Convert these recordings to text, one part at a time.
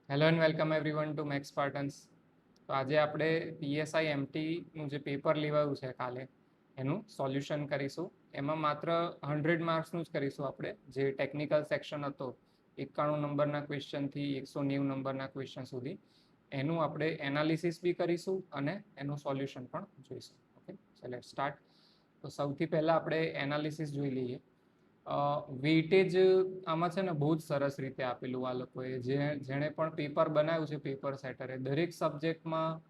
Hello and welcome everyone to Max Spartans. તો આજે આપણે પીએસઆઈ એમટીનું જે પેપર લેવાયું છે કાલે એનું સોલ્યુશન કરીશું. એમાં માત્ર 100 માર્ક્સનું જ કરીશું આપણે. જે ટેકનિકલ સેક્શન હતો 91 નંબરના ક્વેશ્ચનથી 190 નંબરના ક્વેશ્ચન સુધી એનું આપણે એનાલિસિસ બી કરીશું અને એનું સોલ્યુશન પણ જોઈશું. Okay, so let's start. તો સૌથી પહેલાં આપણે એનાલિસિસ જોઈ લઈએ. વેઇટેજ આમાં છે ને બહુ જ સરસ રીતે આપેલું આ લોકોએ, જેણે પણ પેપર બનાવ્યું છે પેપર સેટરે, દરેક સબ્જેક્ટમાં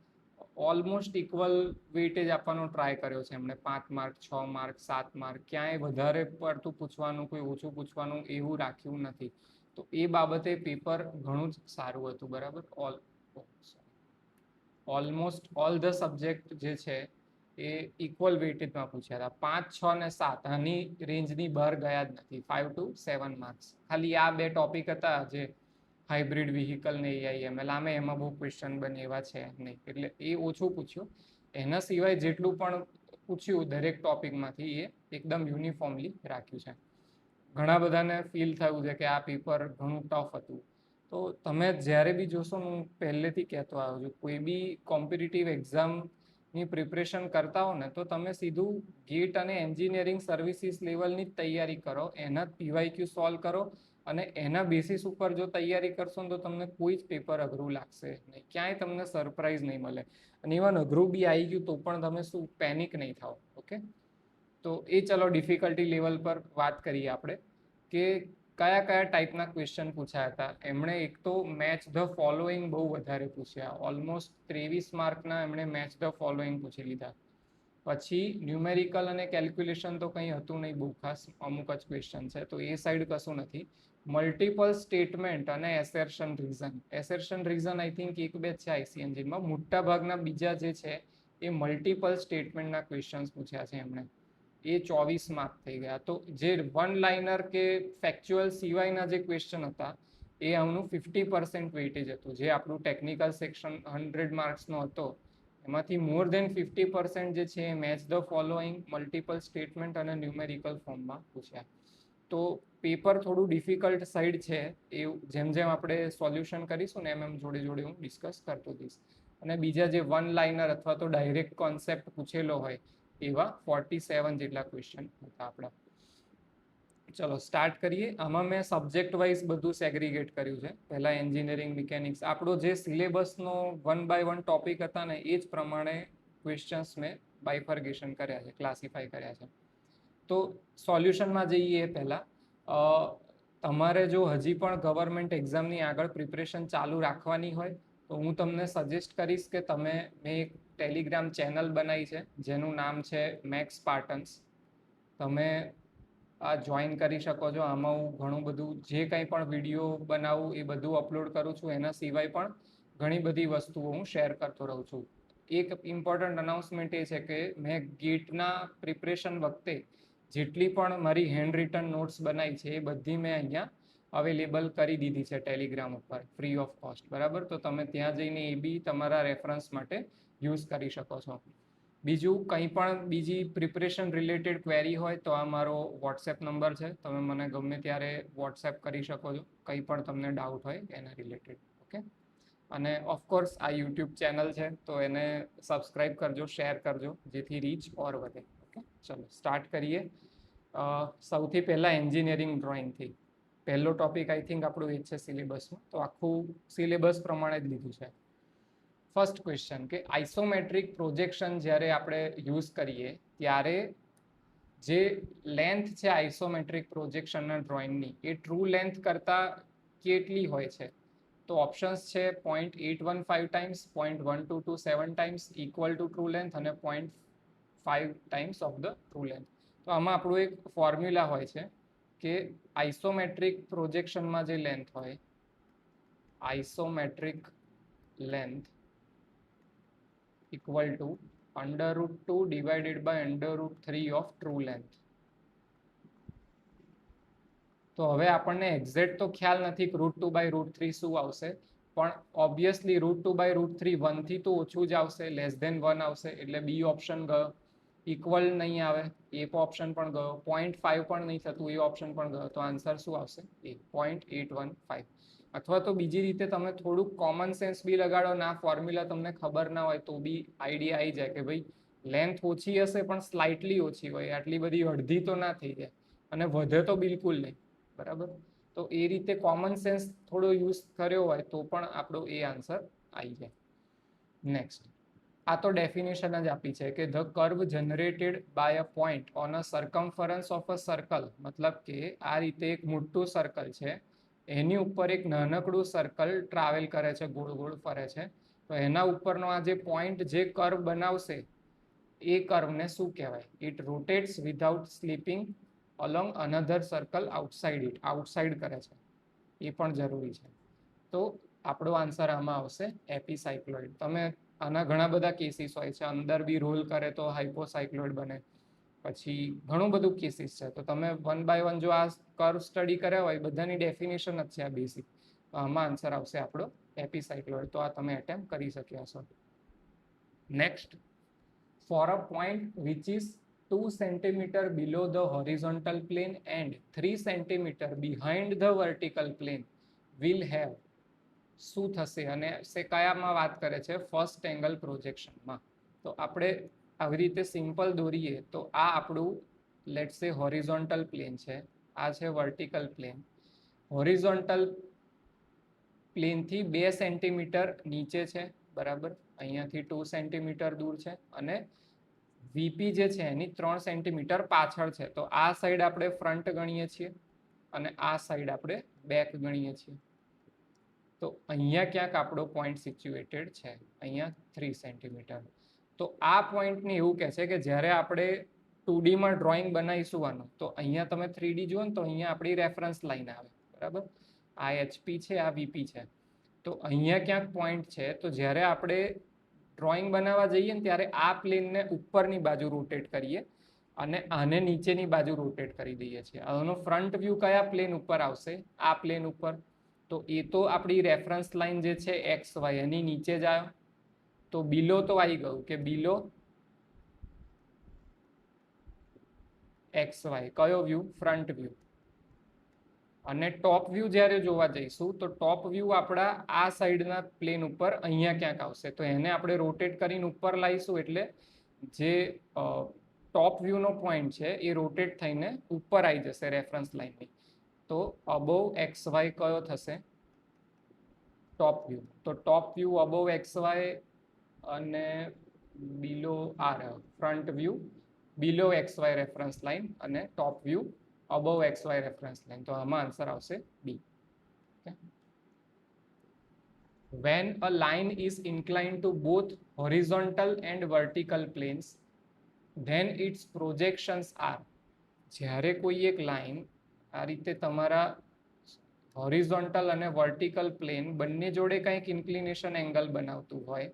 ઓલમોસ્ટ ઇક્વલ વેઇટેજ આપવાનો ટ્રાય કર્યો છે એમણે. 5 માર્ક, 6 માર્ક, 7 માર્ક, ક્યાંય વધારે પડતું પૂછવાનું કોઈ ઓછું પૂછવાનું એવું રાખ્યું નથી. તો એ બાબતે પેપર ઘણું જ સારું હતું. બરાબર, ઓલમોસ્ટ ઓલ ધ સબ્જેક્ટ જે છે એ ઇક્વલ વેઇટેજમાં પૂછ્યા હતા. 5, 6 ને 7 આની રેન્જની બહાર ગયા જ નથી. 5 to 7 માર્ક્સ. ખાલી આ બે ટોપિક હતા, જે હાઇબ્રિડ વ્હીકલ ને એઆઈએમએલ, આમે એમાં બહુ ક્વેશ્ચન બને એવા છે નહીં, એટલે એ ઓછું પૂછ્યું. એના સિવાય જેટલું પણ પૂછ્યું દરેક ટોપિકમાંથી એ એકદમ યુનિફોર્મલી રાખ્યું છે. ઘણા બધાને ફીલ થયું છે કે આ પેપર ઘણું ટફ હતું. તો તમે જ્યારે બી જોશો, હું પહેલેથી કહેતો આવ્યો છું, કોઈ બી કોમ્પિટિટિવ એક્ઝામની પ્રિપરેશન કરતા હો ને તો તમે સીધું ગેટ અને એન્જિનિયરિંગ સર્વિસીસ લેવલની જ તૈયારી કરો, એના પીવાયક્યુ સોલ્વ કરો અને એના બેસિસ ઉપર જો તૈયારી કરશો ને તો તમને કોઈ જ પેપર અઘરું લાગશે નહીં, ક્યાંય તમને સરપ્રાઈઝ નહીં મળે. અને ઇવન અઘરું બી આવી ગયું તો પણ તમે શું પેનિક નહીં થાઓ. ઓકે, તો એ ચલો ડિફિકલ્ટી લેવલ પર વાત કરીએ આપણે કે કયા કયા ટાઈપના ક્વેશ્ચન પૂછાયા હતા. એમણે એક તો મેચ ધ ફોલોઈંગ બહુ વધારે પૂછ્યા, ઓલમોસ્ટ 23 માર્કના એમણે મેચ ધ ફોલોઈંગ પૂછી લીધા. પછી ન્યુમેરિકલ અને કેલ્ક્યુલેશન તો કંઈ હતું નહીં બહુ ખાસ, અમુક જ ક્વેશ્ચન છે તો એ સાઈડ કશું નથી. મલ્ટિપલ સ્ટેટમેન્ટ અને એસેર્શન રીઝન. એસેર્શન રીઝન આઈ થિંક એક બે છે આઈસીએનજીમાં, મોટા ભાગના બીજા જે છે એ મલ્ટિપલ સ્ટેટમેન્ટના ક્વેશ્ચન્સ પૂછ્યા છે એમણે. એ 24 માર્ક થઈ ગયા. તો જે વન લાઇનર કે ફેક્ચ્યુઅલ સિવાયના જે ક્વેશ્ચન હતા એ આમનું 50% વેઇટેજ હતું. જે આપણું ટેકનિકલ સેક્શન 100 માર્ક્સનો હતો એમાંથી મોર દેન 50% જે છે એ match the following, multiple statement અને ન્યુમેરિકલ ફોર્મમાં પૂછ્યા. તો પેપર થોડું ડિફિકલ્ટ સાઈડ છે. એ જેમ જેમ આપણે સોલ્યુશન કરીશું ને એમ જોડે જોડે હું ડિસ્કસ કરતો જઈશ. અને બીજા જે વન લાઇનર અથવા તો ડાયરેક્ટ કોન્સેપ્ટ પૂછેલો હોય એવા 47 જેટલા ક્વેશ્ચન હતા આપણા. ચલો સ્ટાર્ટ કરીએ. આમાં મેં સબ્જેક્ટ વાઇઝ બધું સેગ્રીગેટ કર્યું છે. પહેલા એન્જિનિયરિંગ મિકેનિક્સ, આપણો જે સિલેબસનો 1 by 1 ટોપિક હતા ને એ જ પ્રમાણે ક્વેશ્ચન્સ મેં બાયફર્ગેશન કર્યા છે, ક્લાસિફાઈ કર્યા છે. તો સોલ્યુશનમાં જઈએ પહેલાં. તમારે જો હજી પણ ગવર્મેન્ટ એક્ઝામની આગળ પ્રિપરેશન ચાલુ રાખવાની હોય તો હું તમને સજેસ્ટ કરીશ કે મેં એક ટેલિગ્રામ ચેનલ બનાવી છે જેનું નામ છે મેક્સ સ્પાર્ટન્સ. તમે આ જોઈન કરી શકો છો. આમાં હું ઘણું બધું જે કંઈ પણ વિડીયો બનાવું એ બધું અપલોડ કરું છું. એના સિવાય પણ ઘણી બધી વસ્તુઓ હું શેર કરતો રહું છું. એક ઇમ્પોર્ટન્ટ અનાઉન્સમેન્ટ એ છે કે મેં ગેટના પ્રિપરેશન વખતે જેટલી પણ મારી હેન્ડ રિટન નોટ્સ બનાવી છે એ બધી મેં અહીંયા અવેલેબલ કરી દીધી છે ટેલિગ્રામ ઉપર ફ્રી ઓફ કોસ્ટ. બરાબર, તો તમે ત્યાં જઈને એ બી તમારા રેફરન્સ માટે યુઝ કરી શકો છો. બીજું કંઈ પણ બીજી પ્રિપરેશન રિલેટેડ ક્વેરી હોય તો આ મારો વોટ્સએપ નંબર છે, તમે મને ગમે ત્યારે વોટ્સએપ કરી શકો છો કંઈ પણ તમને ડાઉટ હોય એના રિલેટેડ. ઓકે, અને ઓફકોર્સ આ યુટ્યુબ ચેનલ છે તો એને સબસ્ક્રાઈબ કરજો, શેર કરજો, જેથી રીચ ઓર વધે. ઓકે, ચલો સ્ટાર્ટ કરીએ. સૌથી પહેલાં એન્જિનિયરિંગ ડ્રોઈંગથી પહેલો ટોપિક આઈ થિંક આપણું એ જ છે સિલેબસમાં, તો આખું સિલેબસ પ્રમાણે જ લીધું છે. ફર્સ્ટ ક્વેશ્ચન કે આઇસોમેટ્રિક પ્રોજેક્શન જ્યારે આપણે યુઝ કરીએ ત્યારે જે લેન્થ છે આઇસોમેટ્રિક પ્રોજેક્શનના ડ્રોઈંગની એ ટ્રુ લેન્થ કરતાં કેટલી હોય છે? તો ઓપ્શન્સ છે 0.815 times, 0.1227 times, equal to true length અને 0.5 times of the true length. તો આમાં આપણું એક ફોર્મ્યુલા હોય છે કે આઇસોમેટ્રિક પ્રોજેક્શનમાં જે લેન્થ હોય, isometric length equal to √2 divided by √3 of true length. તો હવે આપણને એક્ઝેક્ટ તો ખ્યાલ નથી કે √2/√3 શું આવશે, પણ ઓબ્વિયસલી √2/√3 1 થી તો ઓછું જ આવશે, લેસ ધેન 1 આવશે, એટલે બી ઓપ્શન ગયો. ઇક્વલ નહીં આવે એ ઓપ્શન પણ ગયો, 0.5 પણ નહીં થતું એ ઓપ્શન પણ ગયો. તો આન્સર શું આવશે? એ 0.815. અથવા તો બીજી રીતે તમે થોડુંક કોમન સેન્સ બી લગાડો ને આ ફોર્મ્યુલા તમને ખબર ના હોય તો બી આઈડિયા આવી જાય કે ભાઈ લેન્થ ઓછી હશે પણ સ્લાઇટલી ઓછી હોય, આટલી બધી અડધી તો ના થઈ જાય અને વધે તો બિલકુલ નહીં, બરાબર. તો એ રીતે કોમન સેન્સ થોડો યુઝ કર્યો હોય તો પણ આપણો એ આન્સર આવી જાય. નેક્સ્ટ, આ તો ડેફિનેશન જ આપી છે કે the curve generated by a point on a circumference of a circle, મતલબ કે આ રીતે એક મોટું સર્કલ છે, એની ઉપર એક નાનકડું સર્કલ ટ્રાવેલ કરે છે, ગોળ ગોળ ફરે છે, તો એના ઉપરનો આ જે પોઈન્ટ જે કર્વ બનાવશે એ કર્વને શું કહેવાય? It rotates without slipping along another circle outside it, outside કરે છે, એ પણ જરૂરી છે. તો આપણો આન્સર આમાં આવશે એપીસાયક્લોઇડ. તમે આના ઘણા બધા કેસીસ હોય છે, અંદર બી રોલ કરે તો હાઇપોસાયક્લોઇડ બને, પછી ઘણું બધું કેસીસ છે. તો તમે વન બાય વન જો આ કર્વ સ્ટડી કર્યા હોય, બધાની ડેફિનેશન જ છે આ બેસિક, તો આમાં આન્સર આવશે આપણો એપીસાયક્લોઇડ. તો આ તમે એટેમ્પ કરી શક્યા છો. Next, for a point which is 2 cm below the horizontal plane and 3 cm behind the vertical plane will have, શું થશે? અને કયામાં વાત કરે છે? ફર્સ્ટ એંગલ પ્રોજેક્શનમાં. તો આપણે આવી રીતે સિમ્પલ દોરીએ તો આ આપણું લેટ્સ સે હોરિઝોન્ટલ પ્લેન છે, આ છે વર્ટિકલ પ્લેન. હોરિઝોન્ટલ પ્લેનથી 2 સેન્ટીમીટર નીચે છે, બરાબર, અહીંયાથી 2 સેન્ટીમીટર દૂર છે, અને વીપી જે છે એની 3 સેન્ટીમીટર પાછળ છે. તો આ સાઈડ આપણે ફ્રન્ટ ગણીએ છીએ અને આ સાઈડ આપણે બેક ગણીએ છીએ. તો અહીંયા ક્યાંક આપણો પોઈન્ટ સિચ્યુએટેડ છે, અહીંયા 3 સેન્ટીમીટર. તો આ પોઈન્ટને એવું કહે છે કે જ્યારે આપણે 2D માં ડ્રોઈંગ બનાવીશું આનું, તો અહીંયા તમે 3D જુઓ ને તો અહીંયા આપણી રેફરન્સ લાઈન આવે, બરાબર. આ એચપી છે, આ વીપી છે. તો અહીંયા ક્યાંક પોઈન્ટ છે. તો જ્યારે આપણે ડ્રોઈંગ બનાવવા જઈએ ને ત્યારે આ પ્લેનને ઉપરની બાજુ રોટેટ કરીએ અને આને નીચેની બાજુ રોટેટ કરી દઈએ છીએ. આનો ફ્રન્ટ વ્યૂ કયા પ્લેન ઉપર આવશે? આ પ્લેન ઉપર. તો એ તો આપણી રેફરન્સ લાઈન જે છે એક્સ વાય એની નીચે જ આવ્યો. તો બિલો તો આવી ગયું કે બિલો એક્સ વાય, કયો વ્યૂ? Front view. અને ટોપ વ્યૂ જ્યારે જોવા જઈશું તો ટોપ વ્યૂ આપણા આ સાઈડના પ્લેન ઉપર અહીંયા ક્યાંક આવશે. તો એને આપણે રોટેટ કરીને ઉપર લાવીશું એટલે જે ટોપ વ્યૂનો પોઈન્ટ છે એ રોટેટ થઈને ઉપર આવી જશે રેફરન્સ લાઈનની. તો અબોવ એક્સ વાય કયો થશે? Top view. તો top view above X Y અને બિલો આ front view below X Y reference line અને top view above xy reference line. તો આમાં આન્સર આવશે બી. When a line is inclined to both horizontal and vertical planes, then its projections are, જ્યારે કોઈ એક line આ રીતે તમારા હોરિઝોન્ટલ અને વર્ટિકલ પ્લેન બંને જોડે કંઈક ઇન્ક્લિનેશન એંગલ બનાવતું હોય,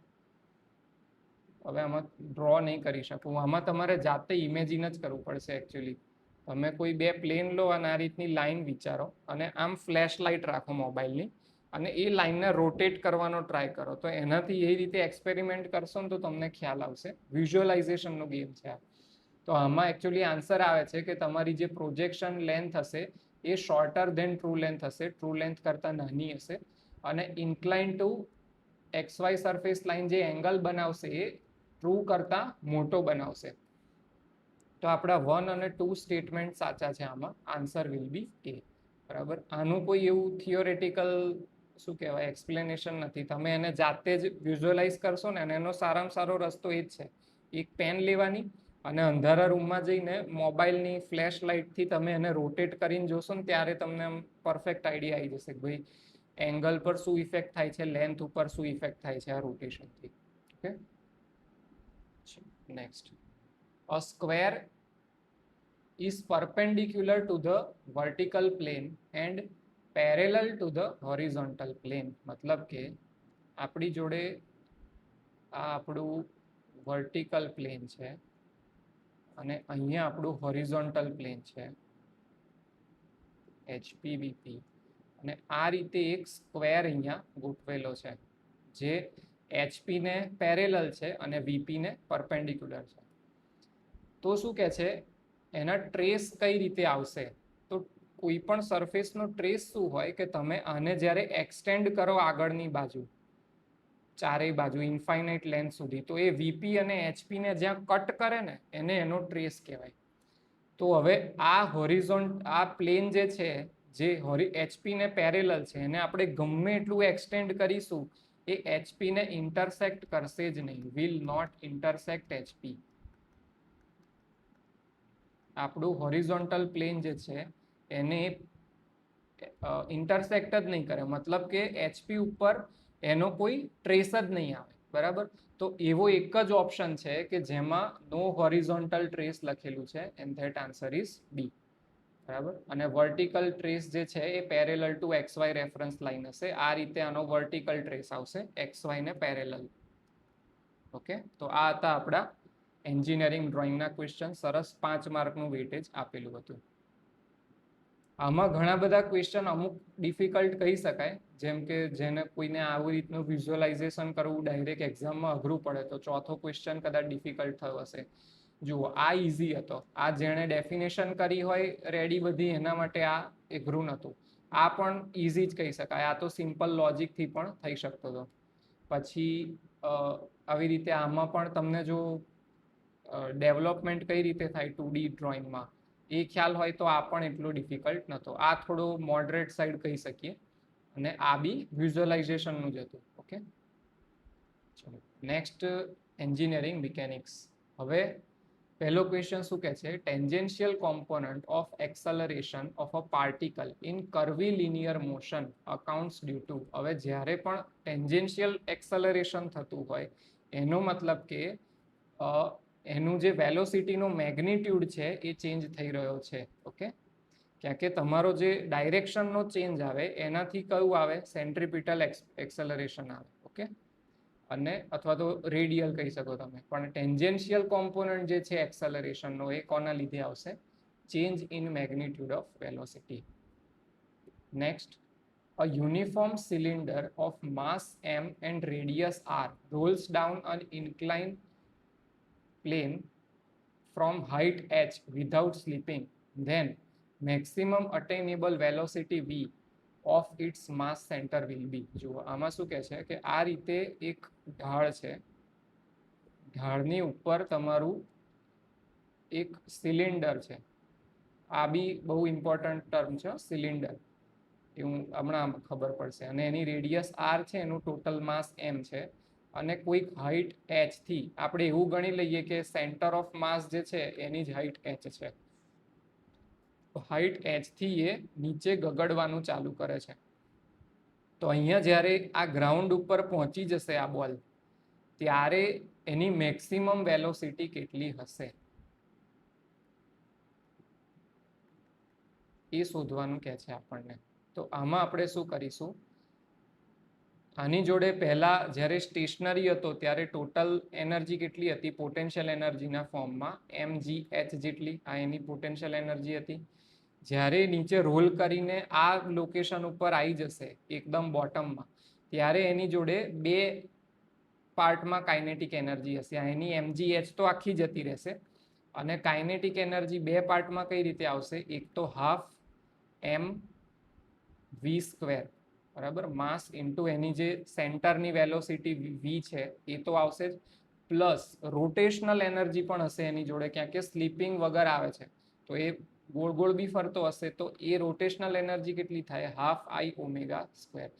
હવે આમાં ડ્રો નહીં કરી શકું, આમાં તમારે જાતે ઇમેજિન જ કરવું પડશે એકચ્યુઅલી. તમે કોઈ બે પ્લેન લો અને આ રીતની લાઈન વિચારો અને આમ ફ્લેશ લાઇટ રાખો મોબાઈલની અને એ લાઈનને રોટેટ કરવાનો ટ્રાય કરો. તો એનાથી એ રીતે એક્સપેરિમેન્ટ કરશો ને તો તમને ખ્યાલ આવશે. વિઝ્યુઅલાઇઝેશનનો ગેમ છે આ. તો આમાં એકચ્યુઅલી આન્સર આવે છે કે તમારી જે પ્રોજેક્શન લેન્થ હશે એ શોર્ટર ધેન ટ્રુ લેન્થ હશે, ટ્રુ લેન્થ કરતાં નાની હશે, અને incline to X Y surface line જે એંગલ બનાવશે એ ટ્રુ કરતાં મોટો બનાવશે. તો આપણા 1 અને 2 સ્ટેટમેન્ટ સાચા છે. આમાં આન્સર વિલ બી એ, બરાબર. આનું કોઈ એવું થિયોરેટિકલ શું કહેવાય એક્સપ્લેનેશન નથી. તમે એને જાતે જ વિઝ્યુઅલાઇઝ કરશો ને, અને એનો સારામાં સારો રસ્તો એ જ છે, એક પેન લેવાની અને અંધારા રૂમમાં જઈને મોબાઈલની ફ્લેશ લાઇટથી તમે એને રોટેટ કરીને જોશો ને ત્યારે તમને આમ પરફેક્ટ આઈડિયા આવી જશે કે ભાઈ એંગલ પર શું ઇફેક્ટ થાય છે, લેન્થ ઉપર શું ઇફેક્ટ થાય છે આ રોટેશનથી. Okay, next. A square is perpendicular to the vertical plane and parallel to the horizontal plane. મતલબ કે આપણી જોડે આ આપણું વર્ટિકલ પ્લેન છે અને અહીંયા આપણું હોરિઝોન્ટલ પ્લેન છે HPVP, અને આ રીતે એક સ્ક્વેર અહીંયા ગોઠવેલો છે જે HP ને પેરેલલ છે અને VP ને પરપેન્ડિક્યુલર છે. તો શું કહે છે એના ટ્રેસ કઈ રીતે આવશે? તો કોઈ પણ સરફેસનો ટ્રેસ શું હોય કે તમે આને જ્યારે એક્સટેન્ડ કરો આગળની બાજુ, ચારેય બાજુ ઇન્ફાઇનાઇટ લેન્થ સુધી, તો એ વીપી અને એચપી ને જ્યાં કટ કરે ને એને એનો ટ્રેસ કહેવાય. તો હવે આ પ્લેન જે છે જે એચપી ને પેરેલલ છે એને આપણે ગમે એટલું એક્સટેન્ડ કરીશું એ એચપી ને ઇન્ટરસેક્ટ કરશે જ નહીં, વિલ નોટ ઇન્ટરસેક્ટ એચપી. આપણું હોરિઝોન્ટલ પ્લેન જે છે એને ઇન્ટરસેક્ટ જ નહીં કરે, મતલબ કે એચપી ઉપર એનો કોઈ ટ્રેસ જ નહીં આવે, બરાબર. તો એવો એક જ ઓપ્શન છે કે જેમાં નો હોરિઝોન્ટલ ટ્રેસ લખેલું છે, and that answer is B, બરાબર. અને વર્ટિકલ ટ્રેસ જે છે એ parallel to XY reference line હશે. આ રીતે આનો વર્ટિકલ ટ્રેસ આવશે XY ને પેરેલલ. ઓકે, તો આ હતા આપણા એન્જિનિયરિંગ ડ્રોઈંગના ક્વેશ્ચન. સરસ 5 માર્કનું વેટેજ આપેલું હતું. આમાં ઘણા બધા ક્વેશ્ચન અમુક ડિફિકલ્ટ કહી શકાય, જેમ કે જેને કોઈને આવી રીતનું વિઝ્યુઅલાઇઝેશન કરવું ડાયરેક્ટ એક્ઝામમાં અઘરું પડે તો ચોથો ક્વેશ્ચન કદાચ ડિફિકલ્ટ થયો હશે. જુઓ, આ ઇઝી હતો. આ જેણે ડેફિનેશન કરી હોય રેડી બધી, એના માટે આ અઘરું નહોતું. આ પણ ઇઝી જ કહી શકાય. આ તો સિમ્પલ લોજિકથી પણ થઈ શકતો હતો. પછી આવી રીતે આમાં પણ તમને જો ડેવલપમેન્ટ કઈ રીતે થાય 2D ડ્રોઈંગમાં એ ખ્યાલ હોય તો આ પણ એટલો ડિફિકલ્ટ નહોતો. આ થોડો મોડરેટ સાઈડ કહી શકીએ, અને આ બી વિઝ્યુઅલાઇઝેશનનું જ હતું. ઓકે, ચલો નેક્સ્ટ એન્જિનિયરિંગ મિકેનિક્સ. હવે પહેલો ક્વેશ્ચન શું કહે છે? Tangential component of acceleration of a particle in curvilinear motion accounts due to. હવે જ્યારે પણ ટેન્જેન્શિયલ એક્સલરેશન થતું હોય એનો મતલબ કે એનું જે વેલોસિટીનો મેગ્નિટ્યુડ છે એ ચેન્જ થઈ રહ્યો છે. ઓકે, ક્યાં કે તમારો જે ડાયરેક્શનનો ચેન્જ આવે એનાથી કયું આવે? સેન્ટ્રીપિટલ એક્સેલરેશન આવે. ઓકે, અને અથવા તો રેડિયલ કહી શકો તમે. પણ ટેન્જેન્શિયલ કોમ્પોનન્ટ જે છે એક્સેલરેશનનો એ કોના લીધે આવશે? Change in magnitude of velocity. Next, a uniform cylinder of mass m and radius r rolls down an inclined plane from height h without slipping, then maximum attainable velocity v of its mass center will be. જુઓ, આમાં શું કહે છે કે આ રીતે એક ઢાળ છે, ઢાળની ઉપર તમારું એક સિલિન્ડર છે. આ બી બહુ ઇમ્પોર્ટન્ટ ટર્મ છે, સિલિન્ડર. એવું હમણાં ખબર પડશે. અને એની રેડિયસ r છે, એનું ટોટલ માસ m છે, અને કોઈક હાઇટ h થી આપણે એવું ગણી લઈએ કે સેન્ટર ઓફ માસ જે છે એની જ હાઇટ h છે. હાઇટ h થી એ નીચે ગગડવાનું ચાલુ કરે છે. તો અહીંયા જ્યારે આ ગ્રાઉન્ડ ઉપર પહોંચી જશે આ બોલ, ત્યારે એની મેક્સિમમ વેલોસિટી કેટલી હશે એ શોધવાનું કહે છે આપણને. તો આમાં આપણે શું કરીશું? આની જોડે પહેલા જ્યારે સ્ટેશનરી હતો ત્યારે ટોટલ એનર્જી કેટલી હતી? પોટેન્શિયલ એનર્જીના ફોર્મમાં mgh જેટલી આ એની પોટેન્શિયલ એનર્જી હતી. જ્યારે નીચે રોલ કરીને આ લોકેશન ઉપર આવી જશે એકદમ બોટમમાં, ત્યારે એની જોડે બે પાર્ટમાં કાઇનેટિક એનર્જી હશે. એની mgh તો આખી જતી રહેશે, અને કાઇનેટિક એનર્જી બે પાર્ટમાં કઈ રીતે આવશે? એક તો હાફ m v સ્ક્વેર, બરાબર, માસ ઇન્ટુ એની જે સેન્ટરની વેલોસિટી v છે એ તો આવશે જ, પ્લસ રોટેશનલ એનર્જી પણ હશે એની જોડે, ક્યાં કે સ્લીપિંગ વગર આવે છે તો એ ગોળ ગોળ બી ફરતો હશે, તો એ રોટેશનલ એનર્જી કેટલી થાય? Half i omega square.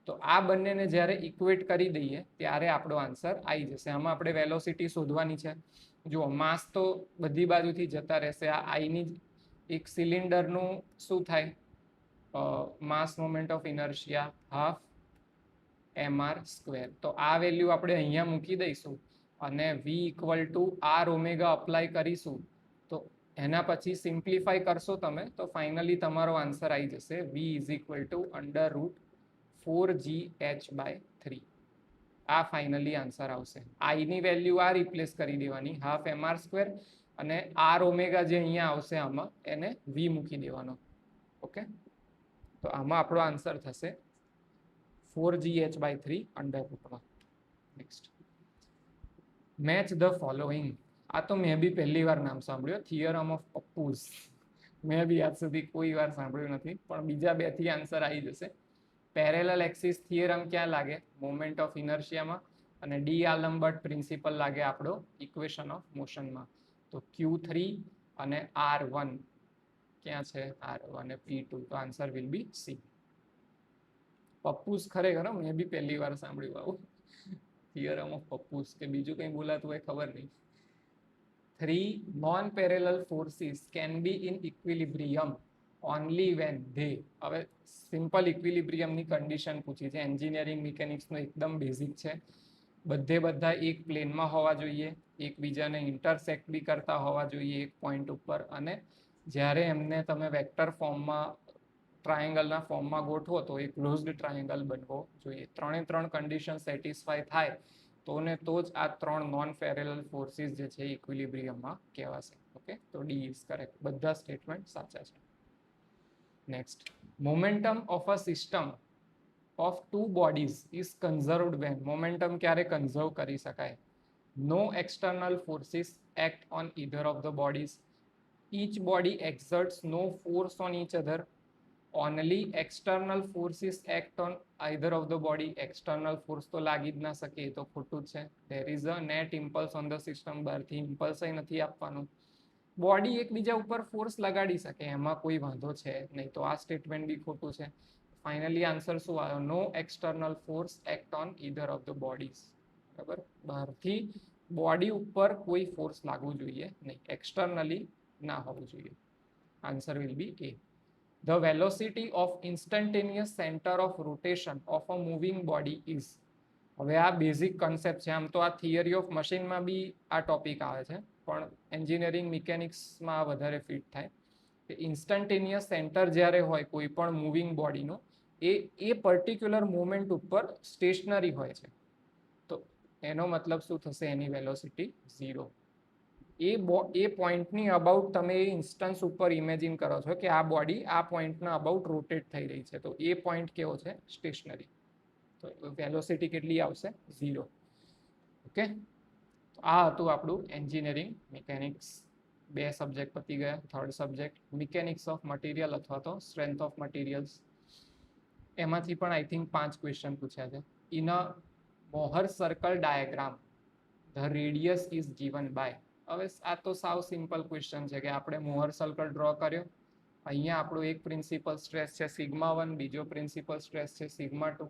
તો આ બંનેને જ્યારે ઇક્વેટ કરી દઈએ ત્યારે આપણો આન્સર આવી જશે. આમાં આપણે વેલોસિટી શોધવાની છે. જુઓ, માસ તો બધી બાજુથી જતા રહેશે. આ આઈની એક સિલિન્ડરનું શું થાય? Mass moment of inertia half mr square. તો આ વેલ્યુ આપણે અહીંયા મૂકી દઈશું અને v equal to r omega apply કરીશું. તો એના પછી સિમ્પ્લિફાય કરશો તમે તો ફાઇનલી તમારો આન્સર આવી જશે v is equal to √4gh/3. આ ફાઇનલી આન્સર આવશે. આઈની વેલ્યુ આ રિપ્લેસ કરી દેવાની, હાફ mr સ્ક્વેર, અને r ઓમેગા જે અહીંયા આવશે આમાં એને v મૂકી દેવાનો. ઓકે, તો આમાં આપણો આન્સર થશે 4gh/3 next, match the following. આ તો મેં બી પહેલી વાર નામ સાંભળ્યું, થિયરમ ઓફ પપ્પુઝ. મેં બી આજ સુધી કોઈ વાર સાંભળ્યું નથી, પણ બીજા બે થી આન્સર આવી જશે. પેરેલલ એક્સિસ થિયરમ ક્યાં લાગે? મોમેન્ટ ઓફ ઇનર્શિયામાં. અને ડી આલમ્બર્ટ પ્રિન્સિપલ લાગે આપણો ઇક્વેશન ઓફ મોશનમાં. તો Q3 અને R1 ક્યાં છે? R1 અને P2. તો આન્સર વિલ બી સી. પપ્પુસ ખરેખર મેં બી પહેલી વાર સાંભળ્યું આવું થિયરમ ઓફ પપ્પુસ, કે બીજું કંઈ બોલાતું હોય ખબર નહીં. 3 non-parallel forces can be in equilibrium only when they. હવે સિમ્પલ ઇક્વિલિબ્રિયમની કન્ડિશન પૂછી છે. એન્જિનિયરિંગ મિકેનિક્સનો એકદમ બેઝિક છે. બધા એક પ્લેનમાં હોવા જોઈએ, એકબીજાને ઇન્ટરસેક્ટ બી કરતા હોવા જોઈએ એક પોઈન્ટ ઉપર, અને જ્યારે એમને તમે વેક્ટર ફોર્મમાં ટ્રાયેંગલના ફોર્મમાં ગોઠવો તો એક ક્લોઝડ ટ્રાયેંગલ બનવો જોઈએ. ત્રણ કન્ડિશન સેટિસ્ફાય થાય તો જ આ 3 નોન પેરેલલ ફોર્સિસ જે છે ઇક્વિલિબ્રિયમમાં કહેવાશે. ઓકે, તો ડી ઇઝ કરેક્ટ. બધા સ્ટેટમેન્ટ સાચા છે. Next, momentum of a system of 2 bodies is conserved when. Momentum ક્યારે કન્ઝર્વ કરી શકાય? No external forces act on either of the bodies. each body exerts no force on each other. only external forces act on either of the body. external force તો લાગી જ ના શકે, એ તો ખોટું જ છે. there is a net impulse on the system. બહારથી ઇમ્પલ્સ નથી આપવાનું. બોડી એકબીજા ઉપર ફોર્સ લગાડી શકે, એમાં કોઈ વાંધો છે નહીં, તો આ સ્ટેટમેન્ટ બી ખોટું છે. ફાઇનલી આન્સર શું આવ્યો? No external force act on either of the bodies. બરાબર, બહારથી બોડી ઉપર કોઈ ફોર્સ લાગવું જોઈએ નહીં, એક્સટર્નલી ના હોવું જોઈએ. Answer will be A. The velocity of instantaneous center of rotation of a moving body is. હવે આ બેઝિક કન્સેપ્ટ છે. આમ તો આ થિયરી ઓફ મશીનમાં બી આ ટોપિક આવે છે, પણ એન્જિનિયરિંગ મિકેનિક્સમાં વધારે ફિટ થાય. કે ઇન્સ્ટન્ટેનિયસ સેન્ટર જ્યારે હોય કોઈ પણ મૂવિંગ બોડીનો, એ પર્ટિક્યુલર મુવમેન્ટ ઉપર સ્ટેશનરી હોય છે. તો એનો મતલબ શું થશે? એની વેલોસિટી 0. એ પોઈન્ટની અબાઉટ તમે એ ઇન્સ્ટન્સ ઉપર ઇમેજિન કરો છો કે આ બોડી આ પોઈન્ટના અબાઉટ રોટેટ થઈ રહી છે, તો એ પોઈન્ટ કેવો છે? સ્ટેશનરી. તો વેલોસિટી કેટલી આવશે? 0. ઓકે, આ હતું આપણું એન્જિનિયરિંગ મિકેનિક્સ. 2 સબ્જેક્ટ પતી ગયા. Third subject mechanics of material અથવા તો સ્ટ્રેન્થ ઓફ મટીરિયલ્સ. એમાંથી પણ આઈ થિંક 5 ક્વેશ્ચન પૂછ્યા છે. In a Mohr circle diagram the radius is given by. હવે આ તો સાવ સિમ્પલ ક્વેશ્ચન છે કે આપણે મોહર સર્કલ ડ્રો કર્યો. અહીંયા આપણો એક પ્રિન્સિપલ સ્ટ્રેસ છે σ1, બીજો પ્રિન્સિપલ સ્ટ્રેસ છે σ2.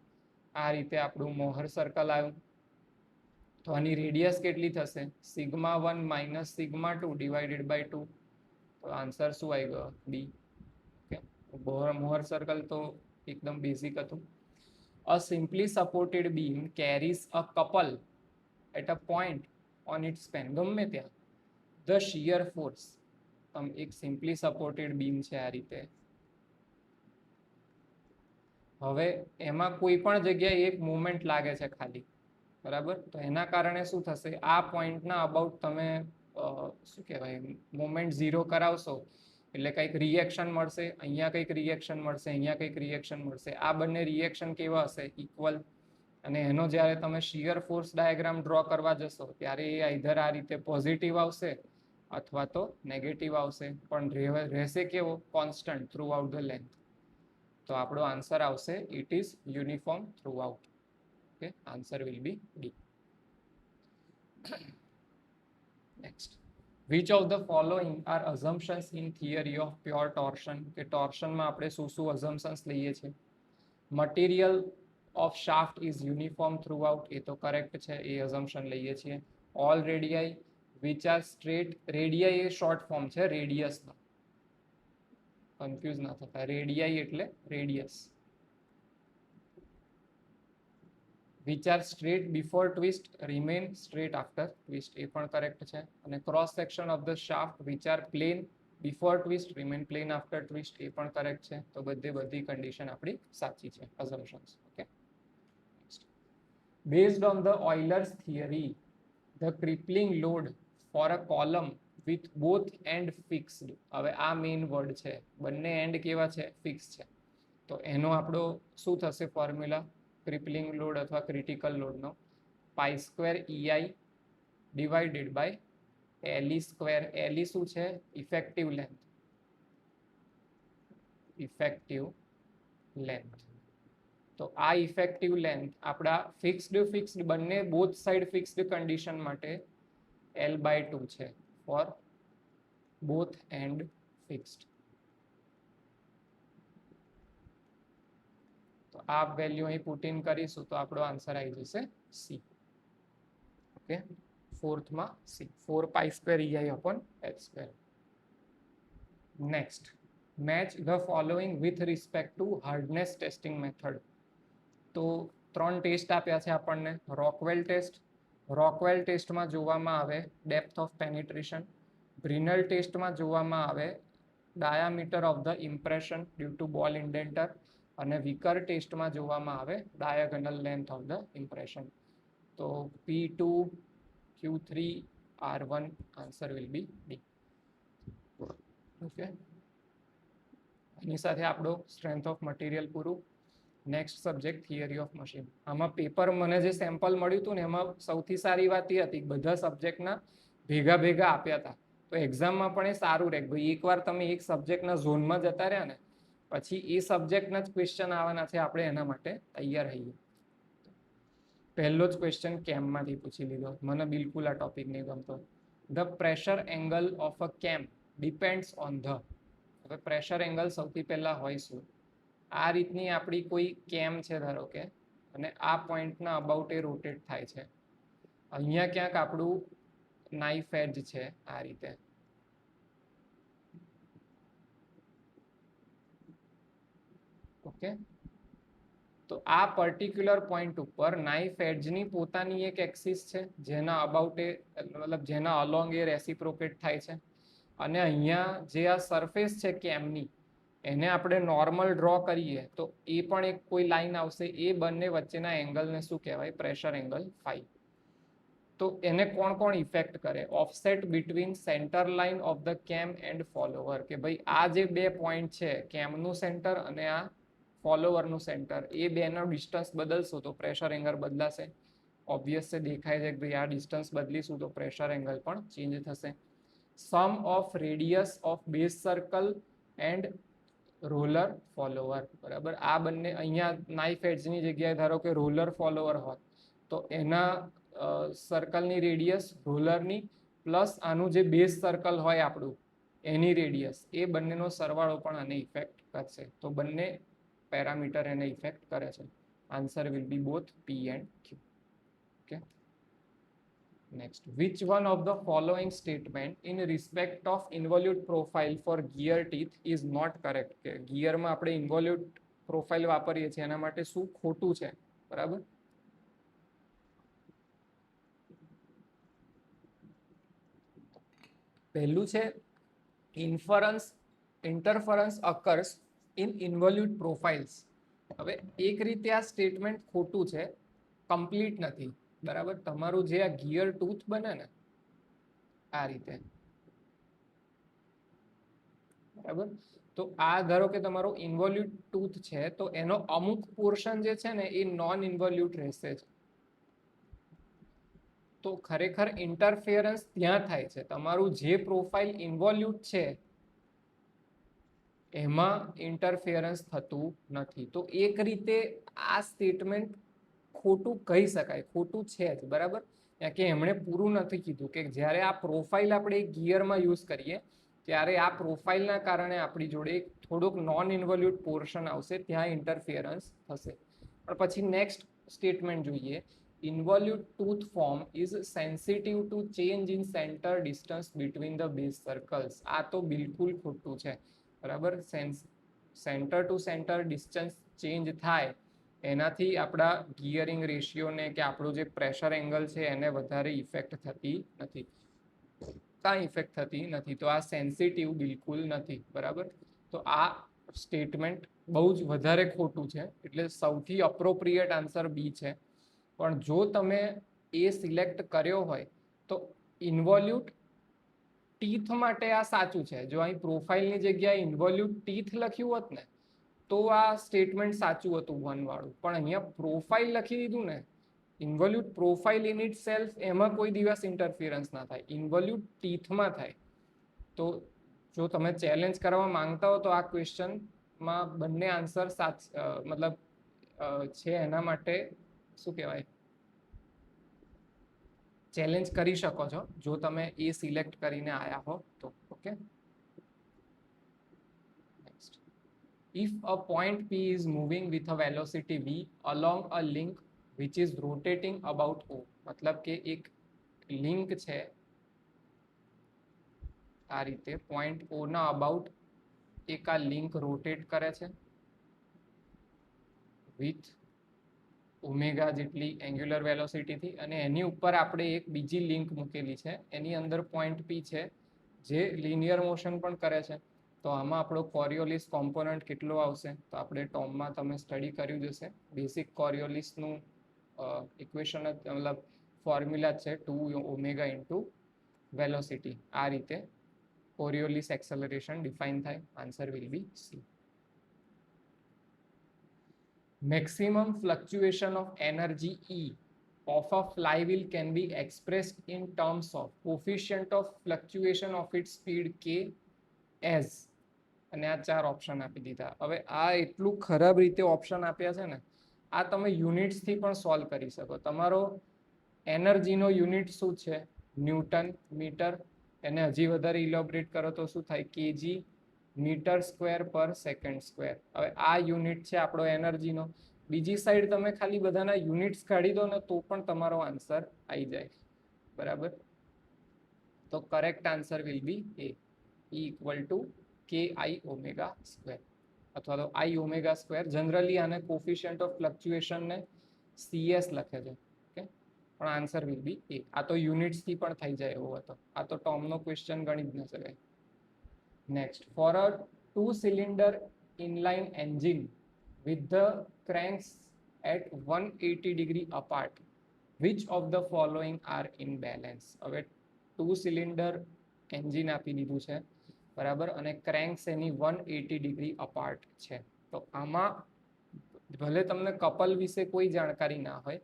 આ રીતે આપણું મોહર સર્કલ આવ્યું. તો આની રેડિયસ કેટલી થશે? σ1 માઇનસ σ2 ડિવાઇડેડ બાય 2. તો આન્સર શું આવી ગયો? બી. ઓકે, મોહર સર્કલ તો એકદમ બેઝિક હતું. A simply supported beam carries a couple at a point on its span. ગમે ત્યાં ધ શિયર ફોર્સ. એક સિમ્પલી સપોર્ટેડ બીમ છે આ રીતે. હવે એમાં કોઈ પણ જગ્યાએ એક મુવમેન્ટ લાગે છે ખાલી, બરાબર? તો એના કારણે શું થશે? આ પોઈન્ટના અબાઉટ તમે શું કહેવાય, મોમેન્ટ 0 કરાવશો એટલે કંઈક રિએક્શન મળશે, અહીંયા કંઈક રિએક્શન મળશે, અહીંયા કંઈક રિએક્શન મળશે. આ બંને રિએક્શન કેવા હશે? ઇક્વલ. અને એનો જ્યારે તમે શિયર ફોર્સ ડાયાગ્રામ ડ્રો કરવા જશો ત્યારે એ આઈધર આ રીતે પોઝિટિવ આવશે અથવા તો નેગેટિવ આવશે, પણ રહેશે કેવો? Constant throughout the length. તો આપણો આન્સર આવશે it is uniform throughout. Okay, answer will be D. Next, which of the following are assumptions in theory of pure torsion. કે ટોર્શનમાં આપણે શું અઝમ્પશન્સ લઈએ છીએ? Material of shaft is uniform throughout, એ તો correct છે, એ અઝમ્પશન લઈએ છીએ. All radii which are straight. Radii એ શોર્ટ ફોર્મ છે રેડિયસનો, કન્ફ્યુઝ ના થતા. રેડિયાઈ એટલે radius. Which are straight before twist remain straight after twist, એ પણ કરેક્ટ છે. અને cross section of the shaft which are plane before twist remain plane after twist, એ પણ કરેક્ટ છે. તો બધી કન્ડિશન આપણી સાચી છે, assumptions. Okay, based on the Euler's theory the crippling load for a column with both end fixed. હવે આ મેઇન વર્ડ છે, બંને એન્ડ કેવા છે? ફિક્સ છે. તો એનો આપણો શું થશે ફોર્મ્યુલા ક્રિપલિંગ લોડ અથવા ક્રિટિકલ લોડનો? π² EI divided by LE². LE શું છે? Effective length. Effective length. તો આ ઇફેક્ટિવ લેન્થ આપણા ફિક્સ્ડ બંને બોથ સાઇડ ફિક્સ્ડ કન્ડિશન માટે L/2 છે ફોર બોથ એન્ડ ફિક્સ્ડ. તો આ વેલ્યુ અહીં પુટ ઇન કરીશું તો આપણો આન્સર આવી જશે C. ઓકે, ફોર્થમાં C, 4π² EI/h². Next, match the following with respect to hardness testing method. તો 3 ટેસ્ટ આપ્યા છે આપણને. રોકવેલ ટેસ્ટ, રોકવેલ ટેસ્ટમાં જોવામાં આવે ડેપ્થ ઓફ પેનિટ્રેશન. બ્રિનલ ટેસ્ટમાં જોવામાં આવે diameter of the impression due to ball indenter. અને વિકર ટેસ્ટમાં જોવામાં આવે diagonal length of the impression. તો P2, Q3, R1 answer will be D. Okay, એની સાથે આપણો સ્ટ્રેન્થ ઓફ મટીરિયલ પૂરું. Next subject theory of machine. આમાં પેપર મને જે સેમ્પલ મળ્યું હતું ને એમાં સૌથી સારી વાત એ હતી બધા સબ્જેક્ટના ભેગા આપ્યા હતા. તો એક્ઝામમાં પણ એ સારું રહે ભાઈ, એકવાર તમે એક સબ્જેક્ટના ઝોનમાં જતા રહ્યા ને પછી એ સબ્જેક્ટના જ ક્વેશ્ચન આવવાના છે, આપણે એના માટે તૈયાર રહીએ. પહેલો જ ક્વેશ્ચન કેમમાંથી પૂછી લીધો, મને બિલકુલ આ ટોપિક નહીં ગમતો. The pressure angle of a કેમ ડિપેન્ડ્સ ઓન ધ. હવે પ્રેશર એંગલ સૌથી પહેલા હોય શું? આ રીતની આપણી કોઈ કેમ છે ધારો કે, અને આ પોઈન્ટના અબાઉટ એ રોટેટ થાય છે. અહીંયા ક્યાંક આપણું નાઇફ એજ છે આ રીતે. ઓકે, તો આ પર્ટિક્યુલર પોઈન્ટ ઉપર નાઇફ એજની પોતાની એક એક્સિસ છે જેના અબાઉટ એ મતલબ જેના અલોંગ એ રેસિપ્રોકેટ થાય છે. અને અહીંયા જે આ સરફેસ છે કેમની એને આપણે નોર્મલ ડ્રો કરીએ તો એ પણ એક કોઈ લાઈન આવશે, એ બંને વચ્ચેના એંગલને શું કહેવાય? Pressure angle phi. તો એને કોણ કોણ ઇફેક્ટ કરે? Offset between centre line of the cam and follower. કે ભાઈ આ જે બે પોઈન્ટ છે કેમનું સેન્ટર અને આ ફોલોવરનું સેન્ટર, એ બેનો ડિસ્ટન્સ બદલશો તો પ્રેશર એંગલ બદલાશે. ઓબ્વિયસ છે, દેખાય છે કે ભાઈ આ ડિસ્ટન્સ બદલીશું તો પ્રેશર એંગલ પણ ચેન્જ થશે. Sum of radius of base circle and roller follower. બરાબર, આ બંને અહીંયા નાઇફ એજની જગ્યાએ ધારો કે રોલર ફોલોવર હોત તો એના સર્કલની રેડિયસ રોલરની પ્લસ આનું જે બેઝ સર્કલ હોય આપણું એની રેડિયસ, એ બંનેનો સરવાળો પણ આને ઇફેક્ટ કરશે. તો બંને પેરામીટર એને ઇફેક્ટ કરે છે. Answer will be both P and Q. Okay, next, which one of the following statement in respect of involute profile for gear teeth is not correct. કે ગિયરમાં આપણે ઇન્વોલ્યુટ પ્રોફાઇલ વાપરીએ છીએ એના માટે શું ખોટું છે? બરાબર, પહેલું છે interference occurs in involute profiles. હવે એક રીતે આ સ્ટેટમેન્ટ ખોટું છે, કમ્પ્લીટ નથી. બરાબર, તમારું જે આ ગિયર ટૂથ બને ને આ રીતે, બરાબર, તો આ ધારો કે તમારો ઇન્વોલ્યુટ ટૂથ છે તો એનો અમુક પોર્શન જે છે ને એ નોન ઇન્વોલ્યુટ રહેશે જ. તો ખરેખર ઇન્ટરફિયરન્સ ત્યાં થાય છે, તમારું જે પ્રોફાઇલ ઇન્વોલ્યુટ છે એમાં ઇન્ટરફિયરન્સ થતું નથી. તો એક રીતે આ સ્ટેટમેન્ટ ખોટું કહી શકાય, ખોટું છે જ. બરાબર, કે એમણે પૂરું નથી કીધું કે જ્યારે આ પ્રોફાઇલ આપણે ગિયરમાં યુઝ કરીએ ત્યારે આ પ્રોફાઇલના કારણે આપણી જોડે થોડુંક નોન ઇન્વોલ્યુટ પોર્શન આવશે, ત્યાં ઇન્ટરફિયરન્સ થશે. પણ પછી નેક્સ્ટ સ્ટેટમેન્ટ જોઈએ, involute tooth form is sensitive to change in center distance between the base circles. આ તો બિલકુલ ખોટું છે. બરાબર, centre two centre distance change થાય એનાથી આપણા ગિયરિંગ રેશિયોને કે આપણું જે પ્રેશર એંગલ છે એને વધારે ઇફેક્ટ થતી નથી, કાંઈ ઇફેક્ટ થતી નથી. તો આ સેન્સિટિવ બિલકુલ નથી. બરાબર, તો આ સ્ટેટમેન્ટ બહુ જ વધારે ખોટું છે, એટલે સૌથી અપ્રોપ્રિએટ આન્સર બી છે. પણ જો તમે એ સિલેક્ટ કર્યો હોય તો ઇન્વોલ્યુટ ટીથ માટે આ સાચું છે. જો અહીં પ્રોફાઇલની જગ્યાએ ઇન્વોલ્યુટ ટીથ લખ્યું હોત ને તો આ સ્ટેટમેન્ટ સાચું હતું 1 વાળું. પણ અહીંયા પ્રોફાઇલ લખી દીધું ને, involute profile in it self, એમાં કોઈ દિવસ ઇન્ટરફિયરન્સ ના થાય, ઇન્વોલ્યુટ ટીથમાં થાય. તો જો તમે ચેલેન્જ કરવા માંગતા હો તો આ ક્વેશ્ચન માં બંને આન્સર મતલબ છે, એના માટે શું કહેવાય, ચેલેન્જ કરી શકો છો જો તમે એ સિલેક્ટ કરીને આયા હો તો. Okay, next. If a point P is moving with a velocity v along a link which is rotating about O, मतलब કે એક લિંક છે આ રીતે, પોઈન્ટ O ના અબાઉટ એક આ લિંક રોટેટ કરે છે વિથ ઓમેગા જેટલી એંગ્યુલર વેલોસિટી થી, અને એની ઉપર આપણે એક બીજી લિંક મૂકેલી છે, એની અંદર પોઈન્ટ P છે જે લિનિયર મોશન પણ કરે છે. તો આમાં આપણો કોરિયોલિસ કોમ્પોનન્ટ કેટલો આવશે, તો આપણે ટોમમાં તમે સ્ટડી કર્યું જ હશે, બેસિક કોરિયોલિસનું ઇક્વેશન જ મતલબ ફોર્મ્યુલા છે 2 ઓમેગા ઇન્ટુ વેલોસિટી. આ રીતે કોરિયોલિસ એક્સેલરેશન ડિફાઇન થાય. Answer will be C. Maximum fluctuation of energy E of a flywheel can be expressed in terms of coefficient of fluctuation of its speed K as, અને આ 4 option આપી દીધા. હવે આ એટલું ખરાબ રીતે ઓપ્શન આપ્યા છે ને, આ તમે યુનિટ્સથી પણ સોલ્વ કરી શકો. તમારો એનર્જીનો યુનિટ શું છે, ન્યૂટન મીટર, એને હજી વધારે ઇલોબરેટ કરો તો શું થાય, કેજી મીટર સ્ક્વેર પર સેકન્ડ સ્ક્વેર. હવે આ યુનિટ છે આપણો એનર્જીનો. બીજી સાઈડ તમે ખાલી બધાના યુનિટ્સ કાઢી દો ને તો પણ તમારો આન્સર આવી જાય. બરાબર, તો correct answer will be A, E equal to કે આઈ ઓમેગા સ્ક્વેર, અથવા તો આઈ ઓમેગા સ્ક્વેર. જનરલી આને કોફિશિયન્ટ ઓફ ફ્લક્ચ્યુએશનને CS લખે છે. ઓકે, પણ આન્સર વિલ બી એ. આ તો યુનિટ્સથી પણ થઈ જાય એવો હતો, આ તો ટર્મનો ક્વેશ્ચન ગણી જ ન શકાય. Next, for a 2-cylinder inline engine with the cranks at 180 degree apart, which of the following are in balance? હવે 2-cylinder engine આપી દીધું છે, બરાબર, અને ક્રેન્ક્સ એની 180 ડિગ્રી અપાર્ટ છે. તો આમાં ભલે તમને કપલ વિશે કોઈ જાણકારી ના હોય,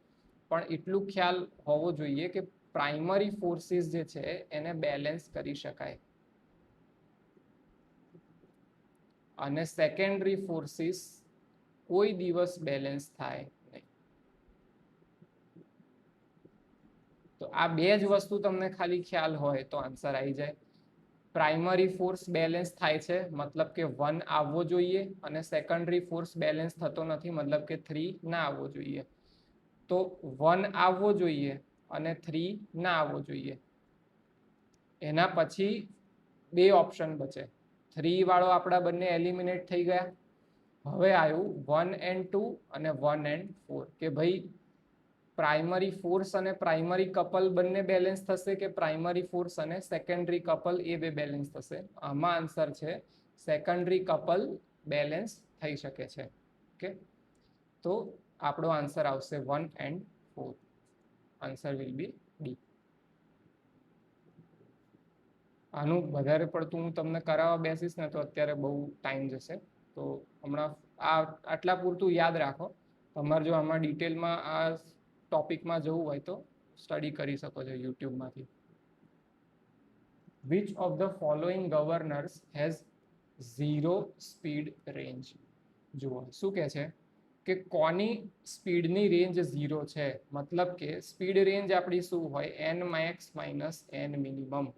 પણ એટલું ખ્યાલ હોવો જોઈએ કે પ્રાઇમરી ફોર્સિસ જે છે એને બેલેન્સ કરી શકાય, અને સેકન્ડરી ફોર્સિસ કોઈ દિવસ બેલેન્સ થાય નહીં. તો આ બે જ વસ્તુ તમને ખાલી ખ્યાલ હોય તો આન્સર આવી જાય. પ્રાઇમરી ફોર્સ બેલેન્સ થાય છે, મતલબ કે 1 આવવો જોઈએ, અને સેકન્ડરી ફોર્સ બેલેન્સ થતો નથી, મતલબ કે 3 ના આવવો જોઈએ. તો 1 આવવો જોઈએ અને 3 ના આવવો જોઈએ. એના પછી બે ઓપ્શન બચે, 3 વાળો આપણા બંને એલિમિનેટ થઈ ગયા. હવે આવ્યું 1 and 2 અને 1 and 4, કે ભાઈ પ્રાઇમરી ફોર્સ અને પ્રાઇમરી કપલ બંને બેલેન્સ થશે કે પ્રાઇમરી ફોર્સ અને સેકન્ડરી કપલ એ બે બેલેન્સ થશે. આમાં આન્સર છે સેકન્ડરી કપલ બેલેન્સ થઈ શકે છે. ઓકે, તો આપણો આન્સર આવશે 1 and 4. Answer will be D. આનું વધારે પડતું હું તમને કરાવવા બેસીશ ને તો અત્યારે બહુ ટાઈમ જશે, તો હમણાં આટલા પૂરતું યાદ રાખો. તમારે જો આમાં ડિટેલમાં આ ટોપિકમાં જવું હોય તો સ્ટડી કરી શકો છો યુટ્યુબમાંથી. Which of the following governors has 0 speed range? જુઓ શું કહે છે કે કોની સ્પીડની રેન્જ 0 છે, મતલબ કે સ્પીડ રેન્જ આપણી શું હોય, n max minus n minimum.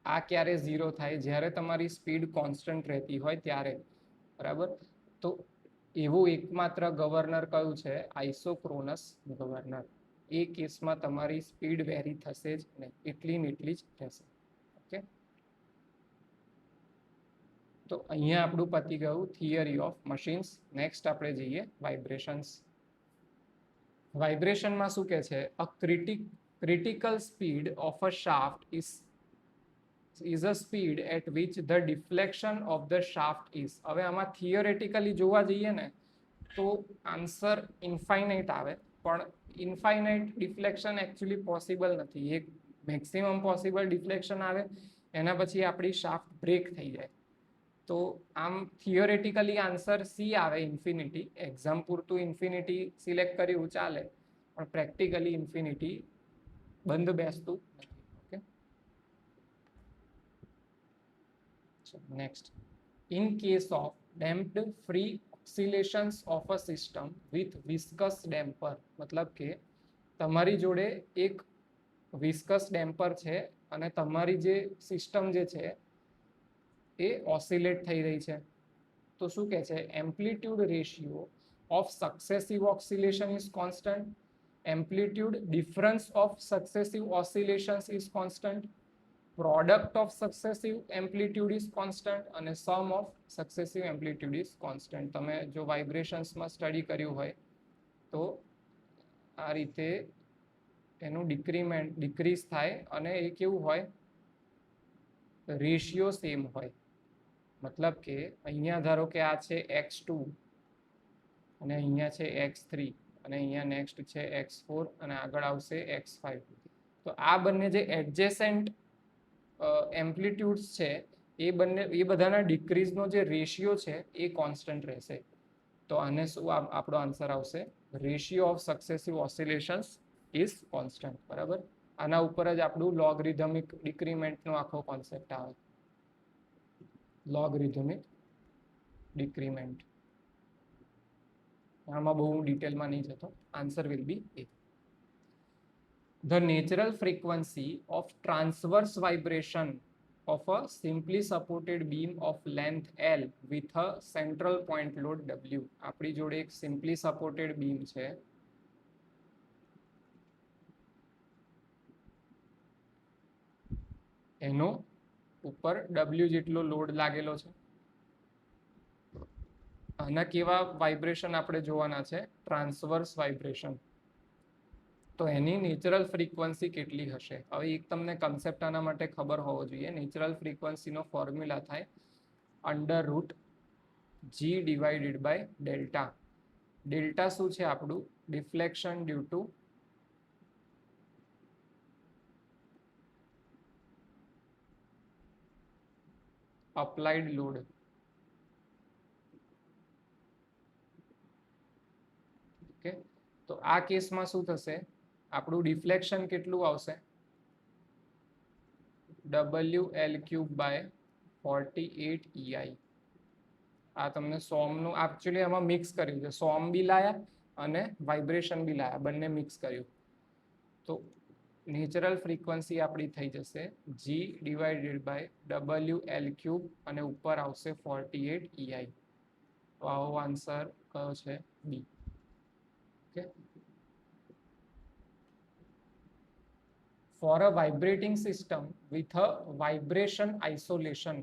આ ક્યારે 0 થાય, જ્યારે તમારી સ્પીડ કોન્સ્ટન્ટ રહેતી હોય ત્યારે, બરાબર. તો એવું એકમાત્ર ગવર્નર કયું છે, આઇસોક્રોનસ ગવર્નર. એ કેસમાં તમારી સ્પીડ વેરી થશે જ નહીં, એટલી ને એટલી જ રહેશે. ઓકે, તો અહીંયા આપણું પતી ગયું થિયરી ઓફ મશીન્સ. નેક્સ્ટ આપણે જઈએ વાઇબ્રેશન્સ. વાઇબ્રેશનમાં શું કહે છે, અ critical speed of a shaft is a speed at which the deflection of the shaft is. હવે આમાં થિયોરેટિકલી જોવા જઈએ ને તો આન્સર ઇન્ફાઇનાઇટ આવે, પણ ઇન્ફાઇનાઇટ ડિફ્લેક્શન એકચ્યુઅલી પોસિબલ નથી. એક મેક્સિમમ પોસિબલ ડિફ્લેક્શન આવે, એના પછી આપણી શાફ્ટ બ્રેક થઈ જાય. તો આમ થિયોરેટિકલી આન્સર સી આવે, ઇન્ફિનિટી. એક્ઝામ પૂરતું ઇન્ફિનિટી સિલેક્ટ કર્યું ચાલે, પણ પ્રેક્ટિકલી ઇન્ફિનિટી બંધ બેસતું નથી. Okay, next, in case of damped free oscillations of a system with viscous damper, મતલબ કે તમારી જોડે એક વિસ્કસ ડેમ્પર છે અને તમારી જે સિસ્ટમ જે છે એ ઓસિલેટ થઈ રહી છે. તો શું કહે છે, amplitude ratio of successive oscillation is constant, amplitude difference of successive oscillations is constant, product of successive amplitude is constant અને sum of successive amplitude is constant. તમે જો વાઇબ્રેશન્સમાં સ્ટડી કર્યું હોય તો આ રીતે એનું ડિક્રીઝ થાય અને એ કેવું હોય, રેશિયો સેમ હોય. મતલબ કે અહીંયા ધારો કે આ છે x2 અને અહીંયા છે x3 અને અહીંયા નેક્સ્ટ છે x4 અને આગળ આવશે x5. તો આ બંને જે એડજેસન્ટ એમ્પ્લિટ્યુડ્સ છે એ બધાના ડિક્રીઝનો જે રેશિયો છે એ કોન્સ્ટન્ટ રહેશે. તો આને શું આપણો આન્સર આવશે, ratio of successive oscillations is constant. બરાબર, આના ઉપર જ આપણું લોગરિધમિક ડિક્રીમેન્ટનો આખો કોન્સેપ્ટ આવે, લોગરિધમિક ડિક્રીમેન્ટ. આમાં બહુ ડિટેલમાં નહીં જતો, answer will be A. The natural frequency of transverse vibration of a simply supported beam of length L with a central point load W. આપણી જોડે એક simply supported beam છે, એનો ઉપર W જેટલો લોડ લાગેલો છે. આના કેવા વાઇબ્રેશન આપણે જોવાના છે, ટ્રાન્સવર્સ વાઇબ્રેશન. તો એની નેચરલ ફ્રીક્વન્સી કેટલી હશે? હવે એક તમને કન્સેપ્ટ આના માટે ખબર હોવો જોઈએ. નેચરલ ફ્રીક્વન્સીનો ફોર્મ્યુલા થાય √G divided by delta. Delta શું છે આપણું, deflection due to applied load. Okay, તો આ કેસમાં શું થશે, આપણું ડિફ્લેક્શન કેટલું આવશે, WL³/48 EI. આ તમને સોમનું એકચ્યુઅલી આમાં મિક્સ કર્યું છે, સોમ બી લાયા અને વાઇબ્રેશન બી લાયા, બંને મિક્સ કર્યું. તો નેચરલ ફ્રીક્વન્સી આપણી થઈ જશે G ડિવાઇડેડ બાય WL³ અને ઉપર આવશે 48 EI. તો આવો આન્સર કયો છે, B. Okay, for a vibrating system with a vibration isolation,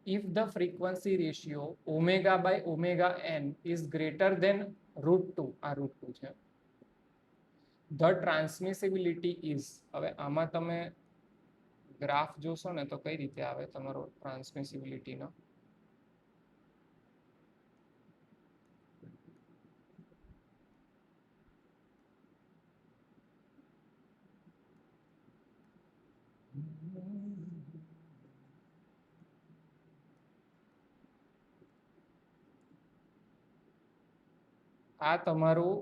if the frequency ratio ω/ωn is greater than √2, આ √2 છે, the transmissibility is, હવે આમાં તમે ગ્રાફ જોશો ને તો કઈ રીતે આવે તમારો ટ્રાન્સમિસિબિલિટીનો, આ તમારું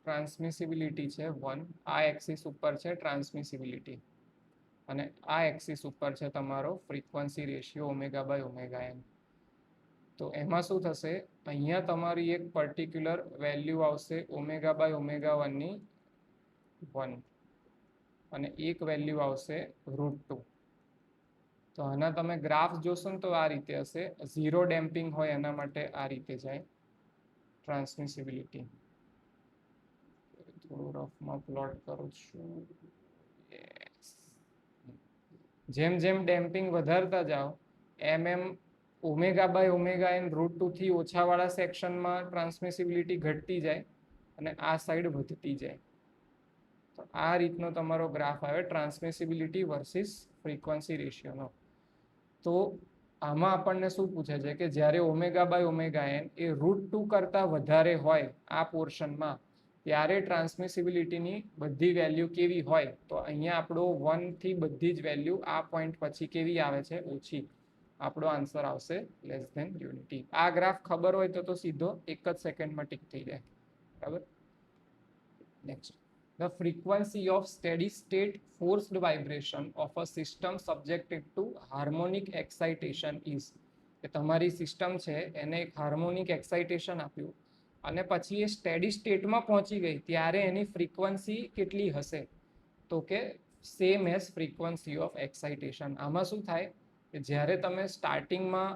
ટ્રાન્સમિસિબિલિટી છે 1, આ એક્સિસ ઉપર છે ટ્રાન્સમિસિબિલિટી અને આ એક્સિસ ઉપર છે તમારો ફ્રીક્વન્સી રેશિયો ω/ωn. તો એમાં શું થશે, અહીંયા તમારી એક પર્ટિક્યુલર વેલ્યુ આવશે ω/ω1 ની 1 અને એક વેલ્યુ આવશે √2. તો આના તમે ગ્રાફ જોશો ને તો આ રીતે હશે, 0 ડેમ્પિંગ હોય એના માટે આ રીતે જાય ટ્રાન્સમિસિબિલિટી. થોડું રફમાં પ્લોટ કરું છું. જેમ જેમ ડેમ્પિંગ વધારતા જાઓ એમ એમ ω/ωn √2 થી ઓછાવાળા સેક્શનમાં ટ્રાન્સમિસિબિલિટી ઘટતી જાય અને આ સાઈડ વધતી જાય. તો આ રીતનો તમારો ગ્રાફ આવે ટ્રાન્સમિસિબિલિટી વર્સિસ ફ્રીક્વન્સી રેશિયોનો. તો આમાં આપણને શું પૂછે છે કે જ્યારે ω/ωn એ √2 કરતાં વધારે હોય આ પોર્શનમાં, ત્યારે ટ્રાન્સમિસિબિલિટીની બધી વેલ્યુ કેવી હોય, તો અહીંયા આપણો 1 થી બધી જ વેલ્યુ આ પોઈન્ટ પછી કેવી આવે છે, ઓછી. આપણો આન્સર આવશે લેસ ધેન યુનિટી. આ ગ્રાફ ખબર હોય તો સીધો એક જ સેકન્ડમાં ટીક થઈ જાય. બરાબર, next, the frequency of steady state forced vibration of a system subjected to harmonic excitation is. કે તમારી સિસ્ટમ છે એને એક હાર્મોનિક એક્સાઇટેશન આપ્યું અને પછી એ સ્ટેડી સ્ટેટમાં પહોંચી ગઈ ત્યારે એની ફ્રીક્વન્સી કેટલી હશે, તો કે same as frequency of excitation. આમાં શું થાય કે જ્યારે તમે સ્ટાર્ટિંગમાં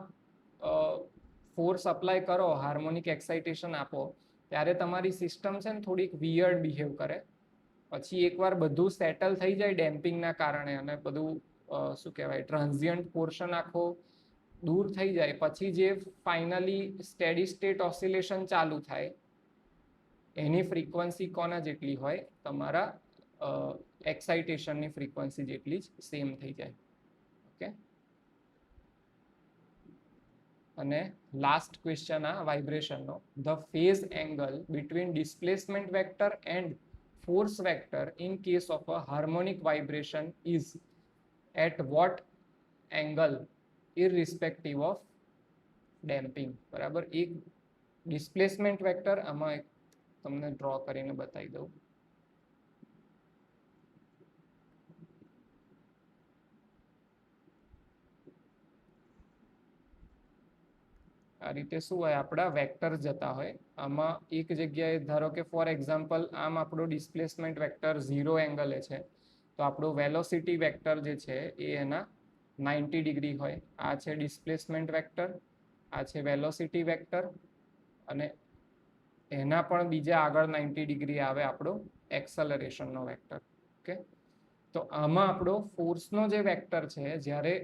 ફોર્સ અપ્લાય કરો, હાર્મોનિક એક્સાઇટેશન આપો, ત્યારે તમારી સિસ્ટમ છે ને થોડીક વિયર્ડ બિહેવ કરે. પછી એકવાર બધું સેટલ થઈ જાય ડેમ્પિંગના કારણે અને બધું શું કહેવાય ટ્રાન્ઝિયન્ટ પોર્શન આખો દૂર થઈ જાય પછી જે ફાઇનલી સ્ટેડી સ્ટેટ ઓસિલેશન ચાલુ થાય એની ફ્રીક્વન્સી કોના જેટલી હોય, તમારા એક્સાઇટેશનની ફ્રીક્વન્સી જેટલી જ સેમ થઈ જાય. ઓકે, અને લાસ્ટ ક્વેશ્ચન આ વાઇબ્રેશનનો. The phase angle between displacement vector and force vector in case of a harmonic vibration is at what angle irrespective of damping. બરાબર, એક ડિસ્પ્લેસમેન્ટ વેક્ટર આમાં એક તમને ડ્રો કરીને બતાવી દઉં. આ રીતે શું હોય, આપણા વેક્ટર જતા હોય આમાં એક જગ્યાએ, ધારો કે ફોર એક્ઝામ્પલ આમ આપણો ડિસ્પ્લેસમેન્ટ વેક્ટર 0 એંગલે છે, તો આપણું વેલોસિટી વેક્ટર જે છે એ એના 90 ડિગ્રી હોય. આ છે ડિસ્પ્લેસમેન્ટ વેક્ટર, આ છે વેલોસિટી વેક્ટર, અને એના પણ બીજા આગળ 90 ડિગ્રી આવે આપણો એક્સલરેશનનો વેક્ટર. ઓકે, તો આમાં આપણો ફોર્સનો જે વેક્ટર છે, જ્યારે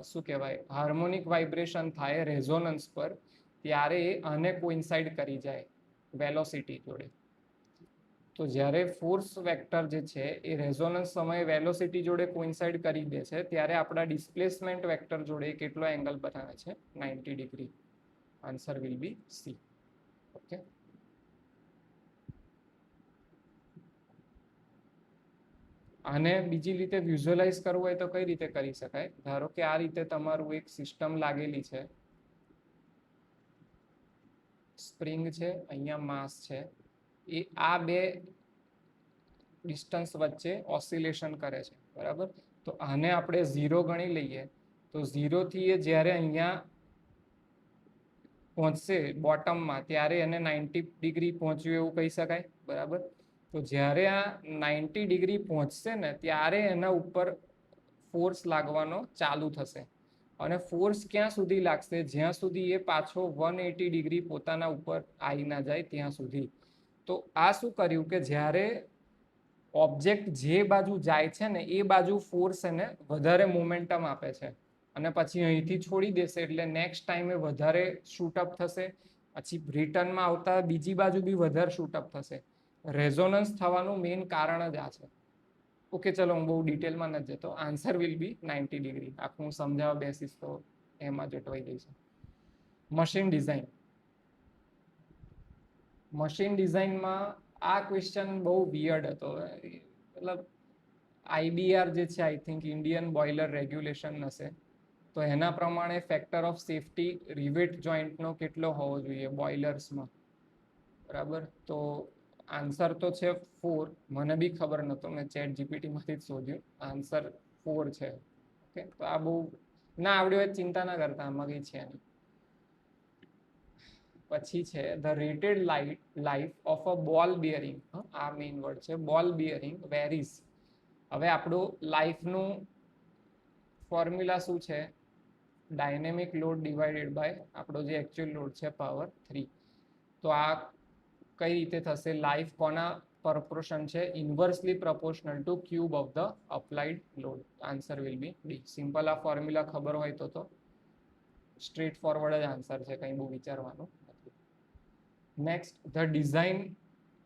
શું કહેવાય હાર્મોનિક વાઇબ્રેશન થાય રેઝોનન્સ પર, ત્યારે આને કોઇન્સાઇડ કરી જાય વેલોસિટી જોડે. તો જ્યારે ફોર્સ વેક્ટર જે છે એ રેઝોનન્સ સમયે વેલોસિટી જોડે કોઇન્સાઇડ કરી દે છે, ત્યારે આપણા ડિસ્પ્લેસમેન્ટ વેક્ટર જોડે કેટલો એંગલ બનાવે છે, 90 degree. Answer will be C. Okay, આને બીજી રીતે વિઝ્યુઅલાઇઝ કરવું હોય તો કઈ રીતે કરી શકાય? ધારો કે આ રીતે તમારું એક સિસ્ટમ લાગેલી છે, સ્પ્રિંગ છે, અહીંયા માસ છે, એ આ બે ડિસ્ટન્સ વચ્ચે ઓસિલેશન કરે છે. બરાબર, તો આને આપણે 0 ગણી લઈએ, તો 0 થી એ જ્યારે અહીંયા પહોંચશે બોટમમાં, ત્યારે એને 90 ડિગ્રી પહોંચ્યું એવું કહી શકાય. બરાબર, તો જ્યારે આ 90 ડિગ્રી પહોંચશે ને, ત્યારે એના ઉપર ફોર્સ લાગવાનો ચાલુ થશે. અને ફોર્સ ક્યાં સુધી લાગશે? જ્યાં સુધી એ પાછો 180 ડિગ્રી પોતાના ઉપર આવી ના જાય ત્યાં સુધી. તો આ શું કર્યું કે જ્યારે ઓબ્જેક્ટ જે બાજુ જાય છે ને એ બાજુ ફોર્સ એને વધારે મોમેન્ટમ આપે છે, અને પછી અહીંથી છોડી દેશે એટલે નેક્સ્ટ ટાઈમે વધારે શૂટઅપ થશે, પછી રિટર્નમાં આવતા બીજી બાજુ બી વધારે શૂટઅપ થશે. રેઝોનન્સ થવાનું મેઇન કારણ જ આ છે. ઓકે, ચલો હું બહુ ડિટેલમાં નથી જતો. Answer will B 90 degree. આખું હું સમજાવવા બેસીશ તો એમાં જટવાઈ જઈશ. Machine design. મશીન ડિઝાઇનમાં આ ક્વેશ્ચન બહુ વિયર્ડ હતો. મતલબ IBR જે છે, I think Indian boiler regulation હશે, તો એના પ્રમાણે ફેક્ટર ઓફ સેફટી રિવેટ જોઈન્ટનો કેટલો હોવો જોઈએ બોઇલર્સમાં. બરાબર, તો આન્સર તો છે 4. મને બી ખબર નહોતો, મેં ચેટ જીપીટીમાંથી જ શોધ્યું. આન્સર 4 છે. ઓકે, તો આ બહુ ના આવડ્યું હોય ચિંતા ના કરતા, આમાં કંઈ છે નહીં. પછી છે the rated life of a બોલ બિયરિંગ. આ મેઇન વર્ડ છે, બોલ બિયરિંગ વેરીઝ. હવે આપણું લાઈફનું ફોર્મ્યુલા શું છે? ડાયનેમિક લોડ ડિવાઇડેડ બાય આપણો જે એકચ્યુઅલ લોડ છે પાવર 3. તો આ કઈ રીતે થશે? લાઈફ કોના proportion છે? Inversely proportional to cube of the applied load. Answer will be D. Simple આ ફોર્મ્યુલા ખબર હોય તો સ્ટ્રેટ ફોરવર્ડ જ આન્સર છે, કંઈ બહુ વિચારવાનું નથી. Next, the design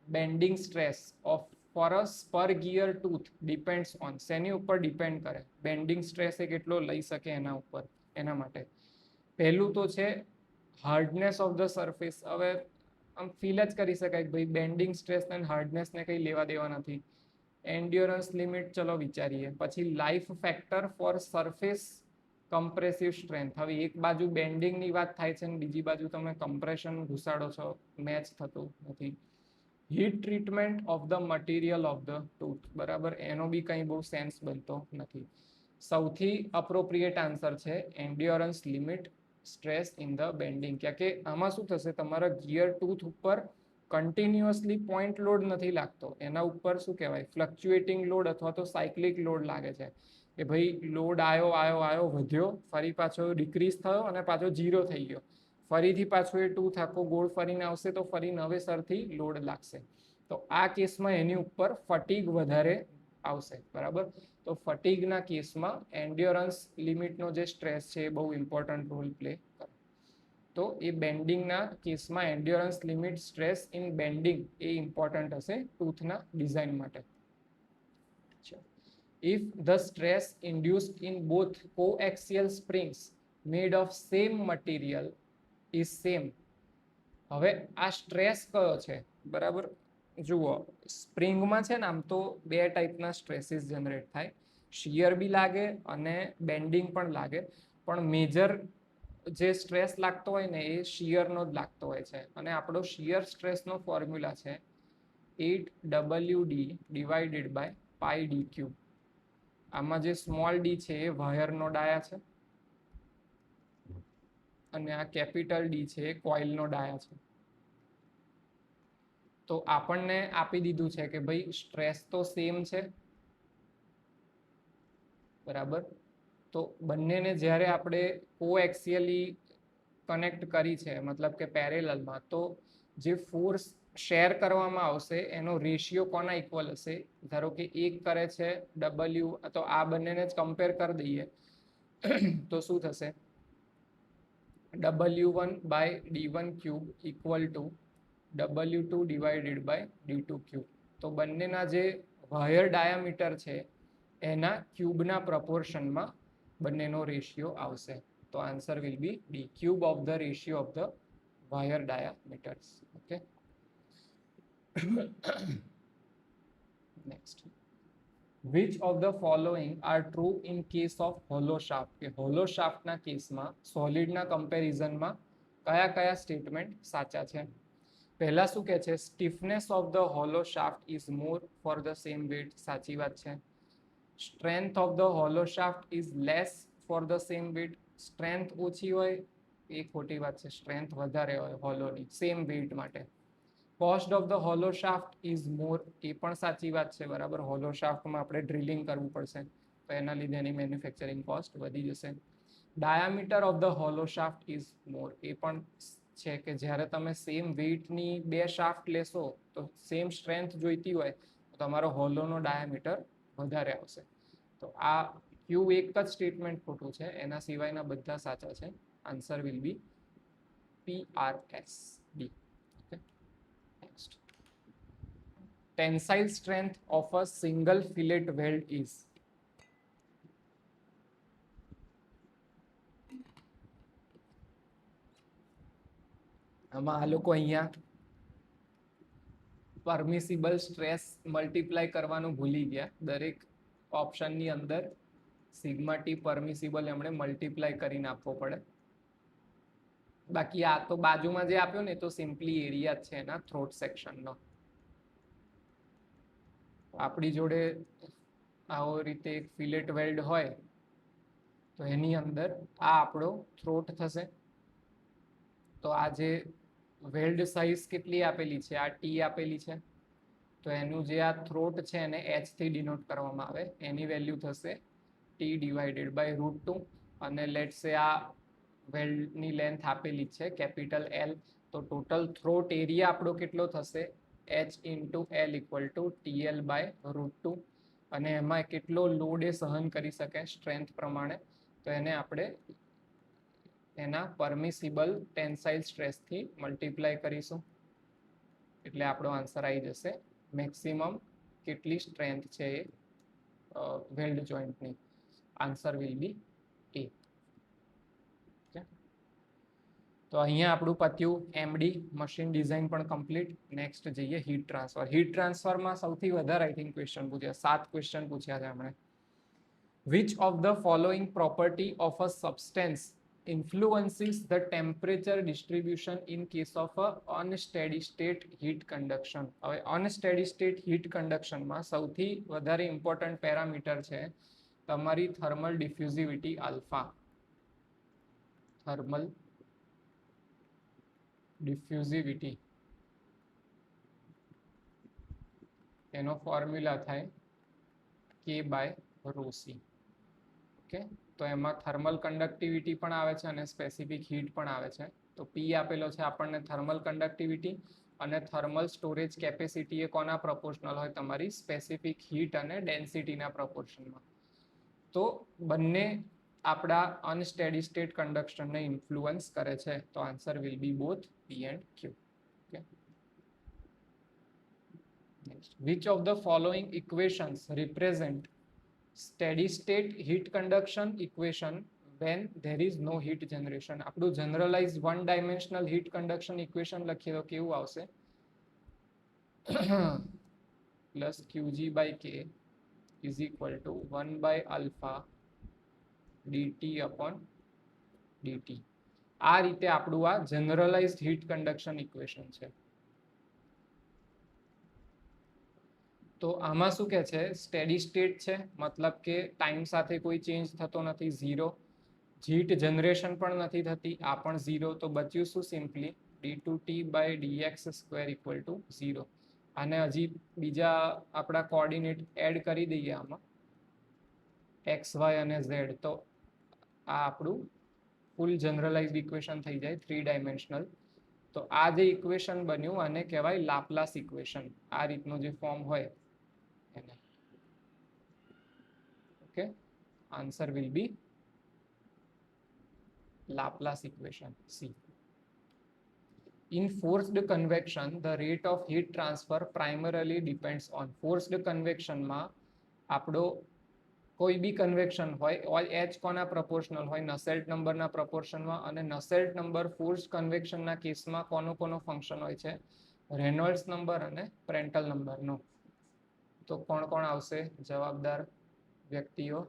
bending stress of for a spur gear tooth depends on. શેની ઉપર ડિપેન્ડ કરે? બેન્ડિંગ સ્ટ્રેસ એ કેટલો લઈ શકે એના ઉપર, એના માટે પહેલું તો છે હાર્ડનેસ ઓફ ધ સરફેસ. હવે આમ ફીલ જ કરી શકાય કે ભાઈ બેન્ડિંગ સ્ટ્રેસ અને હાર્ડનેસને કંઈ લેવા દેવા નથી. એન્ડ્યોરન્સ લિમિટ ચલો વિચારીએ. પછી life factor for surface compressive strength. હવે એક બાજુ બેન્ડિંગની વાત થાય છે અને બીજી બાજુ તમે કમ્પ્રેશન ઘુસાડો છો, મેચ થતું નથી. Heat treatment of the material of the tooth. બરાબર, એનો બી કંઈ બહુ સેન્સ બનતો નથી. સૌથી અપ્રોપ્રિએટ આન્સર છે endurance limit stress in the bending. કે આમાં શું થશે, તમારા ગિયર ટૂથ ઉપર કન્ટિન્યુઅસલી પોઈન્ટ લોડ નથી લાગતો, એના ઉપર શું કહેવાય ફ્લક્ચ્યુએટિંગ લોડ અથવા તો સાયક્લિક લોડ લાગે છે. કે ભાઈ લોડ આવ્યો વધ્યો, ફરી પાછો ડિક્રીઝ થયો અને પાછો 0 થઈ ગયો, ફરીથી પાછો એ ટૂથ આખો ગોળ ફરીને આવશે તો ફરી નવેસરથી લોડ લાગશે. તો આ કેસમાં એની ઉપર ફટીગ વધારે આવશે, બરાબર. તો ફટીગના કેસમાં એન્ડ્યોરન્સ લિમિટનો જે સ્ટ્રેસ છે એ બહુ ઇમ્પોર્ટન્ટ રોલ પ્લે કરે. તો એ બેન્ડિંગના કેસમાં endurance limit stress in bending A important હશે ટૂથના ડિઝાઇન માટે. If the stress induced in both coaxial springs made of same material is same. હવે આ સ્ટ્રેસ કયો છે, બરાબર. જુઓ, સ્પ્રિંગમાં છે ને આમ તો બે ટાઈપના સ્ટ્રેસીસ જનરેટ થાય, શિયર બી લાગે અને બેન્ડિંગ પણ લાગે, પણ મેજર જે સ્ટ્રેસ લાગતો હોય ને એ શિયરનો જ લાગતો હોય છે. અને આપણો શિયર સ્ટ્રેસનો ફોર્મ્યુલા છે 8WD divided by pi D cube. આમાં જે સ્મોલ ડી છે એ વાયરનો ડાયા છે અને આ કેપિટલ ડી છે એ કોઇલનો ડાયા છે. તો આપણને આપી દીધું છે કે ભાઈ સ્ટ્રેસ તો સેમ છે, બરાબર. તો બંનેને જ્યારે આપણે કોએક્સિયલી કનેક્ટ કરી છે, મતલબ કે પેરેલલમાં, તો જે ફોર્સ શેર કરવામાં આવશે એનો રેશિયો કોના ઇક્વલ હશે. ધારો કે એક કરે છે ડબલ્યુ, તો આ બંનેને જ કમ્પેર કરી દઈએ તો શું થશે, W1 by D1 cube equal to W2 divided by D2 cube. તો બંનેના જે વાયર ડાયામીટર છે એના ક્યુબના પ્રપોર્શનમાં બંનેનો રેશિયો આવશે. તો answer will be D, cube of the ratio of the wire diameters. Okay, next. Which of the following are true in case of hollow shaft? કે hollow શાફ્ટના કેસમાં સોલિડના કમ્પેરિઝનમાં કયા કયા સ્ટેટમેન્ટ સાચા છે. પહેલા શું કહે છે, stiffness of the hollow shaft is more for the same weight. સાચી વાત છે. Strength of the hollow shaft is less for the same weight. Strength ઓછી હોય એ ખોટી વાત છે, સ્ટ્રેન્થ વધારે હોય હોલોની સેમ વેટ માટે. Cost of the hollow shaft is more, એ પણ સાચી વાત છે, બરાબર. હોલો શાફ્ટમાં આપણે ડ્રિલિંગ કરવું પડશે તો એના લીધે એની મેન્યુફેક્ચરિંગ કોસ્ટ વધી જશે. Diameter of the hollow shaft is more, એ પણ છે કે જ્યારે તમે સેમ વેઇટની બે શાફ્ટ લેશો તો સેમ સ્ટ્રેન્થ જોઈતી હોય તો તમારો હોલોનો ડાયામીટર વધારે આવશે. તો આ ક્યુ એક જ સ્ટેટમેન્ટ ખોટું છે, એના સિવાયના બધા સાચા છે. Answer will B PRS D. Next. Tensile strength of a single fillet weld is. આમાં આ લોકો અહીંયા પરમિસિબલ સ્ટ્રેસ મલ્ટીપ્લાય કરવાનું ભૂલી ગયા. દરેક ઓપ્શનની અંદર સિગ્મા ટી પરમિસિબલ એમણે મલ્ટીપ્લાય કરીને આપવો પડે. બાકી આ તો બાજુમાં જે આપ્યો ને તો સિમ્પલી એરિયા જ છે એના થ્રોટ સેક્શનનો. આપણી જોડે આવો રીતે એક ફિલેટ વેલ્ડ હોય તો એની અંદર આ આપણો થ્રોટ થશે. તો આ જે વેલ્ડ સાઇઝ કેટલી આપેલી છે, આ ટી આપેલી છે, તો એનું જે આ થ્રોટ છે એને H થી ડિનોટ કરવામાં આવે. એની વેલ્યુ થશે T ડિવાઇડેડ બાય √2. અને લેટ્સ સે આ વેલ્ડની લેન્થ આપેલી છે કેપિટલ L, તો ટોટલ થ્રોટ એરિયા આપણો કેટલો થશે, H into L equal to TL by √2. અને એમાં કેટલો લોડ એ સહન કરી શકે સ્ટ્રેન્થ પ્રમાણે, તો એને આપણે એના પરમિસિબલ ટેન્સાઇલ સ્ટ્રેસથી મલ્ટીપ્લાય કરીશું. એટલે આપણો આન્સર આવી જશે મેક્સિમમ કેટલી સ્ટ્રેન્થ છે એ વેલ્ડ જોઈન્ટની. Answer will be A. તો અહીંયા આપણું પત્યું MD મશીન ડિઝાઇન પણ કમ્પ્લીટ. નેક્સ્ટ જઈએ હીટ ટ્રાન્સફર. હીટ ટ્રાન્સફરમાં સૌથી વધારે આઈ થિંક ક્વેશ્ચન પૂછ્યા, 7 ક્વેશ્ચન પૂછ્યા છે આપણે. Which of the following property of a substance influences the temperature distribution in case of a unsteady state heat conduction. હવે unsteady state heat conduction માં સૌથી વધારે ઇમ્પોર્ટન્ટ પેરામીટર છે તમારી થર્મલ ડિફ્યુઝિવિટી આલ્ફા. થર્મલ ડિફ્યુઝિવિટી એનો ફોર્મ્યુલા થાય K/ρC. ઓકે, તો એમાં થર્મલ કન્ડક્ટિવિટી પણ આવે છે અને સ્પેસિફિક હીટ પણ આવે છે. તો P આપેલો છે આપણને થર્મલ કન્ડક્ટિવિટી, અને થર્મલ સ્ટોરેજ કેપેસિટી એ કોના પ્રોપોર્શનલ હોય? તમારી સ્પેસિફિક હીટ અને ડેન્સિટીના પ્રોપોર્શનમાં. તો બંને આપણા અનસ્ટેડી સ્ટેટ કન્ડક્શનને ઇન્ફ્લુઅન્સ કરે છે. તો answer will be both P and Q. Okay. Next, which of the following equations represent steady state heat conduction equation when there is no heat generation? આપણું generalized one dimensional heat conduction equation લખીએ તો કેવું આવશે? plus Qg/K is equal to 1/alpha dt upon dt. આ રીતે આપણું આ generalized heat conduction equation છે. તો આમાં શું કહે છે? સ્ટેડી સ્ટેટ છે, મતલબ કે ટાઈમ સાથે કોઈ ચેન્જ થતો નથી, 0. હીટ જનરેશન પણ નથી થતી, આ પણ 0. તો બચ્યું શું? Simply d2T/dx² = 0. અને હજી બીજા આપણા કોઓર્ડિનેટ એડ કરી દઈએ આમાં, x, y અને z. તો આ આપણું ફૂલ જનરલાઇઝડ ઇક્વેશન થઈ જાય, 3 ડાયમેન્શનલ. તો આ જે ઇક્વેશન બન્યું આને કહેવાય લાપ્લાસ ઇક્વેશન. આ રીતનું જે ફોર્મ હોય એને. Okay, answer will B Laplace equation C. In forced convection, the rate of heat transfer primarily depends on. Forced convection માં આપણો કોઈ બી કન્વેક્શન હોય, H કોના પ્રોપોર્શનલ હોય? નસેલ્ટ નંબરના પ્રોપોર્શનમાં. અને નસેલ્ટ નંબર ફોર્સ્ડ કન્વેક્શનના કેસમાં કોનો ફંક્શન હોય છે? રેનોલ્ડ્સ નંબર અને પ્રેન્ટલ નંબરનો. તો કોણ આવશે જવાબદાર વ્યક્તિઓ?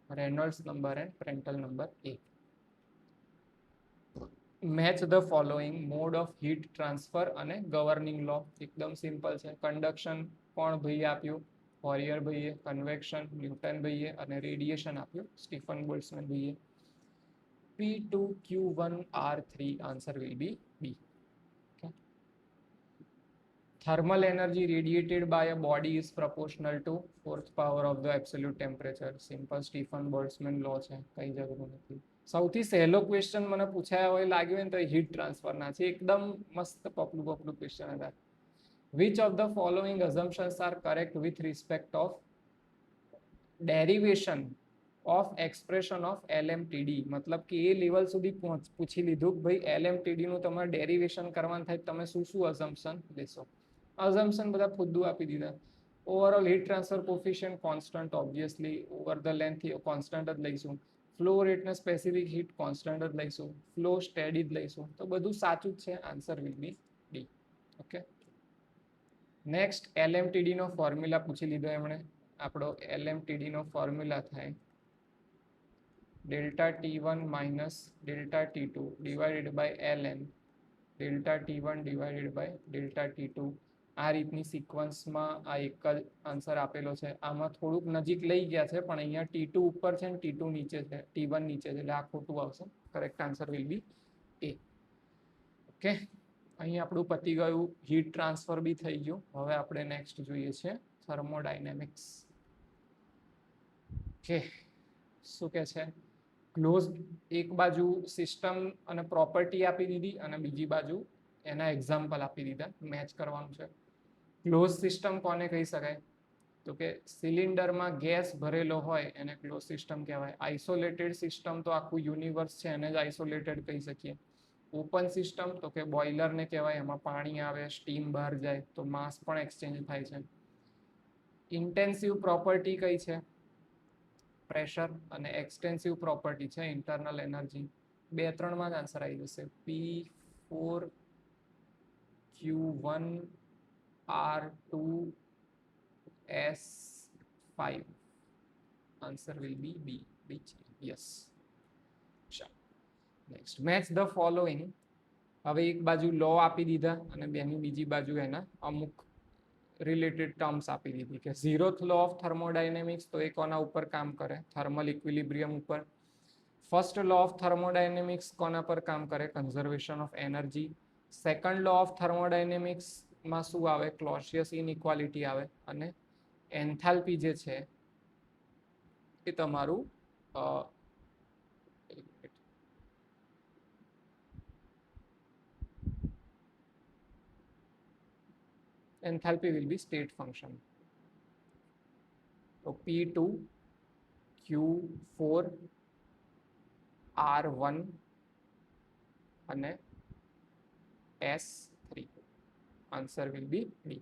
Reynolds number and Prandtl number A. Match the following mode of heat transfer અને ગવર્નિંગ લો. એકદમ સિમ્પલ છે. કન્ડક્શન કોણ ભાઈએ આપ્યું? ફોરિયર ભાઈએ. કન્વેક્શન ન્યૂટન ભાઈએ. અને રેડિયેશન આપ્યું સ્ટીફન બોલ્ટ્ઝમેન ભાઈએ. P2Q1R3 answer will B B. Thermal energy radiated by a body is proportional to 4th power of the absolute temperature. Simple Stefan Boltzmann law છે, કઈ જરૂર નથી. સૌથી સહેલો ક્વેશ્ચન મને પૂછાયા હોય લાગ્યું ને તો હીટ ટ્રાન્સફરના છે. એકદમ મસ્ત પપલું ક્વેશ્ચન હતા. Which of the following અઝમ્પશન્સ are correct with respect of derivation of expression of LMTD? મતલબ કે એ લેવલ સુધી પૂછી લીધું કે ભાઈ LMTD નું તમારે ડેરિવેશન કરવાનું થાય, તમે શું અઝમ્પશન લેશો? અઝમ્પશન બધા ખુદ્દું આપી દીધા. Overall heat transfer coefficient constant, obviously over the length constant જ લઈશું. ફ્લો રેટ ને સ્પેસિફિક હીટ કોન્સ્ટન્ટ જ લઈશું. ફ્લો સ્ટેડી જ લઈશું. તો બધું સાચું જ છે. Answer will be D. Okay, next LMTD નો ફોર્મ્યુલા પૂછી લીધો એમણે. આપણો LMTD નો ફોર્મ્યુલા થાય ΔT1 minus ΔT2 divided by LN ΔT1 divided by ΔT2. આ રીતની સિક્વન્સમાં આ એક જ આન્સર આપેલો છે. આમાં થોડુંક નજીક લઈ ગયા છે, પણ અહીંયા T2 ઉપર છે ને T2 નીચે છે, T1 નીચે છે, એટલે આ ખોટું આવશે. Correct answer will be A. Okay, અહીં આપણું પતી ગયું. હીટ ટ્રાન્સફર બી થઈ ગયું. હવે આપણે નેક્સ્ટ જોઈએ છે થર્મોડાયનેમિક્સ. ઓકે, શું કે છે? ક્લોઝ એક બાજુ સિસ્ટમ અને પ્રોપર્ટી આપી દીધી અને બીજી બાજુ એના એક્ઝામ્પલ આપી દીધા. મેચ કરવાનું છે. ક્લોઝ સિસ્ટમ કોને કહી શકાય? તો કે સિલિન્ડરમાં ગેસ ભરેલો હોય એને ક્લોઝ સિસ્ટમ કહેવાય. આઇસોલેટેડ સિસ્ટમ તો આખું યુનિવર્સ છે એને જ આઇસોલેટેડ કહી શકીએ. ઓપન સિસ્ટમ તો કે બોઇલરને કહેવાય, એમાં પાણી આવે, સ્ટીમ બહાર જાય તો માસ પણ એક્સચેન્જ થાય છે. ઇન્ટેન્સિવ પ્રોપર્ટી કઈ છે? પ્રેશર. અને એક્સટેન્સિવ પ્રોપર્ટી છે ઇન્ટરનલ એનર્જી. 2-3 માં જ આન્સર આવી જશે. P4Q1R2S5 answer will be B. Yes. Next, match the following. હવે એક બાજુ લો આપી દીધા અને બેની બીજી બાજુ એના અમુક રિલેટેડ ટર્મ્સ આપી દીધી કે 0th લો ઓફ થર્મોડાયનેમિક્સ, તો એ કોના ઉપર કામ કરે? થર્મલ ઇક્વિલિબ્રિયમ ઉપર. ફર્સ્ટ લો ઓફ થર્મોડાયનેમિક્સ કોના પર કામ કરે? Conservation of energy. Second law of થર્મોડાયનેમિક્સમાં શું આવે? ક્લોસિયસ ઇનઇક્વાલિટી આવે. અને એન્થાલ્પી જે છે એ તમારું enthalpy will be state function. So P2 Q4 R1 અને S3. Answer will be D.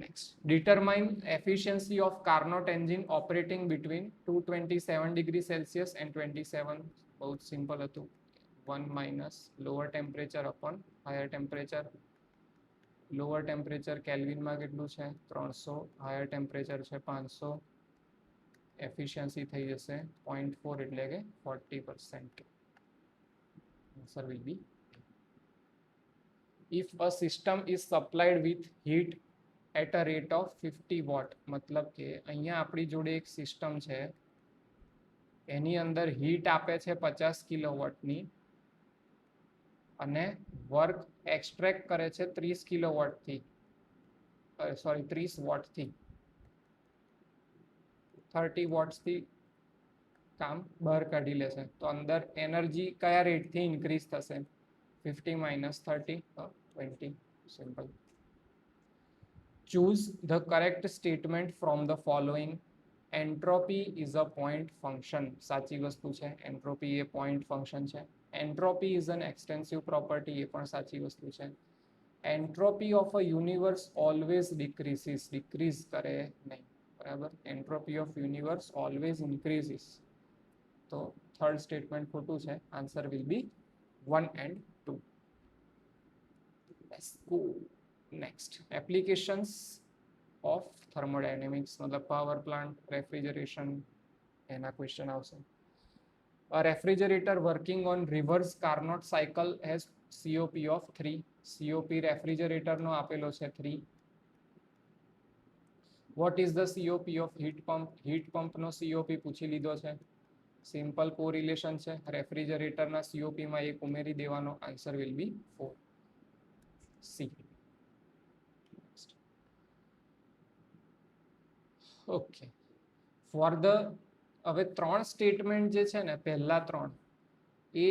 Next, determine efficiency of Carnot engine operating between 227 degrees Celsius and 27. बहुत simple હતું. 1 minus lower temperature upon higher temperature. Lower temperature કેલ્વિનમાં કેટલું છે? 300. Higher temperature છે 500. Efficiency થઈ જશે 0.4 એટલે કે 40%. Answer will be if a system is supplied with heat at a rate of 50 watt, મતલબ કે અહીંયા આપણી જોડે એક સિસ્ટમ છે, એની અંદર હીટ આપે છે 50 કિલોવોટની અને વર્ક એક્સટ્રેક્ટ કરે છે 30 કિલોવોટથી, સોરી 30 વોટથી, 30 વોટ્સથી કામ બહાર કાઢી લેશે, તો અંદર એનર્જી કયા રેટથી ઇન્ક્રીઝ થશે? 50 minus 30, 20. Simple. Choose the correct statement from the following. Entropy is a point function. સાચી વસ્તુ છે, એન્ટ્રોપી એ પોઈન્ટ ફંક્શન છે. Entropy is an extensive property, એ પણ સાચી વસ્તુ છે. Entropy of a universe always decreases, decrease કરે નહીં, બરાબર. Entropy of universe always increases. તો થર્ડ સ્ટેટમેન્ટ ખોટું છે. Answer will be 1 and 2. Let's go next. Applications of thermodynamics, मतलब power plant, refrigeration, એના ક્વેશ્ચન આવશે. A refrigerator working on reverse Carnot cycle has COP of 3. COP refrigerator નો આપેલો છે 3. What is the COP of heat pump? heat pump no COP પૂછી લીધો છે. Simple correlation છે. રેફ્રિજરેટરના COP માં એક ઉમેરી દેવાનો. Answer will B 4. C. Okay, for the, હવે 3 સ્ટેટમેન્ટ જે છે ને, પહેલા 3 એ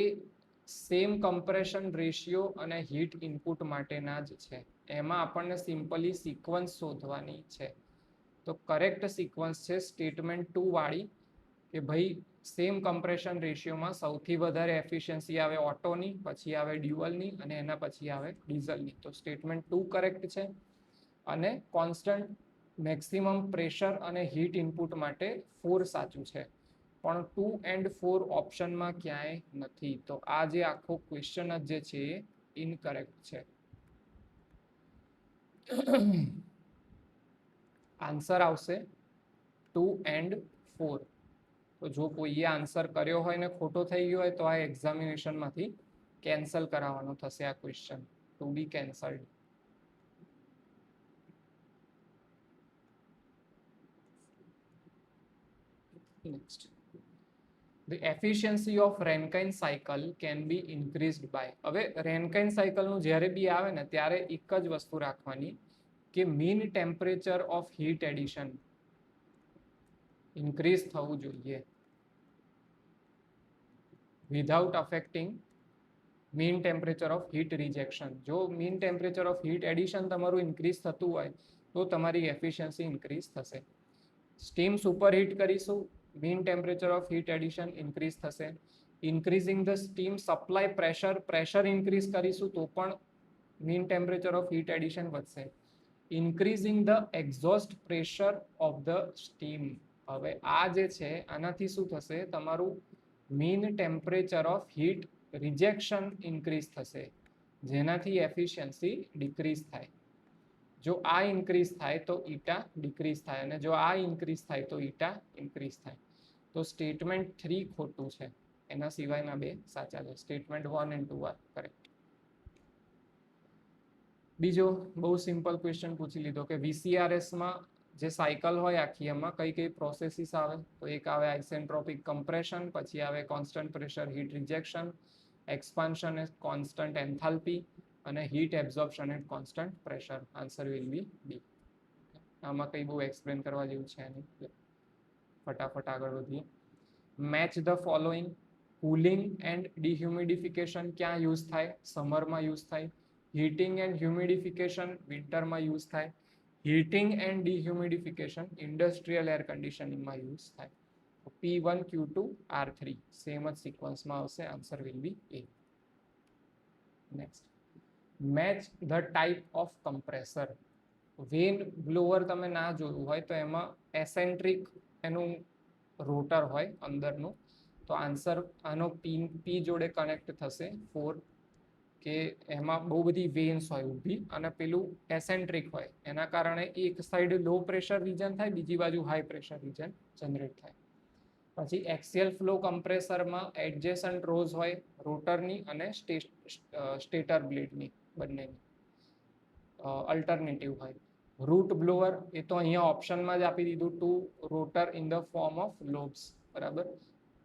સેમ કમ્પ્રેશન રેશિયો અને હીટ ઇનપુટ માટેના જ છે. એમાં આપણને સિમ્પલી સિક્વન્સ શોધવાની છે. તો કરેક્ટ સિક્વન્સ છે સ્ટેટમેન્ટ 2 વાળી, કે ભાઈ સેમ કમ્પ્રેશન રેશિયોમાં સૌથી વધારે એફિશિયન્સી આવે ઓટોની, પછી આવે ડ્યુઅલની અને એના પછી આવે ડીઝલની. તો સ્ટેટમેન્ટ 2 કરેક્ટ છે. અને કોન્સ્ટન્ટ મેક્સિમમ પ્રેશર અને હીટ ઇનપુટ માટે 4 સાચું છે. પણ 2 and 4 ઓપ્શનમાં ક્યાંય નથી. તો આ જે આખો ક્વેશ્ચન જ જે છે એ ઇનકરેક્ટ છે. આન્સર આવશે 2 and 4. તો જો કોઈએ આન્સર કર્યો હોય ને ખોટો થઈ ગયો હોય તો આ એક્ઝામિનેશનમાંથી કેન્સલ કરાવવાનો થશે આ question. To be cancelled. Next, the efficiency of Rankine cycle can be increased by. હવે Rankine cycle નું જ્યારે બી આવે ને ત્યારે એક જ વસ્તુ રાખવાની કે mean temperature of heat addition increase થવું જોઈએ without affecting mean temperature of heat rejection. જો mean temperature of heat addition તમારું increase થતું હોય તો તમારી efficiency increase થશે. સ્ટીમ સુપરહીટ કરીશું, mean temperature of heat addition increase થશે. increasing the steam supply pressure, pressure increase કરીશું તો પણ mean temperature of heat addition વધશે. increasing the exhaust pressure of the steam, હવે આ જે છે આનાથી શું થશે? તમારું mean temperature of heat rejection increase થશે, જેનાથી એફિશિયન્સી ડિક્રીઝ થાય. જો આ ઇન્ક્રીઝ થાય તો ઈટા ડિક્રીઝ થાય, અને જો આ ઇન્ક્રીઝ થાય તો ઈટા ઇન્ક્રીઝ થાય. તો સ્ટેટમેન્ટ 3 ખોટું છે, એના સિવાયના 2 સાચા છે. Statement 1 and 2 are correct. બીજો બહુ સિમ્પલ ક્વેશ્ચન પૂછી લીધો કે VCRS માં જે સાયકલ હોય આખી એમાં કઈ કઈ પ્રોસેસીસ આવે, તો એક આવે આઇસેન્ટ્રોપિક કમ્પ્રેશન, પછી આવે constant pressure heat rejection, expansion at constant enthalpy, અને heat absorption at constant pressure. Answer will be B. આમાં કંઈ બહુ એક્સપ્લેન કરવા જેવું છે નહીં, ફટાફટ આગળ વધીએ. Match the following. Cooling and dehumidification ક્યાં યુઝ થાય? સમરમાં યુઝ થાય. હીટિંગ એન્ડ હ્યુમિડિફિકેશન વિન્ટરમાં યુઝ થાય. Heating and dehumidification industrial air કન્ડિશનિંગમાં યુઝ થાય. P1 Q2 R3 સેમ જ સિક્વન્સમાં આવશે. Answer will be A. Next, match the type of compressor. Vane blower તમે ના જોયું હોય તો એમાં એસેન્ટ્રિક એનું રોટર હોય અંદરનું, તો આન્સર આનો પી જોડે કનેક્ટ થશે 4, કે એમાં બહુ બધી વેન્સ હોય ઊભી, અને પેલું એસેન્ટ્રિક હોય, એના કારણે એક સાઈડ લો પ્રેશર રીજન થાય, બીજી બાજુ હાઈ પ્રેશર રીજન જનરેટ થાય. પછી એક્સિયલ ફ્લો કમ્પ્રેસરમાં એડજેસન્ટ રોઝ હોય રોટરની અને સ્ટેટર બ્લેડની, બંનેની અલ્ટરનેટિવ હોય. રૂટ બ્લોઅર એ તો અહીંયા ઓપ્શનમાં જ આપી દીધું, to rotor in the form of lobes, બરાબર.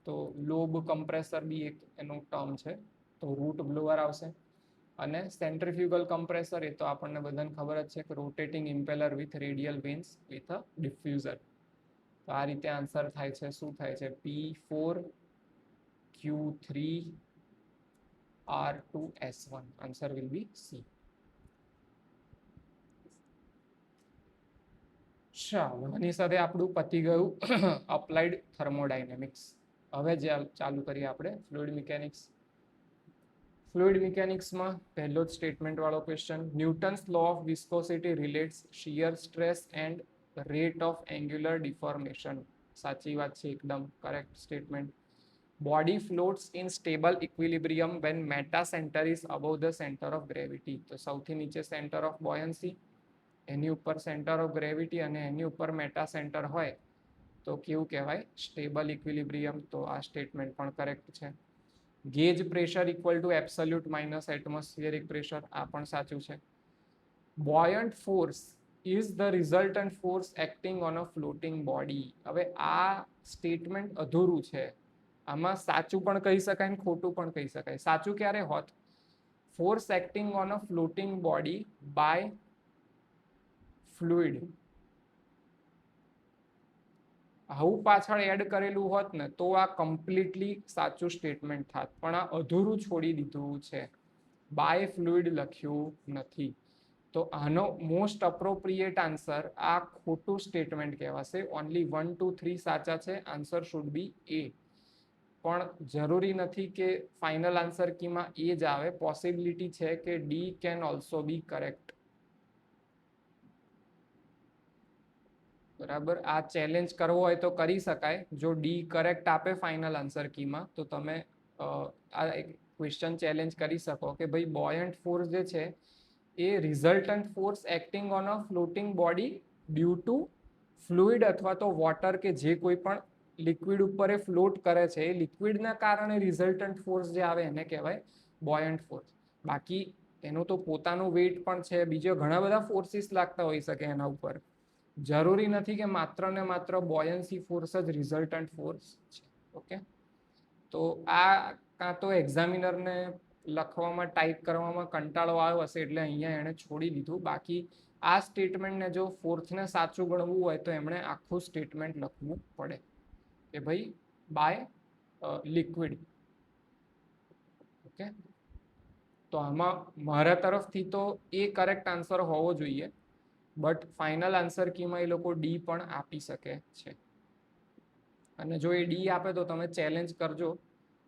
તો લોબ કમ્પ્રેસર બી એક એનું ટર્મ છે, તો રૂટ બ્લોઅર આવશે. અને સેન્ટ્રીફ્યુગલ કમ્પ્રેસર એ તો આપણને બધાને ખબર જ છે કે rotating impeller with radial vanes with a diffuser. તો આ રીતે આન્સર થાય છે. શું થાય છે? P4 Q3 R2 S1. Answer will be C. ચાલો, આની સાથે આપણું પતી ગયું અપ્લાઇડ થર્મોડાયનેમિક્સ. હવે જે ચાલુ કરીએ આપણે ફ્લુઇડ મિકેનિક્સ. ફ્લુઇડ મિકેનિક્સમાં પહેલો જ સ્ટેટમેન્ટ વાળો question. Newton's law of viscosity relates shear stress and rate of angular deformation. સાચી વાત છે, એકદમ correct statement. Body floats in stable equilibrium when metacentre is above the centre of gravity. તો સૌથી નીચે સેન્ટર ઓફ બોયન્સી, એની ઉપર centre of gravity, અને એની ઉપર મેટા સેન્ટર હોય તો કેવું કહેવાય? Stable equilibrium. તો આ સ્ટેટમેન્ટ પણ કરેક્ટ છે. Gauge pressure equal to absolute minus atmospheric pressure, આ પણ સાચું છે. Buoyant force is the resultant force acting on a floating body. હવે આ સ્ટેટમેન્ટ અધૂરું છે, આમાં સાચું પણ કહી શકાય ને ખોટું પણ કહી શકાય. સાચું ક્યારે હોત? Force acting on a floating body by fluid, આવું પાછળ એડ કરેલું હોત ને તો આ કમ્પ્લીટલી સાચું સ્ટેટમેન્ટ થાત, પણ આ અધૂરું છોડી દીધું છે, બાય ફ્લુઇડ લખ્યું નથી. તો આનો મોસ્ટ અપ્રોપ્રિએટ આન્સર આ ખોટું સ્ટેટમેન્ટ કહેવાશે. ઓનલી 1, 2, 3 સાચા છે. આન્સર શુડ બી એ. પણ જરૂરી નથી કે ફાઇનલ આન્સર કીમાં એ જ આવે. પોસિબિલિટી છે કે D can also B correct. બરાબર, આ ચેલેન્જ કરવો હોય તો કરી શકાય. જો ડી કરેક્ટ આપે ફાઇનલ આન્સર કીમાં તો તમે આ ક્વેશ્ચન ચેલેન્જ કરી શકો કે ભાઈ બોયન્ટ ફોર્સ જે છે એ resultant force acting on a floating body due to fluid અથવા તો વોટર, કે જે કોઈ પણ લિક્વિડ ઉપર એ ફ્લોટ કરે છે, એ લિક્વિડના કારણે રિઝલ્ટન્ટ ફોર્સ જે આવે એને કહેવાય બોયન્ટ ફોર્સ. બાકી એનું તો પોતાનું વેઇટ પણ છે, બીજા ઘણા બધા ફોર્સિસ લાગતા હોઈ શકે એના ઉપર. જરૂરી નથી કે માત્ર ને માત્ર બોયન્સી ફોર્સ જ રિઝલ્ટન્ટ ફોર્સ છે. ઓકે, તો આ કાં તો એક્ઝામિનરને લખવામાં ટાઈપ કરવામાં કંટાળો આવ્યો હશે એટલે અહીંયા એણે છોડી દીધું. બાકી આ સ્ટેટમેન્ટને જો ફોર્થને સાચું ગણવું હોય તો એમણે આખું સ્ટેટમેન્ટ લખવું પડે કે ભાઈ બાય લિક્વિડ. ઓકે, તો આમાં મારા તરફથી તો એ કરેક્ટ આન્સર હોવો જોઈએ, બટ ફાઇનલ આન્સર કીમાં એ લોકો ડી પણ આપી શકે છે. અને જો એ ડી આપે તો તમે ચેલેન્જ કરજો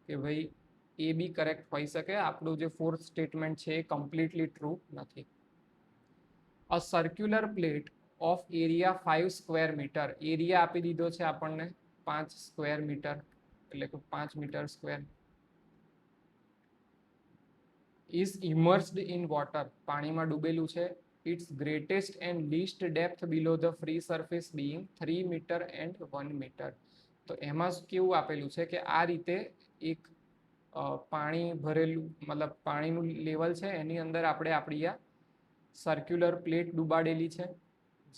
કે ભાઈ એ બી કરેક્ટ હોઈ શકે. આપણું જે ફોર્થ સ્ટેટમેન્ટ છે એ કમ્પ્લીટલી ટ્રુ નથી. A circular plate of area 5 square metre, area આપી દીધો છે આપણને 5 સ્ક્વેર મીટર, એટલે કે 5 metre square, is immersed in water, પાણીમાં ડૂબેલું છે. Its greatest and least depth below the free surface being 3 meter and 1 meter. તો એમાં કેવું આપેલું છે કે આ રીતે એક પાણી ભરેલું, મતલબ પાણીનું લેવલ છે, એની અંદર આપણે આપણી આ સર્ક્યુલર પ્લેટ ડૂબાડેલી છે,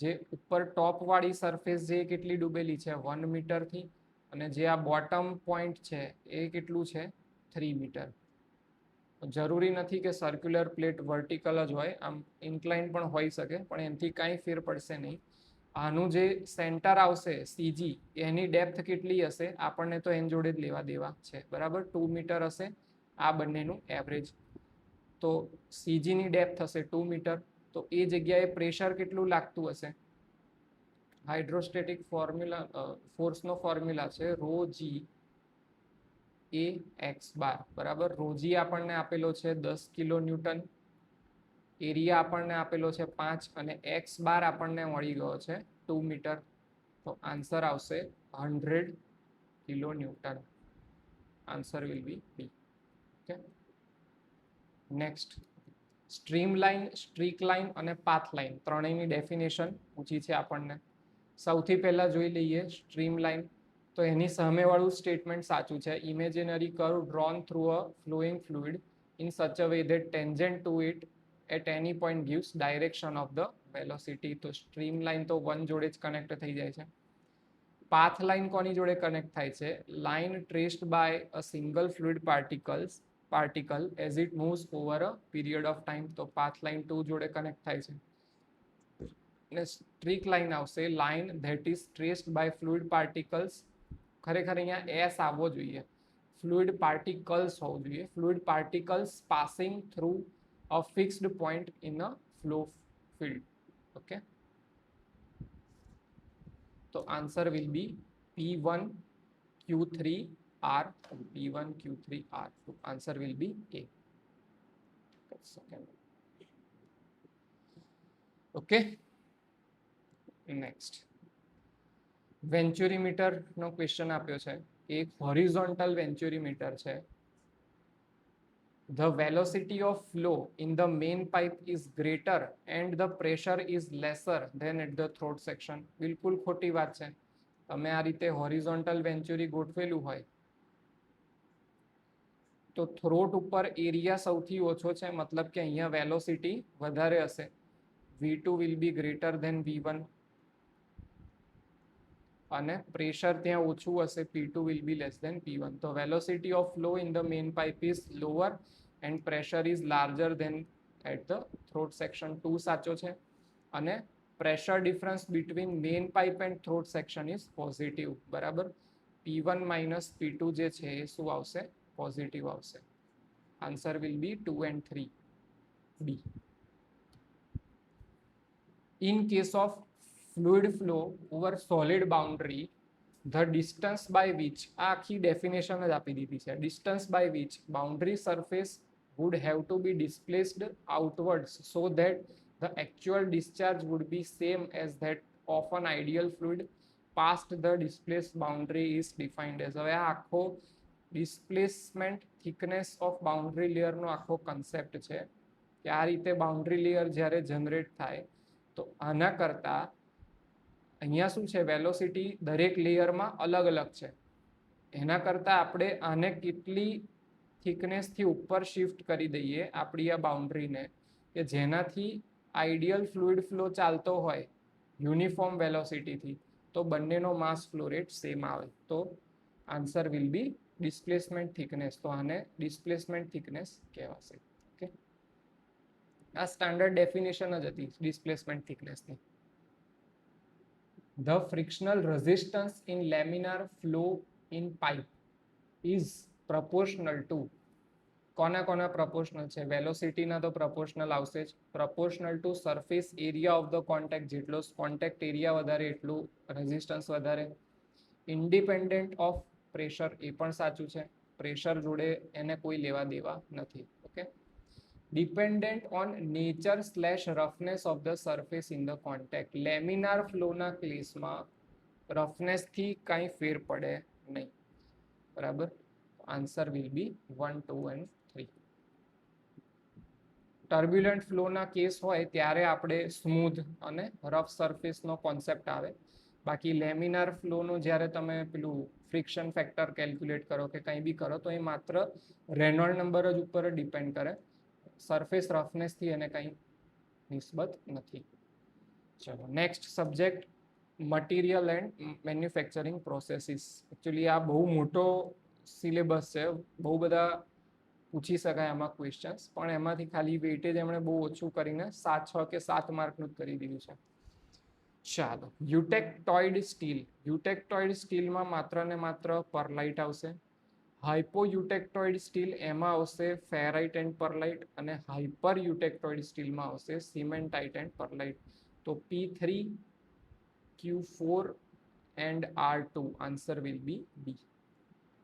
જે ઉપર ટોપ વાળી સરફેસ જે કેટલી ડૂબેલી છે 1 મીટરથી, અને જે આ બોટમ પોઈન્ટ છે એ કેટલું છે 3 મીટર. જરૂરી નથી કે સર્ક્યુલર પ્લેટ વર્ટિકલ જ હોય, આમ ઇન્ક્લાઇન પણ હોઈ શકે, પણ એનાથી કાંઈ ફેર પડશે નહીં. આનું જે સેન્ટર આવશે સીજી એની ડેપ્થ કેટલી હશે આપણને તો એની જોડે જ લેવા દેવા છે, બરાબર. 2 મીટર હશે આ બંનેનું એવરેજ. તો સીજીની ડેપ્થ હશે 2 મીટર, તો એ જગ્યાએ પ્રેશર કેટલું લાગતું હશે? હાઇડ્રોસ્ટેટિક ફોર્સનો ફોર્મ્યુલા છે ρ g એ એક્સ બાર, બરાબર. ρ g આપણને આપેલો છે 10 કિલો ન્યૂટન, એરિયા આપણને આપેલો છે 5, અને એક્સ બાર આપણને મળી ગયો છે 2 મીટર. તો આન્સર આવશે 100 kilo newton. Answer will be B. Okay, next stream line, streak line અને પાથ લાઇન ત્રણેયની ડેફિનેશન પૂછી છે આપણને. સૌથી પહેલા જોઈ લઈએ સ્ટ્રીમ લાઇન. તો એની સામેવાળું સ્ટેટમેન્ટ સાચું છે. Imaginary curve drone through a flowing fluid in such a way that tangent to it at any point gives direction of the velocity. તો સ્ટ્રીમ લાઇન તો 1 જોડે જ કનેક્ટ થઈ જાય છે. પાથ લાઇન કોની જોડે કનેક્ટ થાય છે? Line traced by a single fluid particle as it moves over a period of time. તો પાથ લાઇન 2 જોડે કનેક્ટ થાય છે. અને સ્ટ્રીક લાઇન આવશે line that is traced by fluid particles. ખરેખર અહીંયા એસ આવવો જોઈએ, fluid particles હોવું જોઈએ. fluid particles passing through a fixed point in a flow field. Okay, તો answer will be P1 Q3 R, P1 Q3 R. તો answer will be A. Okay, next venturimeter નો question આપ્યો છે. એક horizontal વેન્ચ્યુરીમીટર છે. The velocity of flow in the main pipe is greater and the pressure is lesser than at the throat section. બિલકુલ ખોટી વાત છે. તમે આ રીતે હોરિઝોન્ટલ વેન્ચ્યુરી ગોઠવેલું હોય તો થ્રોટ ઉપર એરિયા સૌથી ઓછો છે, મતલબ કે અહીંયા વેલોસિટી વધારે હશે. V2 will be greater than V1, અને પ્રેશર ત્યાં ઓછું હશે, P2 will be less than P1. તો velocity of flow in the main pipe is lower and pressure is larger than at the throat section. 2 સાચો છે. અને pressure difference between main pipe and throat section is positive, બરાબર. P1 minus P2 જે છે એ શું આવશે? Positive આવશે. Answer will B 2 and 3 B. In case of fluid flow over solid boundary, the distance by which, આ આખી definition જ આપી દીધી છે, distance by which boundary surface would have to be displaced outwards so that the actual discharge would be same as that of an ideal fluid past the displaced boundary is defined as. હવે આ આખો displacement thickness of boundary લેયરનો આખો concept છે કે આ રીતે boundary layer જ્યારે generate થાય તો આના કરતાં અહીંયા શું છે, વેલોસિટી દરેક લેયરમાં અલગ અલગ છે. એના કરતાં આપણે આને કેટલી થિકનેસથી ઉપર શિફ્ટ કરી દઈએ આપણી આ બાઉન્ડ્રીને કે જેનાથી આઈડિયલ ફ્લુઇડ ફ્લો ચાલતો હોય યુનિફોર્મ વેલોસિટીથી, તો બંનેનો માસ ફ્લો રેટ સેમ આવે. તો answer will B displacement thickness. તો આને ડિસ્પ્લેસમેન્ટ થિકનેસ કહેવાશે. ઓકે, આ સ્ટાન્ડર્ડ ડેફિનેશન જ હતી displacement થિકનેસની. The frictional resistance in laminar flow in pipe is proportional to, કોના કોના proportional છે? વેલોસિટીના તો proportional આવશે જ. proportional to surface area of the contact, જેટલો કોન્ટેક્ટ એરિયા વધારે એટલું રેઝિસ્ટન્સ વધારે. ઇન્ડિપેન્ડન્ટ ઓફ પ્રેશર, એ પણ સાચું છે. પ્રેશર જોડે એને કોઈ લેવા દેવા નથી. Okay, dependent on nature / roughness of the surface in the contact. Laminar ફ્લોના કેસમાં રફનેસથી કાંઈ ફેર પડે નહીં, બરાબર. Answer will be 1, 2 and 3. Turbulent ફ્લોના કેસ હોય ત્યારે આપણે સ્મૂધ અને રફ સરફેસનો કોન્સેપ્ટ આવે. બાકી લેમિનાર ફ્લોનું જ્યારે તમે પેલું ફ્રિક્શન ફેક્ટર કેલ્ક્યુલેટ કરો કે કંઈ બી કરો તો એ માત્ર રેનોલ્ડ નંબર જ ઉપર ડિપેન્ડ કરે. સરફેસ રફનેસથી એને કંઈ નિસ્બત નથી. ચલો next subject material and manufacturing processes. Actually આ બહુ મોટો સિલેબસ છે, બહુ બધા પૂછી શકાય આમાં ક્વેશ્ચન્સ, પણ એમાંથી ખાલી વેઇટેજ એમણે બહુ ઓછું કરીને 6 કે 7 માર્કનું જ કરી દીધું છે. ચાલો, યુટેક્ટોઇડ સ્ટીલ. યુટેક્ટોઇડ સ્ટીલમાં માત્ર ને માત્ર પરલાઇટ આવશે. હાઇપોયુટેક્ટોઇડ સ્ટીલ એમાં આવશે ફેરાઇટ એન્ડ પરલાઇટ, અને હાઇપર યુટેક્ટોઇડ સ્ટીલમાં આવશે સિમેન્ટાઇટ એન્ડ પરલાઇટ. તો P3, Q4 and R2 answer will be D.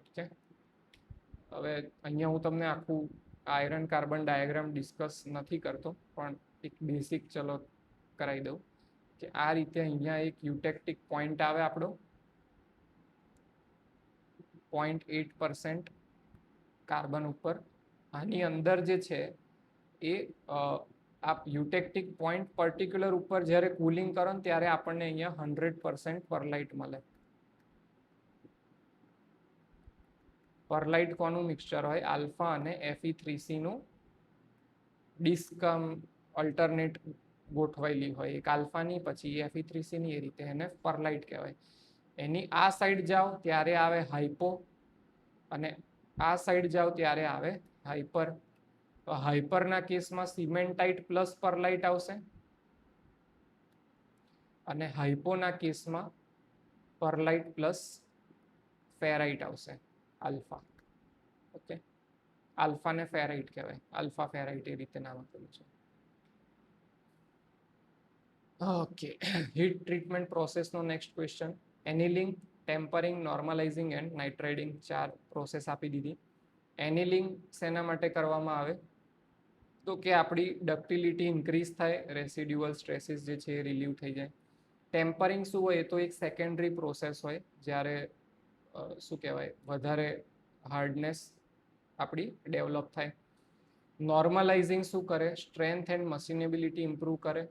Okay, હવે અહીંયા હું તમને આખું આયરન કાર્બન ડાયાગ્રામ ડિસ્કસ નથી કરતો, પણ એક બેસિક ચલો કરાવી દઉં કે આ રીતે અહીંયા એક યુટેક્ટિક પોઈન્ટ આવે આપણો 0.8% કાર્બન ઉપર. આની અંદર જે છે એ આ યુટેક્ટિક પોઈન્ટ પર્ટિક્યુલર ઉપર જ્યારે કુલિંગ કરો ને ત્યારે આપણને અહીંયા 100% પરલાઇટ મળે. પરલાઇટ કોનું મિક્સચર હોય? આલ્ફા અને Fe3C નું ડિસ્કમ અલ્ટરનેટ ગોઠવાયેલી હોય, એક આલ્ફાની પછી Fe3C ની, એ રીતે એને પરલાઇટ કહેવાય. એની આ સાઈડ જાઓ ત્યારે આવે હાઇપો, અને આ સાઈડ જાઓ ત્યારે આવે હાઇપર. તો હાઇપરના કેસમાં સિમેન્ટાઇટ પ્લસ પરલાઇટ આવશે, અને હાઇપોના કેસમાં પરલાઇટ પ્લસ ફેરાઇટ આવશે, આલ્ફા. ઓકે, આલ્ફાને ફેરાઇટ કહેવાય, આલ્ફા ફેરાઇટ એ રીતે નામ આપેલું છે. ઓકે, હીટ ટ્રીટમેન્ટ પ્રોસેસનો next question. Annealing, tempering, normalising and nitriding, 4 process આપી દીધી. એનિલિંગ શેના માટે કરવામાં આવે? તો કે આપણી ડક્ટિલિટી ઇન્ક્રીઝ થાય, રેસિડ્યુઅલ સ્ટ્રેસીસ જે છે એ રિલીવ થઈ જાય. ટેમ્પરિંગ શું હોય? એ તો એક સેકન્ડરી પ્રોસેસ હોય, જ્યારે શું કહેવાય વધારે હાર્ડનેસ આપણી ડેવલપ થાય. નોર્મલાઇઝિંગ શું કરે? સ્ટ્રેન્થ એન્ડ મશીનેબિલિટી ઇમ્પ્રૂવ કરે,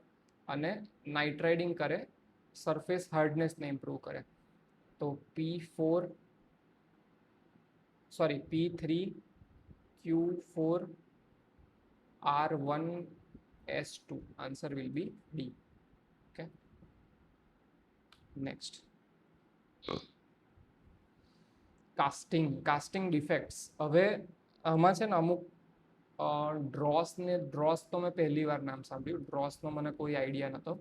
અને નાઇટ્રાઇડિંગ કરે, સરફેસ હાર્ડનેસને ઇમ્પ્રૂવ કરે. તો P3, Q4, R1S2 answer will be D. Okay, next casting. Casting defects. હવે આમાં છે ને અમુક ડ્રોસ તો મેં પહેલી વાર નામ સાંભળ્યું, ડ્રોસનો મને કોઈ આઈડિયા નહોતો.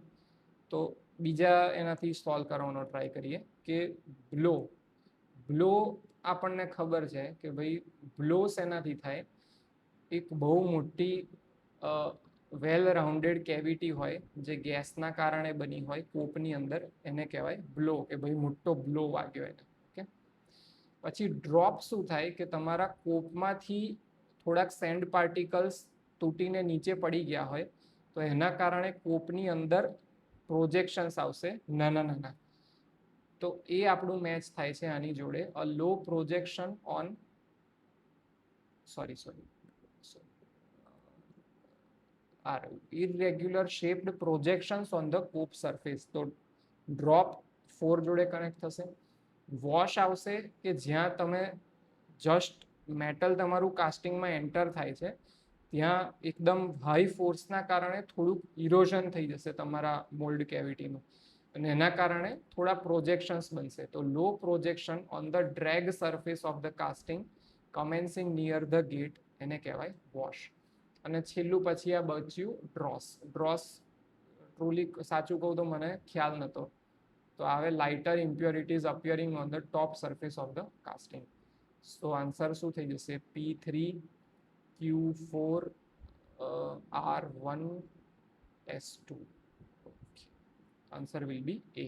તો બીજા એનાથી સોલ્વ કરવાનો ટ્રાય કરીએ કે બ્લો આપણને ખબર છે કે ભાઈ બ્લો શેનાથી થાય? એક બહુ મોટી વેલ રાઉન્ડેડ કેવિટી હોય જે ગેસના કારણે બની હોય કોપની અંદર, એને કહેવાય બ્લો, કે ભાઈ મોટો બ્લો વાગ્યો એને. ઓકે, પછી ડ્રોપ શું થાય કે તમારા કોપમાંથી થોડાક સેન્ડ પાર્ટિકલ્સ તૂટીને નીચે પડી ગયા હોય, તો એના કારણે કોપની અંદર પ્રોજેક્શન્સ આવશે નાના નાના. તો એ આપણું મેચ થાય છે આની જોડે, a low projection on irregular shaped projections on the cope surface. તો ડ્રોપ 4 જોડે કનેક્ટ થશે. વોશ આવશે કે જ્યાં તમે જસ્ટ મેટલ તમારું કાસ્ટિંગમાં એન્ટર થાય છે ત્યાં એકદમ હાઈ ફોર્સના કારણે થોડુંક ઇરોઝન થઈ જશે તમારા મોલ્ડ કેવિટીનું, અને એના કારણે થોડા પ્રોજેક્શન્સ બનશે. તો low projection on the drag surface of the casting commencing near the gate, એને કહેવાય વોશ. અને છેલ્લું પછી આ બચ્યું ડ્રોસ. ડ્રોસ ટ્રુલી સાચું કહું તો મને ખ્યાલ નહોતો. તો આવે lighter impurities appearing on the top surface of the casting. તો આન્સર શું થઈ જશે? P3, Q4, R1S2. Answer will be A.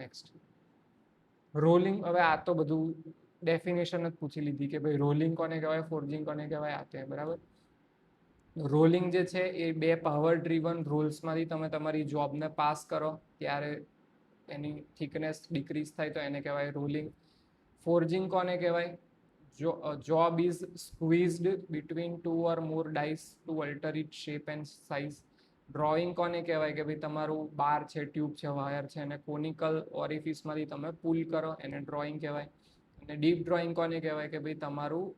Next rolling. હવે આ તો બધું ડેફિનેશન જ પૂછી લીધી કે ભાઈ રોલિંગ કોને કહેવાય, ફોર્જિંગ કોને કહેવાય, આ તે બરાબર. રોલિંગ જે છે એ 2 પાવર ડ્રીવન રૂલ્સમાંથી તમે તમારી જોબને પાસ કરો ત્યારે એની થિકનેસ ડિક્રીઝ થાય તો એને કહેવાય રોલિંગ. ફોર્જિંગ કોને કહેવાય? Job is સ્ક્વીઝડ between 2 or more dice to alter its shape and size. Drawing કોને કહેવાય? કે ભાઈ તમારું બાર છે, ટ્યુબ છે, વાયર છે, અને કોનિકલ ઓરિફિસમાંથી તમે પુલ કરો, એને ડ્રોઈંગ કહેવાય. અને ડીપ ડ્રોઈંગ કોને કહેવાય? કે ભાઈ તમારું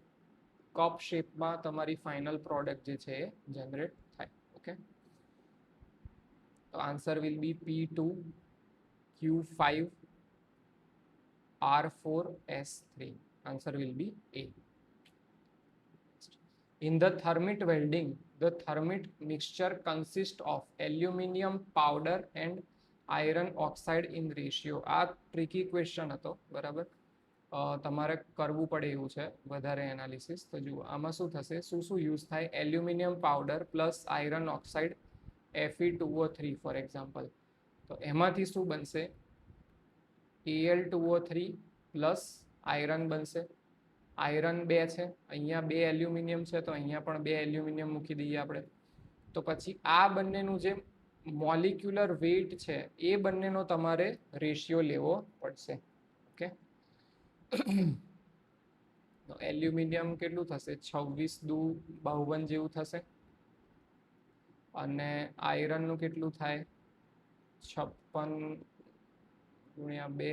કપ શેપમાં તમારી ફાઇનલ પ્રોડક્ટ જે છે એ જનરેટ થાય. ઓકે, તો answer will B P2 Q5 R4 S3. Answer will be A. In the thermit welding, the thermit mixture consists of aluminum powder and iron oxide in ratio. આ tricky question હતો, બરાબર. તમારે કરવું પડે એવું છે વધારે એનાલિસિસ. તો જુઓ આમાં શું થશે, શું યુઝ થાય, aluminium powder plus iron oxide Fe2O3 for example. તો એમાંથી શું બનશે, Al2O3 પ્લસ આયરન બનશે. આયરન 2 છે, અહીંયા 2 એલ્યુમિનિયમ છે, તો અહીંયા પણ 2 એલ્યુમિનિયમ મૂકી દઈએ આપણે. તો પછી આ બંનેનું જે મોલિક્યુલર વેઇટ છે એ બંનેનો તમારે રેશિયો લેવો પડશે. ઓકે, તો એલ્યુમિનિયમ કેટલું થશે, 26×52 જેવું થશે. અને આયરનનું કેટલું થાય, 56×2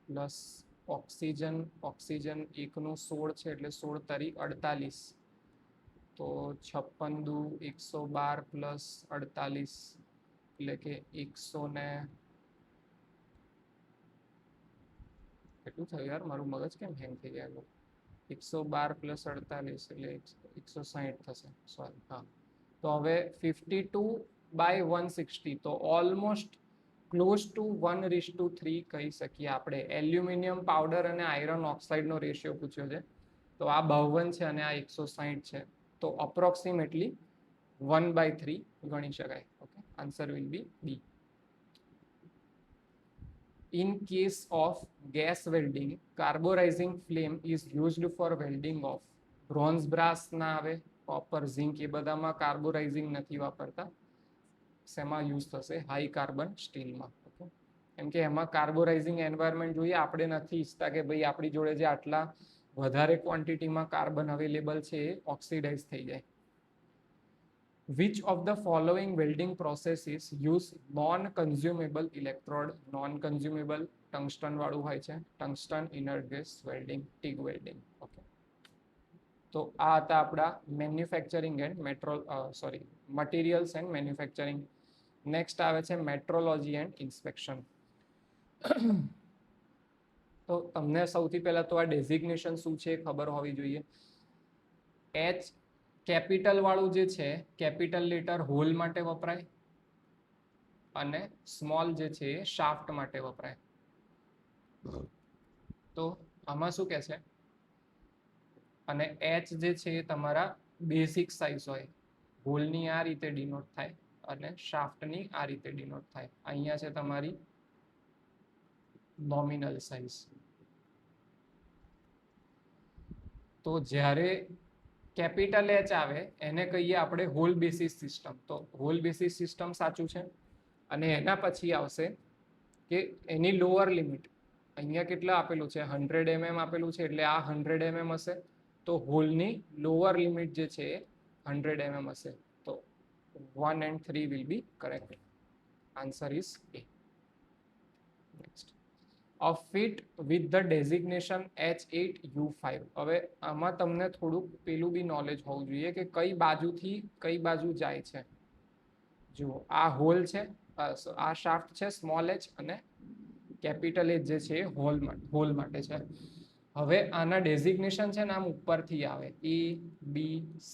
પ્લસ ઓક્સિજન 1/16 છે એટલે 16×48. તો 56×112 પ્લસ 48 એટલે કે 100 ને કેટલું થયું યાર, મારું મગજ કેમ હેંગ થઈ ગયા. 112 પ્લસ 48 એટલે 160 થશે, સોરી. હા, તો હવે 52/160, તો ઓલમોસ્ટ ક્લોઝ ટુ 1:3 કહી શકીએ આપણે. એલ્યુમિનિયમ પાવડર અને આયરન ઓક્સાઇડનો રેશિયો પૂછ્યો છે, તો આ 52 છે અને આ 160 છે, તો અપ્રોક્સિમેટલી 1/3 ગણી શકાય. Okay, answer will be B. In case of gas welding, carburizing flame is used for welding of bronze, brass ના આવે, copper, zinc એ બધામાં કાર્બોરાઇઝિંગ નથી વાપરતા. શેમાં યુઝ થશે, હાઈ કાર્બન સ્ટીલમાં. ઓકે, કેમ કે એમાં કાર્બોરાઇઝિંગ એન્વાયરમેન્ટ જોઈએ, આપણે નથી ઈચ્છતા કે ભાઈ આપણી જોડે જે આટલા વધારે ક્વોન્ટિટીમાં કાર્બન અવેલેબલ છે એ ઓક્સિડાઇઝ થઈ જાય. Which of the following welding processes use non-consumable electrode? Non-consumable tungsten વાળું હોય છે, tungsten inert gas welding, TIG welding. Okay, તો આ હતા આપણા manufacturing and materials and manufacturing. Next આવે છે મેટ્રોલોજી એન્ડ ઇન્સ્પેક્શન. તો તમને સૌથી પહેલા તો આ ડેઝિગ્નેશન શું છે ખબર હોવી જોઈએ. એચ કેપિટલ વાળું જે છે, કેપિટલ લેટર હોલ માટે વપરાય અને સ્મોલ જે છે એ શાફ્ટ માટે વપરાય. તો આમાં શું કે છે, અને એચ જે છે એ તમારા બેઝિક સાઇઝ હોય, હોલની આ રીતે ડિનોટ થાય અને શાફ્ટની આ રીતે ડિનોટ થાય. અહીંયા છે તમારી નોમિનલ સાઇઝ. તો જ્યારે કેપિટલ એચ આવે એને કહીએ આપણે હોલ બેસિસ સિસ્ટમ. તો હોલ બેસિસ સિસ્ટમ સાચું છે. અને એના પછી આવશે કે એની લોઅર લિમિટ અહીંયા કેટલા આપેલું છે, 100 mm આપેલું છે, એટલે આ 100 mm હશે. તો હોલની લોઅર લિમિટ જે છે એ 100 mm હશે. તો 1 and 3 will be correct. Answer is A. Next, of fit with the designation H8U5. હવે આમાં તમને થોડુંક પેલું બી નોલેજ હોવું જોઈએ કે કઈ બાજુથી કઈ બાજુ જાય છે. જુઓ આ હોલ છે, આ શાફ્ટ છે સ્મોલ એચ, અને કેપિટલ એચ જે છે હોલ માટે છે. હવે આના ડેઝિગ્નેશન છે ને આમ ઉપરથી આવે, E, B, C,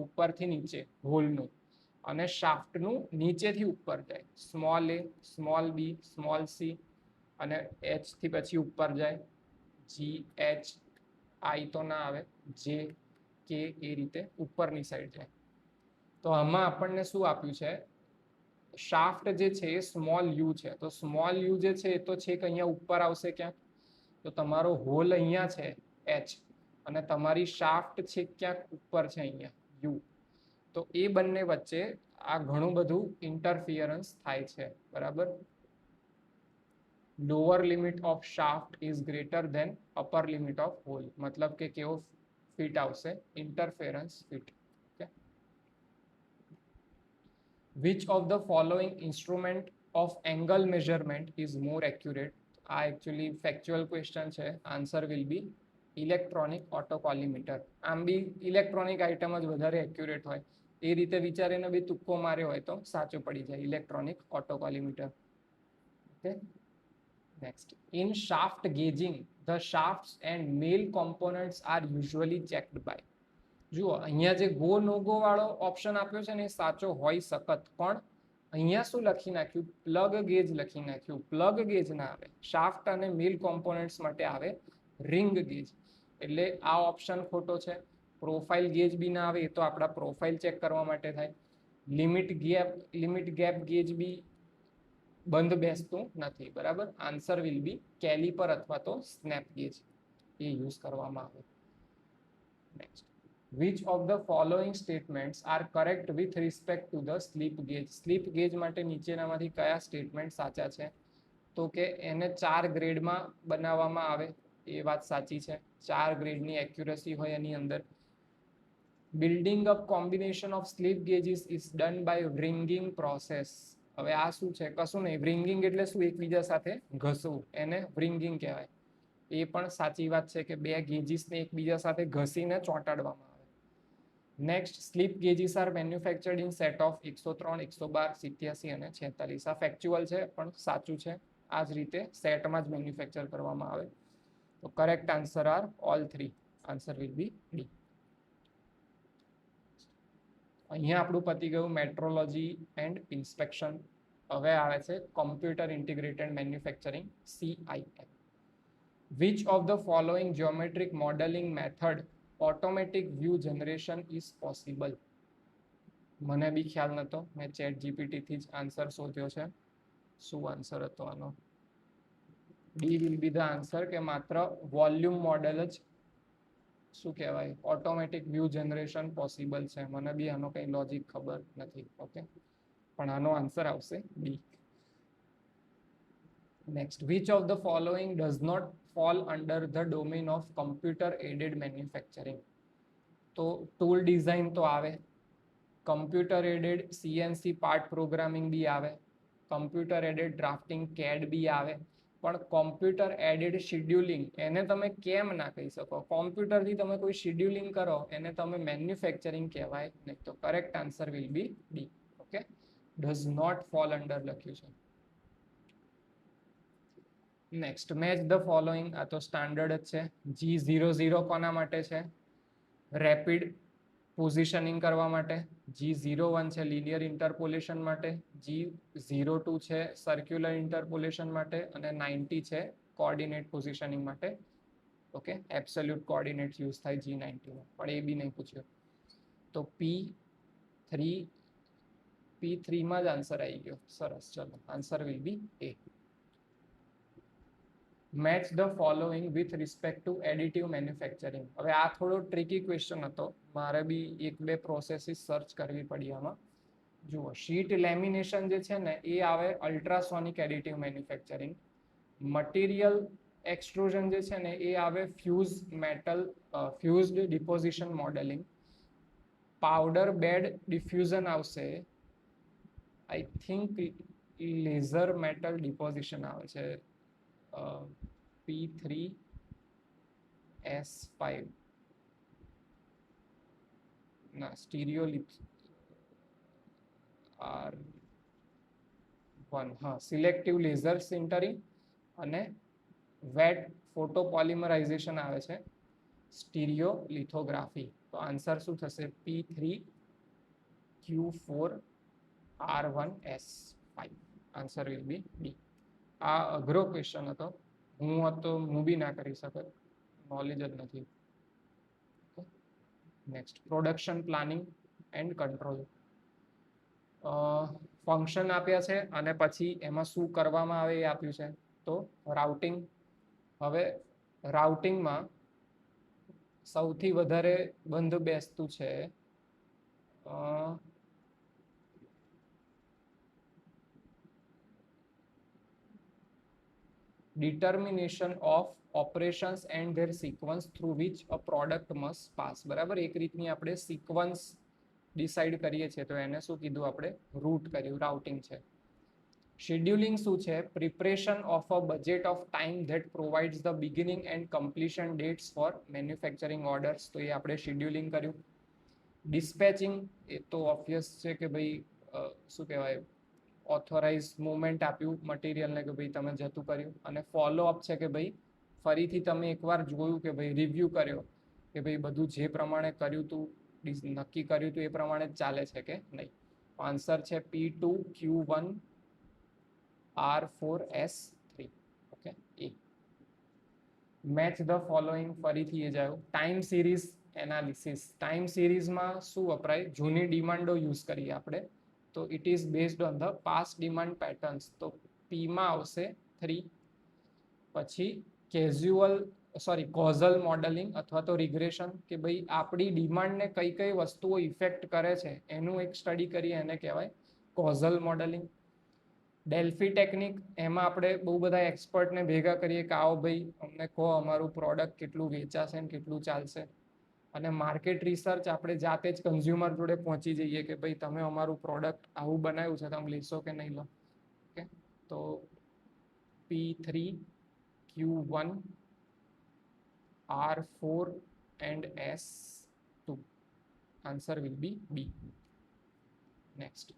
ઉપરથી નીચે હોલનું, અને શાફ્ટનું નીચેથી ઉપર જાય, સ્મોલ એ, સ્મોલ બી, સ્મોલ સી, અને એચ થી પછી ઉપર જાય, જી, એચ, આઈ તો ના આવે, જે, કે, એ રીતે ઉપરની સાઈડ જાય. તો આમાં આપણને શું આપ્યું છે, શાફ્ટ જે છે એ સ્મોલ યુ છે. તો સ્મોલ યુ જે છે એ તો છેક અહીંયા ઉપર આવશે ક્યાંક. તો તમારો હોલ અહીંયા છે એચ, અને તમારી શાફ્ટ છે ક્યાંક ઉપર છે અહીંયા યુ. તો એ બંને વચ્ચે આ ઘણું બધું ઇન્ટરફિયરન્સ થાય છે, બરાબર. Lower limit of shaft is greater than upper limit of hole. મતલબ કે કેવો ફિટ આવશે, interference fit. Which of the following instrument of angle measurement is more accurate? આ એકચ્યુઅલી ફેક્ચ્યુઅલ ક્વેશ્ચન છે. Answer will be electronic autocollimator. આમ બી electronic item જ વધારે એક્યુરેટ હોય, એ રીતે વિચારીને બી તુક્કો માર્યો હોય તો સાચું પડી જાય, electronic autocollimator. Okay, next. In shaft gauging the shafts and male components are usually checked by. જુઓ અહીંયા જે ગો નો ગો વાળો ઓપ્શન આપ્યો છે ને એ સાચો હોય શકત, પણ અહીંયા શું લખી નાખ્યું, પ્લગ ગેજ લખી નાખ્યું. પ્લગ ગેજ ના આવે, શાફ્ટ અને મિલ કોમ્પોનન્ટ્સ માટે આવે રિંગ ગેજ, એટલે આ ઓપ્શન ખોટો છે. પ્રોફાઇલ ગેજ બી ના આવે, એ તો આપણા પ્રોફાઇલ ચેક કરવા માટે થાય. લિમિટ ગેપ ગેજ બી બંધ બેસતું નથી, બરાબર. આન્સર વિલ બી કેલિપર અથવા તો સ્નેપ ગેજ, એ યુઝ કરવામાં આવે. Next. Which of the following statements are correct with respect to the slip gauge? Slip gauge માટે નીચેનામાંથી કયા સ્ટેટમેન્ટ સાચા છે? તો કે એને 4 ગ્રેડમાં બનાવવામાં આવે, એ વાત સાચી છે. 4 ગ્રેડની એક્યુરસી હોય એની અંદર. Building up combination of slip gauges is done by wringing process. હવે આ શું છે? કશું નહીં. વ્રિંગિંગ એટલે શું? એકબીજા સાથે ઘસવું, એને વ્રિંગિંગ કહેવાય. એ પણ સાચી વાત છે કે 2 ગેજીસને એકબીજા સાથે ઘસીને ચોંટાડવામાં આવે. Next. Slip gauges are manufactured in set of 103, 112, 87 અને 46. આ ફેક્ચ્યુઅલ છે પણ સાચું છે. આ જ રીતે સેટમાં જ મેન્યુફેક્ચર કરવામાં આવે. તો correct answer are all 3. Answer will be D. અહીંયા આપણું પતી ગયું મેટ્રોલોજી એન્ડ ઇન્સ્પેક્શન. હવે આવે છે computer integrated manufacturing, CIM. Which of the following geometric modeling method automatic view generation is possible? મને બી ખ્યાલ નતો, મેં ચેટ જીપીટી થી જ આન્સર શોધ્યો છે. શું આન્સર હતો આનો? D will be the answer, કે માત્ર વોલ્યુમ મોડેલ જ શું કહેવાય ઓટોમેટિક વ્યૂ જનરેશન પોસિબલ છે. મને બી આનો કંઈ લોજિક ખબર નથી. ઓકે, પણ આનો આન્સર આવશે D. Next, which of the following does not fall under the domain of computer aided manufacturing? તો ટૂલ ડિઝાઇન તો આવે, computer aided CNC part programming બી આવે, કમ્પ્યુટર એડેડ ડ્રાફ્ટિંગ CAD બી આવે, પણ કોમ્પ્યુટર એડેડ શેડ્યુલિંગ એને તમે કેમ ના કહી શકો? કોમ્પ્યુટરથી તમે કોઈ શેડ્યુલિંગ કરો એને તમે મેન્યુફેક્ચરિંગ કહેવાય નહીં. તો correct answer will be D. Okay, does not fall under લખ્યું છે. નેક્સ્ટ. Match the following. આ તો સ્ટાન્ડર્ડ જ છે. G00 કોના માટે છે? રેપિડ પોઝિશનિંગ કરવા માટે. G01 છે લિનિયર ઇન્ટરપોલેશન માટે. G02 છે સર્ક્યુલર ઇન્ટરપોલેશન માટે. અને 90 છે કોઓર્ડિનેટ પોઝિશનિંગ માટે. ઓકે, એબ્સોલ્યુટ કોઓર્ડિનેટ યુઝ થાય G90 માં, પણ એ બી નહીં પૂછ્યો. તો P3 માં જ આન્સર આવી ગયો. સરસ, ચલો answer will be A. Match the following with respect two additive manufacturing. હવે આ થોડો ટ્રિકી ક્વેશ્ચન હતો, મારે બી 1-2 પ્રોસેસીસ સર્ચ કરવી પડી આમાં. જુઓ, શીટ લેમિનેશન જે છે ને એ આવે ultrasonic additive manufacturing. Material extrusion જે છે ને એ આવે fused deposition modelling. Powder bed diffusion આવશે I think laser metal deposition આવે છે, P3S5 ના સ્ટીરિયોલિથ R1. હા, સિલેક્ટિવ લેઝર સિન્ટરિંગ અને વેટ ફોટોપોલિમરાઇઝેશન આવે છે સ્ટીરિયોલિથોગ્રાફી. તો આન્સર શું થશે? P3Q4R1S5. Answer will be D. આ અઘરો ક્વેશ્ચન હતો, હું બી ના કરી શકત, નોલેજ જ નથી. Next. Production planning and control. Function આપ્યા છે અને પછી એમાં શું કરવામાં આવે એ આપ્યું છે. તો રાઉટિંગ. હવે રાઉટિંગમાં સૌથી વધારે બંધ બેસતું છે determination of operations and their sequence through which a product must pass. બરાબર, એક રીતની આપણે સિક્વન્સ ડિસાઈડ કરીએ છીએ, તો એને શું કીધું આપણે? રૂટ કર્યું, રાઉટિંગ છે. શેડ્યુલિંગ શું છે? Preparation of a budget of time that provides the beginning and completion dates for manufacturing orders, તો એ આપણે શેડ્યુલિંગ કર્યું. ડિસ્પેચિંગ એ તો ઓબ્વિયસ છે કે ભાઈ શું કહેવાય, ઓથોરાઇઝ મુવમેન્ટ આપ્યું મટીરિયલને કે ભાઈ તમે જતું કર્યું. અને ફોલોઅપ છે કે ભાઈ ફરીથી તમે એકવાર જોયું કે ભાઈ રિવ્યૂ કર્યો કે ભાઈ બધું જે પ્રમાણે કર્યું હતું, નક્કી કર્યું હતું એ પ્રમાણે જ ચાલે છે કે નહીં. આન્સર છે P2Q1R4S3. ઓકે, એ. મેચ ધ ફોલોઈંગ, ફરીથી એ જાયું. Time series analysis. ટાઈમ સિરીઝમાં શું વપરાય? જૂની ડિમાન્ડો યુઝ કરીએ આપણે, તો it is based on the past demand patterns, તો પીમાં આવશે 3. પછી કોઝલ મોડેલિંગ અથવા તો રિગ્રેશન, કે ભાઈ આપણી ડિમાન્ડને કઈ કઈ વસ્તુઓ ઇફેક્ટ કરે છે એનું એક સ્ટડી કરીએ, એને કહેવાય કોઝલ મોડેલિંગ. ડેલ્ફી ટેકનિક, એમાં આપણે બહુ બધા એક્સપર્ટને ભેગા કરીએ કે આવો ભાઈ અમને કહો અમારું પ્રોડક્ટ કેટલું વેચાશે ને કેટલું ચાલશે. અને માર્કેટ રિસર્ચ, આપણે જાતે જ કન્ઝ્યુમર જોડે પહોંચી જઈએ કે ભાઈ તમે અમારું પ્રોડક્ટ આવું બનાવ્યું છે, તમે લેશો કે નહીં લો. ઓકે, તો P3Q1R4 and S2. Answer will be B. Next,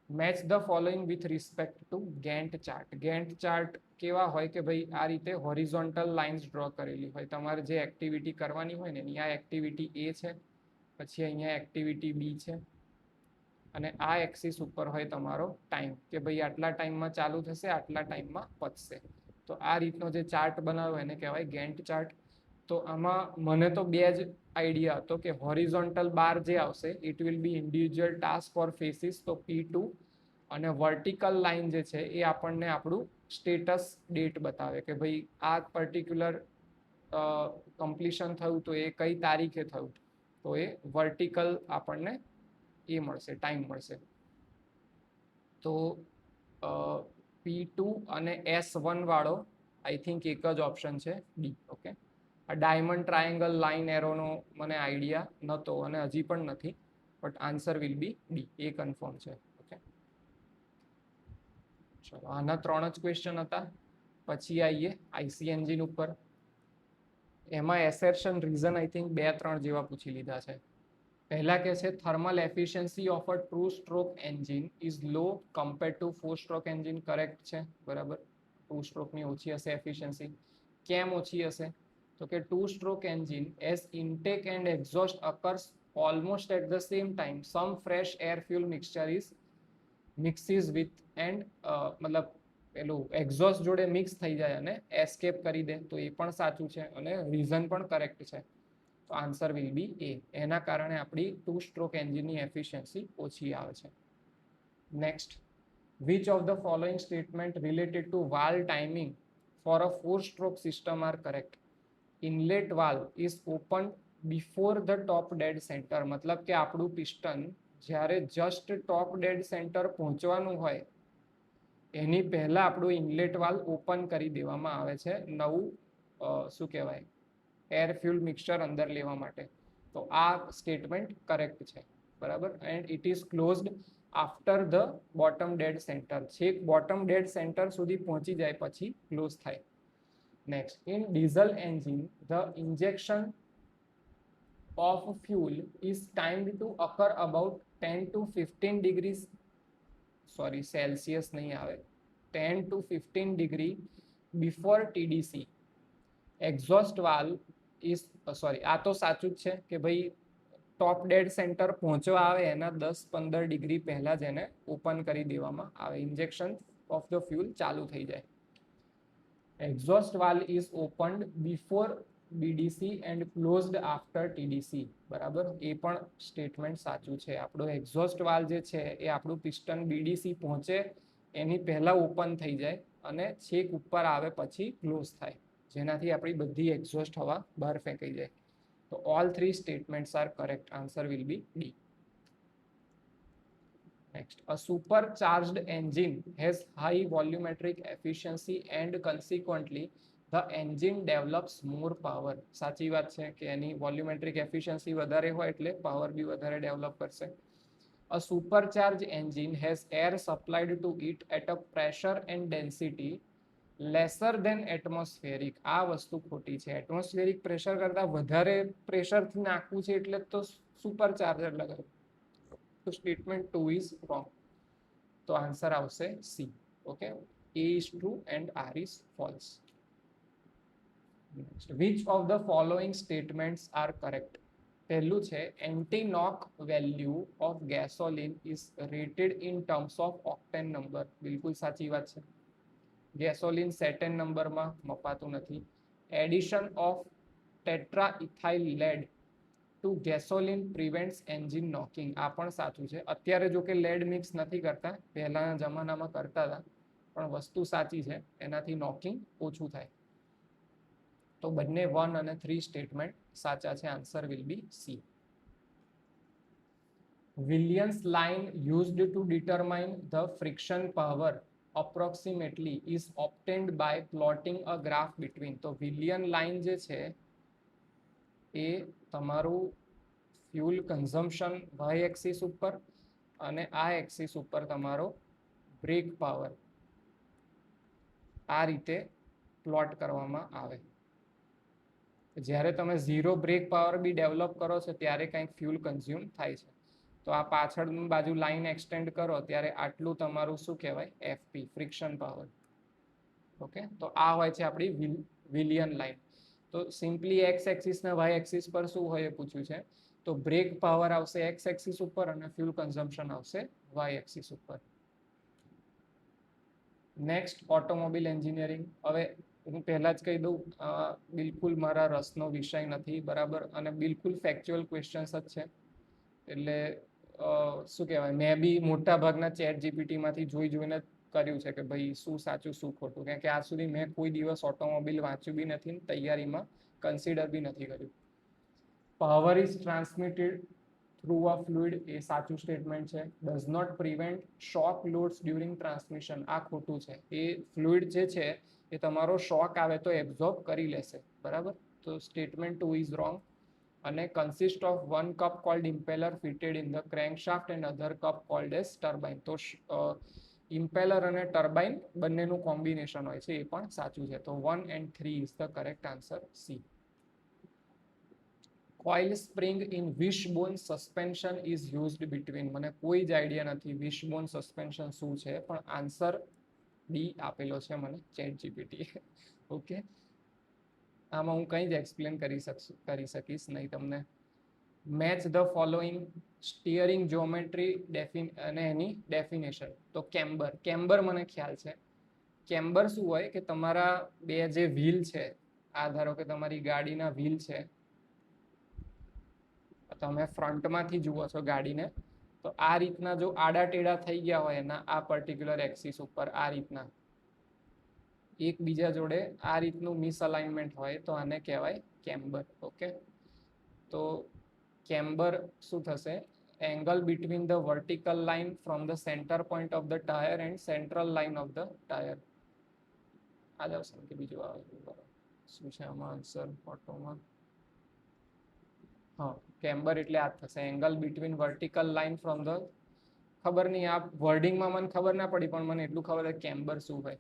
match the following with respect to Gantt chart. Gantt chart કેવા હોય કે ભાઈ આ રીતે હોરિઝોન્ટલ લાઇન્સ ડ્રો કરેલી હોય. તમારે જે એક્ટિવિટી કરવાની હોય ને એની આ એક્ટિવિટી A છે, પછી અહીંયા એક્ટિવિટી B છે, અને આ એક્સિસ ઉપર હોય તમારો ટાઈમ, કે ભાઈ આટલા ટાઈમમાં ચાલુ થશે, આટલા ટાઈમમાં પતશે. તો આ રીતનો જે ચાર્ટ બનાવ્યો એને કહેવાય ગેન્ટ ચાર્ટ. તો આમાં મને તો બે જ આઈડિયા હતો કે હોરિઝોન્ટલ બાર જે આવશે it will be individual task for phases, તો P2, અને વર્ટિકલ લાઇન જે છે એ આપણને આપણું સ્ટેટસ ડેટ બતાવે કે ભાઈ આ પર્ટિક્યુલર કમ્પ્લીશન થયું તો એ કઈ તારીખે થયું, તો એ વર્ટિકલ આપણને એ મળશે, ટાઈમ મળશે. તો P2 અને S1 વાળો આઈ થિંક એક જ ઓપ્શન છે, ડી. ઓકે, આ ડાયમંડ ટ્રાયેંગલ લાઇન એરોનો મને આઈડિયા નહોતો અને હજી પણ નથી, but answer will be D, એ કન્ફર્મ છે. ઓકે, ચલો આના 3 જ ક્વેશ્ચન હતા. પછી આવીએ આઈસી એન્જિન ઉપર. એમાં એસેર્શન રીઝન આઈ થિંક 2-3 જેવા પૂછી લીધા છે. પહેલા કે છે thermal efficiency of a two stroke engine is low compared to four stroke engine. Correct છે, બરાબર. 2-સ્ટ્રોકની ઓછી હશે એફિશિયન્સી. કેમ ઓછી હશે? તો કે two stroke engine as intake and exhaust occurs almost at the same time some fresh air fuel mixture is mixes with and મતલબ પેલું એક્ઝોસ્ટ જોડે મિક્સ થઈ જાય અને એસ્કેપ કરી દે, તો એ પણ સાચું છે અને રીઝન પણ કરેક્ટ છે. તો આન્સર વિલ બી એ. એના કારણે આપણી 2-સ્ટ્રોક એન્જિનની એફિશિયન્સી ઓછી આવે છે. Next, which of the following statement related to valve timing for a four stroke system are correct? Inlet valve is open before the top dead centre, મતલબ કે આપણું પિસ્ટન જ્યારે જસ્ટ ટોપ ડેડ સેન્ટર પહોંચવાનું હોય એની પહેલા આપણું ઇનલેટ વાલ્વ ઓપન કરી દેવામાં આવે છે નવું શું કહેવાય એર ફ્યુલ મિક્સચર અંદર લેવા માટે. તો આ સ્ટેટમેન્ટ કરેક્ટ છે, બરાબર. And it is closed after the bottom dead centre, છેક બોટમ ડેડ સેન્ટર સુધી પહોંચી જાય પછી ક્લોઝ થાય. Next, in diesel engine the injection of fuel is timed to occur about 10 to 15 degrees Celsius નહીં આવે, 10 to 15 degree before TDC. Exhaust valve is આ તો સાચું જ છે કે ભાઈ ટોપ ડેડ સેન્ટર પહોંચવા આવે એના 10-15 ડિગ્રી પહેલા જ એને ઓપન કરી દેવામાં આવે, ઇન્જેક્શન ઓફ ધ ફ્યુલ ચાલુ થઈ જાય. Exhaust valve is opened before BDC and closed after TDC, બરાબર. એ પણ સ્ટેટમેન્ટ સાચું છે. આપણો એક્ઝોસ્ટ વાલ્વ જે છે એ આપણું પિસ્ટન BDC પહોંચે એની પહેલા ઓપન થઈ જાય અને છેક ઉપર આવે પછી ક્લોઝ થાય, જેનાથી આપણી બધી એક્ઝોસ્ટ હવા બહાર ફેંકાઈ જાય. તો all 3 statements are correct. Answer will be D. Next, a supercharged engine has high volumetric efficiency and consequently the engine develops more power. સાચી વાત છે કે એની વોલ્યુમેટ્રિક એફિશિયન્સી વધારે હોય એટલે પાવર બી વધારે ડેવલપ કરશે. A supercharged engine has air supplied to it at a pressure and density lesser than atmospheric. આ વસ્તુ ખોટી છે. એટમોસ્ફેરિક પ્રેશર કરતા વધારે પ્રેશરથી નાખવું છે એટલે તો સુપરચાર્જર લગાવ્યું. તો સ્ટેટમેન્ટ 2 ઇઝ રોંગ. તો આન્સર આવશે C. Okay, A is true and R is false. Next, which of the following statements are correct? પહેલું છે anti-knock value of gasoline is rated in terms of octane number. બિલકુલ સાચી વાત છે. Gasoline cetane નંબરમાં મપાતું નથી. Addition of tetra ethyl lead to gasoline prevents engine knocking. આ પણ સાચું છે. અત્યારે જો કે લેડ મિક્સ નથી કરતા, પહેલાના જમાનામાં કરતા હતા, પણ વસ્તુ સાચી છે, એનાથી નોકિંગ ઓછું થાય. તો બંને 1 અને 3 સ્ટેટમેન્ટ સાચા છે. Answer will be C. Williams line used to determine the friction power approximately is obtained by plotting a graph between. તો વિલિયન લાઇન જે છે એ તમારું ફ્યુલ કન્ઝમ્પશન y એક્સિસ ઉપર અને આ એક્સિસ ઉપર તમારો બ્રેક પાવર આ રીતે પ્લોટ કરવામાં આવે. જ્યારે તમે ઝીરો બ્રેક પાવર બી ડેવલપ કરો છો ત્યારે કંઈક ફ્યુલ કન્ઝ્યુમ થાય છે. તો આ પાછળની બાજુ લાઈન એક્સટેન્ડ કરો ત્યારે આટલું તમારું શું કહેવાય, એફપી, ફ્રિક્શન પાવર. ઓકે, તો આ હોય છે આપણી વિલિયન લાઈન. તો સિમ્પલી એક્સ એક્સિસ ને વાય એક્સિસ પર શું હોય એ પૂછ્યું છે. તો બ્રેક પાવર આવશે એક્સ એક્સિસ ઉપર અને ફ્યુલ કન્ઝમ્પશન આવશે વાય એક્સિસ ઉપર. Next, automobile engineering. હવે હું પહેલા જ કહી દઉં, બિલકુલ મારા રસનો વિષય નથી, બરાબર, અને બિલકુલ ફેક્ચ્યુઅલ ક્વેશ્ચન્સ જ છે. એટલે શું કહેવાય, મેં બી મોટા ભાગના ચેટ જીપીટીમાંથી જોઈને કર્યું છે કે ભાઈ શું સાચું શું ખોટું. કારણ કે આજ સુધી મેં કોઈ દિવસ ઓટોમોબાઈલ વાંચ્યું બી નથી, તૈયારીમાં કન્સિડર બી નથી કર્યું. Power is transmitted through a fluid, એ સાચું સ્ટેટમેન્ટ છે. Does not prevent shock loads during transmission, આ ખોટું છે. એ ફ્લુઇડ જે છે એ તમારો શોક આવે તો એબ્ઝોર્બ કરી લેશે, બરાબર. તો સ્ટેટમેન્ટ 2 ઇઝ રોંગ. અને consist of one cup cold impeller fitted in the crankshaft and other cup cold as turbine. તો ઇમ્પેલર અને ટર્બાઇન બંનેનું કોમ્બિનેશન હોય છે, એ પણ સાચું છે. તો 1 and 3 is the correct answer, C. Coil spring in wishbone suspension is used between. મને કોઈ જ આઈડિયા નથી વિશબોન સસ્પેન્શન શું છે, પણ આન્સર ડી આપેલો છે મને ચેટ જીપીટી. ઓકે, આમાં હું કંઈ જ એક્સપ્લેન કરી શકીશ નહીં તમને. Match the following steering geometry અને એની ડેફિનેશન. તો કેમ્બર મને ખ્યાલ છે. કેમ્બર શું હોય કે તમારા બે જે વ્હીલ છે, આ ધારો કે તમારી ગાડીના વ્હીલ છે, તમે ફ્રન્ટમાંથી જુઓ છો ગાડીને, તો આ રીતના જો આડા ટેડા થઈ ગયા હોય એના આ પર્ટિક્યુલર એક્સિસ ઉપર આ રીતના એકબીજા જોડે આ રીતનું મિસઅલાઇનમેન્ટ હોય તો આને કહેવાય કેમ્બર. ઓકે, તો કેમ્બર શું થશે, angle between the vertical line from the centre point of the tyre and central line of the tyre. આ જાવ કે બીજું આવે શું છે આમાં આન્સર ઓટોમાં. હા, કેમ્બર એટલે આ થશે, angle between vertical line from the, ખબર નહીં આ વર્ડિંગમાં મને ખબર ના પડી, પણ મને એટલું ખબર છે કેમ્બર શું હોય.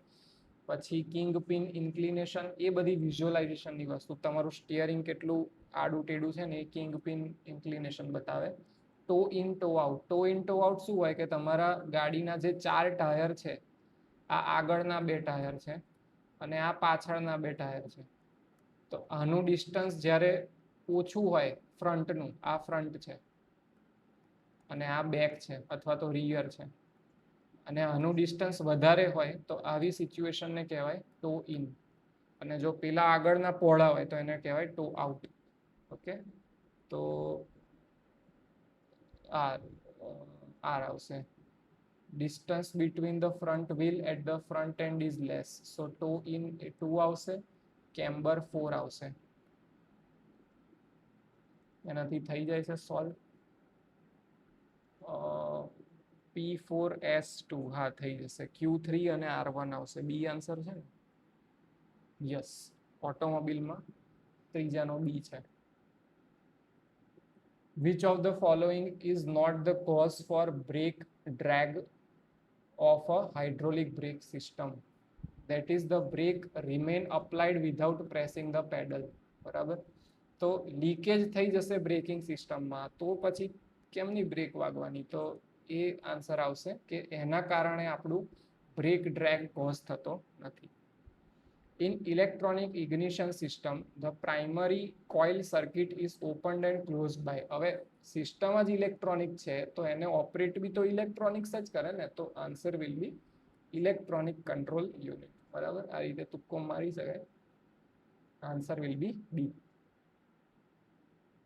પછી કિંગ પિન ઇન્ક્લિનેશન, એ બધી વિઝ્યુઅલાઇઝેશનની વસ્તુ. તમારું સ્ટીયરિંગ કેટલું આડું ટેડું છે ને એ કિંગ પિન ઇન્ક્લિનેશન બતાવે. Toe in toe out. Toe in toe out શું હોય કે તમારા ગાડીના જે 4 ટાયર છે, આ આગળના 2 ટાયર છે અને આ પાછળના 2 ટાયર છે. તો આનું ડિસ્ટન્સ જ્યારે ઓછું હોય ફ્રન્ટનું, આ ફ્રન્ટ છે અને આ બેક છે અથવા તો રિયર છે, અને આનું ડિસ્ટન્સ વધારે હોય તો આવી સિચ્યુએશનને કહેવાય ટો ઇન, અને જો પેલા આગળના પહોળા હોય તો એને કહેવાય ટો આઉટ. ઓકે, તો આર આવશે. Distance between the front wheel at the front end is less, so toe in એ 2 આવશે, કેમ્બર 4 આવશે. એનાથી થઈ જાય છે સોલ્વ. P4S2, હા થઈ જશે. Q3 અને R1 આવશે. બી આન્સર છે ને? યસ, ઓટોમોબાઈલમાં ત્રીજાનો બી છે. Which of the following is not the cause for brake drag of a hydraulic brake system? That is, the brake remain applied without pressing the pedal. બરાબર, તો leakage થઈ જશે breaking સિસ્ટમમાં તો પછી કેમની બ્રેક વાગવાની? તો એ આન્સર આવશે કે એના કારણે આપણું બ્રેક ડ્રેગ કોઝ થતો નથી. In electronic ignition system, the primary coil circuit is opened and closed by. હવે સિસ્ટમ જ ઇલેક્ટ્રોનિક છે તો એને ઓપરેટ બી તો ઇલેક્ટ્રોનિક્સ જ કરે ને, તો answer will be electronic control unit. બરાબર, આ રીતે તુક્કો મારી શકાય. આન્સર વિલ બી બી.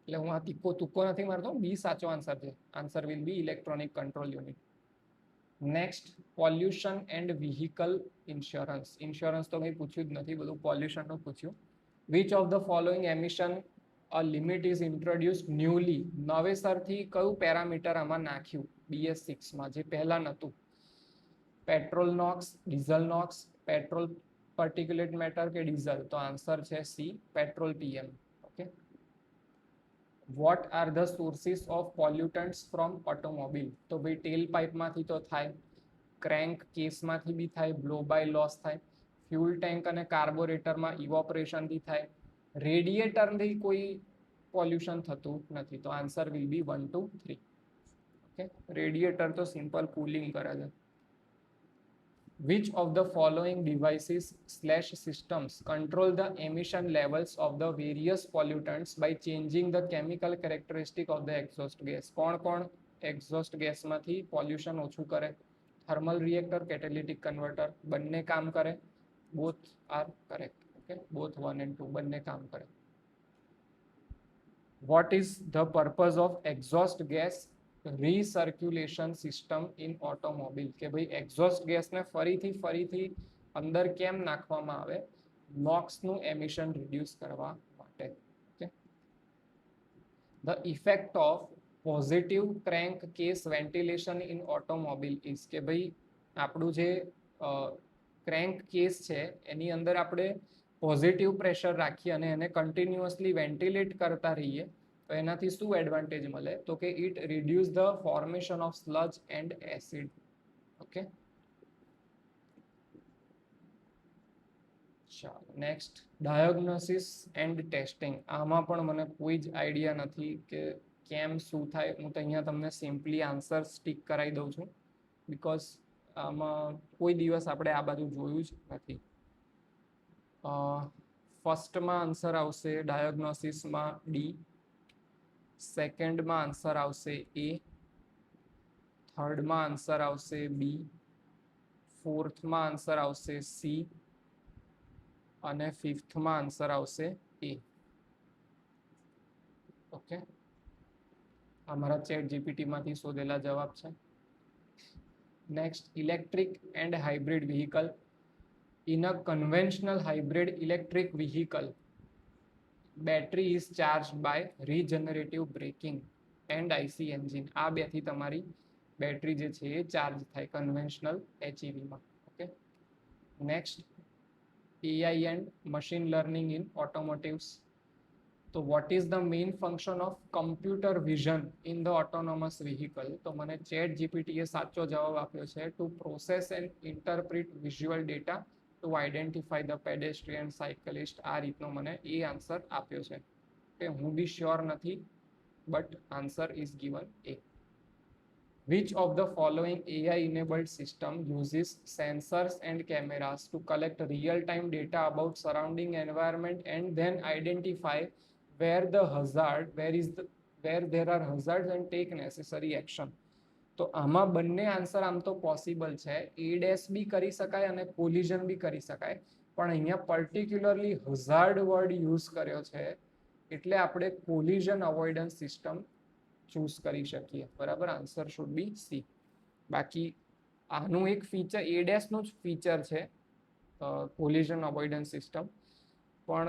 એટલે હું આ તુક્કો નથી મારતો, બી સાચો આન્સર છે. Answer will be electronic control unit. Next, pollution and vehicle insurance. Insurance તો કંઈ પૂછ્યું જ નથી, બધું પોલ્યુશનનું પૂછ્યું. Which of the following emission a limit is introduced newly? નવેસરથી કયું પેરામીટર આમાં નાખ્યું BS6માં જે પહેલા નહોતું? Petrol NOx, diesel NOx, petrol particulate matter કે ડીઝલ? તો આન્સર છે C, petrol PM. Okay. What are the sources of pollutants from automobile? તો ભાઈ ટેલ પાઇપમાંથી તો થાય, ક્રેન્ક કેસમાંથી બી થાય, બ્લો બાય લોસ થાય, ફ્યુલ ટેન્ક અને કાર્બોરેટરમાં ઇવોપરેશનથી થાય, રેડિએટરથી કોઈ પોલ્યુશન થતું નથી. તો answer will be 1, 2, 3. Okay, radiator તો સિમ્પલ કુલિંગ કરે છે. Which of the following devices/systems control the emission levels of the various pollutants by changing the chemical characteristic of the exhaust gas? કોણ exhaust gas માંથી pollution ઓછું કરે? thermal reactor, catalytic converter, બંને કામ કરે? both are correct. Okay, both 1 and 2 બંને કામ કરે. What is the purpose of exhaust gas recirculation system in automobile? કે ભાઈ એક્ઝોસ્ટ ગેસને ફરીથી અંદર કેમ નાખવામાં આવે? નોક્સનું એમિશન રિડ્યુસ કરવા માટે. Okay. The effect of positive crankcase ventilation in automobile is, કે ભાઈ આપણું જે ક્રેન્ક કેસ છે એની અંદર આપણે પોઝિટિવ પ્રેશર રાખીએ અને એને કન્ટિન્યુઅસલી વેન્ટિલેટ કરતા રહીએ તો એનાથી શું એડવાન્ટેજ મળે? તો કે it reduce the formation of sludge and acid. Okay, ચાલો નેક્સ્ટ, ડાયગ્નોસિસ એન્ડ ટેસ્ટિંગ. આમાં પણ મને કોઈ જ આઈડિયા નથી કે કેમ શું થાય. હું તો અહીંયા તમને સિમ્પલી આન્સર સ્ટીક કરાવી દઉં છું બીકોઝ આમાં કોઈ દિવસ આપણે આ બાજુ જોયું જ નથી. ફર્સ્ટમાં આન્સર આવશે ડાયગ્નોસિસમાં ડી, સેકન્ડમાં આન્સર આવશે એ, થર્ડમાં આન્સર આવશે બી, ફોર્થમાં આન્સર આવશે સી અને ફિફ્થમાં આન્સર આવશે એ. ઓકે, અમારા ચેટ જીપીટીમાંથી શોધેલા જવાબ છે. Next, electric and hybrid vehicle. In a conventional hybrid electric vehicle, battery is charged by regenerative braking and IC engine. આ બેથી તમારી બેટરી જે છે એ ચાર્જ થાય કન્વેન્શનલ HEVમાં. Okay. Next, AI and machine learning in automotives. તો what is the main function of computer vision in the autonomous vehicle? તો મને ચેટ જીપીટીએ સાચો જવાબ આપ્યો છે, to process and interpret visual data two identify the pedestrian cyclist. આ રીતનો મને એ આન્સર આપ્યો છે કે હું બી શ્યોર નથી, but answer is given A. Which of the following AI-enabled system uses sensors and cameras to collect real-time data about surrounding environment and then identify where there are hazards and take necessary action? તો આમાં બંને answer આમ તો possible છે, A- બી કરી શકાય અને collision બી કરી શકાય, પણ અહીંયા પર્ટિક્યુલરલી હઝાર્ડ વર્ડ યુઝ કર્યો છે એટલે આપણે કોલિઝન અવોઇડન્સ સિસ્ટમ ચૂઝ કરી શકીએ. બરાબર, આન્સર શુડ બી સી. બાકી આનું એક ફીચર A- નું જ ફીચર છે કોલિઝન અવોઇડન્સ સિસ્ટમ, પણ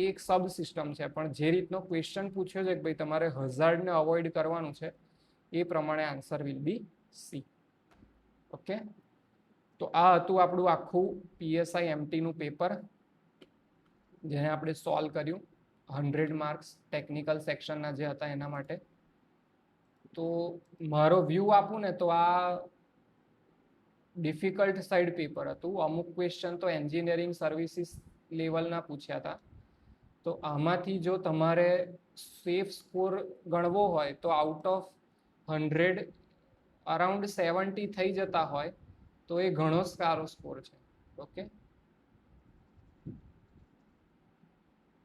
એક સબ સિસ્ટમ છે. પણ જે રીતનો ક્વેશ્ચન પૂછ્યો છે કે ભાઈ તમારે હઝાર્ડને અવોઇડ કરવાનું છે એ પ્રમાણે answer will be C. Okay, તો આ હતું આપણું આખું PSI MT નું પેપર જેને આપણે સોલ્વ કર્યું. 100 માર્ક્સ ટેકનિકલ સેક્શનના જે હતા એના માટે. તો મારો વ્યૂ આપું ને તો આ ડિફિકલ્ટ સાઈડ પેપર હતું. અમુક ક્વેશ્ચન તો એન્જિનિયરિંગ સર્વિસીસ લેવલના પૂછ્યા હતા. તો આમાંથી જો તમારે સેફ સ્કોર ગણવો હોય તો આઉટ ઓફ 100 અરાઉન્ડ 70 થઈ જતા હોય તો એ ઘણો સારો સ્કોર છે. ઓકે,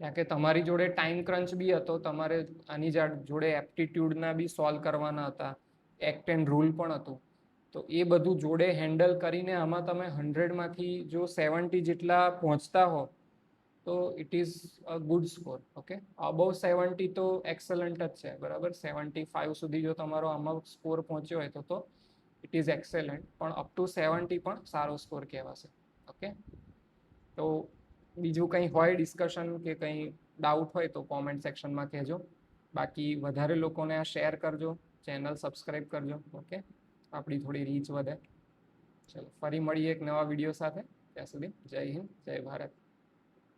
કારણ કે તમારી જોડે ટાઈમ ક્રંચ બી હતો, તમારે આની જોડે એપ્ટિટ્યૂડના બી સોલ્વ કરવાના હતા, એક્ટ એન્ડ રૂલ પણ હતું. તો એ બધું જોડે હેન્ડલ કરીને આમાં તમે 100માંથી જો 70 જેટલા પહોંચતા હો તો it is a good score. Okay, above 70 તો એક્સલન્ટ જ છે, બરાબર. 75 સુધી જો તમારો આમાં સ્કોર પહોંચ્યો હોય તો ઇટ ઇઝ એક્સેલન્ટ, પણ અપ ટુ 70 પણ સારો સ્કોર કહેવાશે. ઓકે, તો બીજું કંઈ હોય ડિસ્કશન કે કંઈ ડાઉટ હોય તો કોમેન્ટ સેક્શનમાં કહેજો. બાકી વધારે લોકોને આ શેર કરજો, ચેનલ સબસ્ક્રાઈબ કરજો. ઓકે, આપણી થોડી રીચ વધે. ચલો, ફરી મળીએ એક નવા વિડીયો સાથે. ત્યાં સુધી જય હિન્દ, જય ભારત.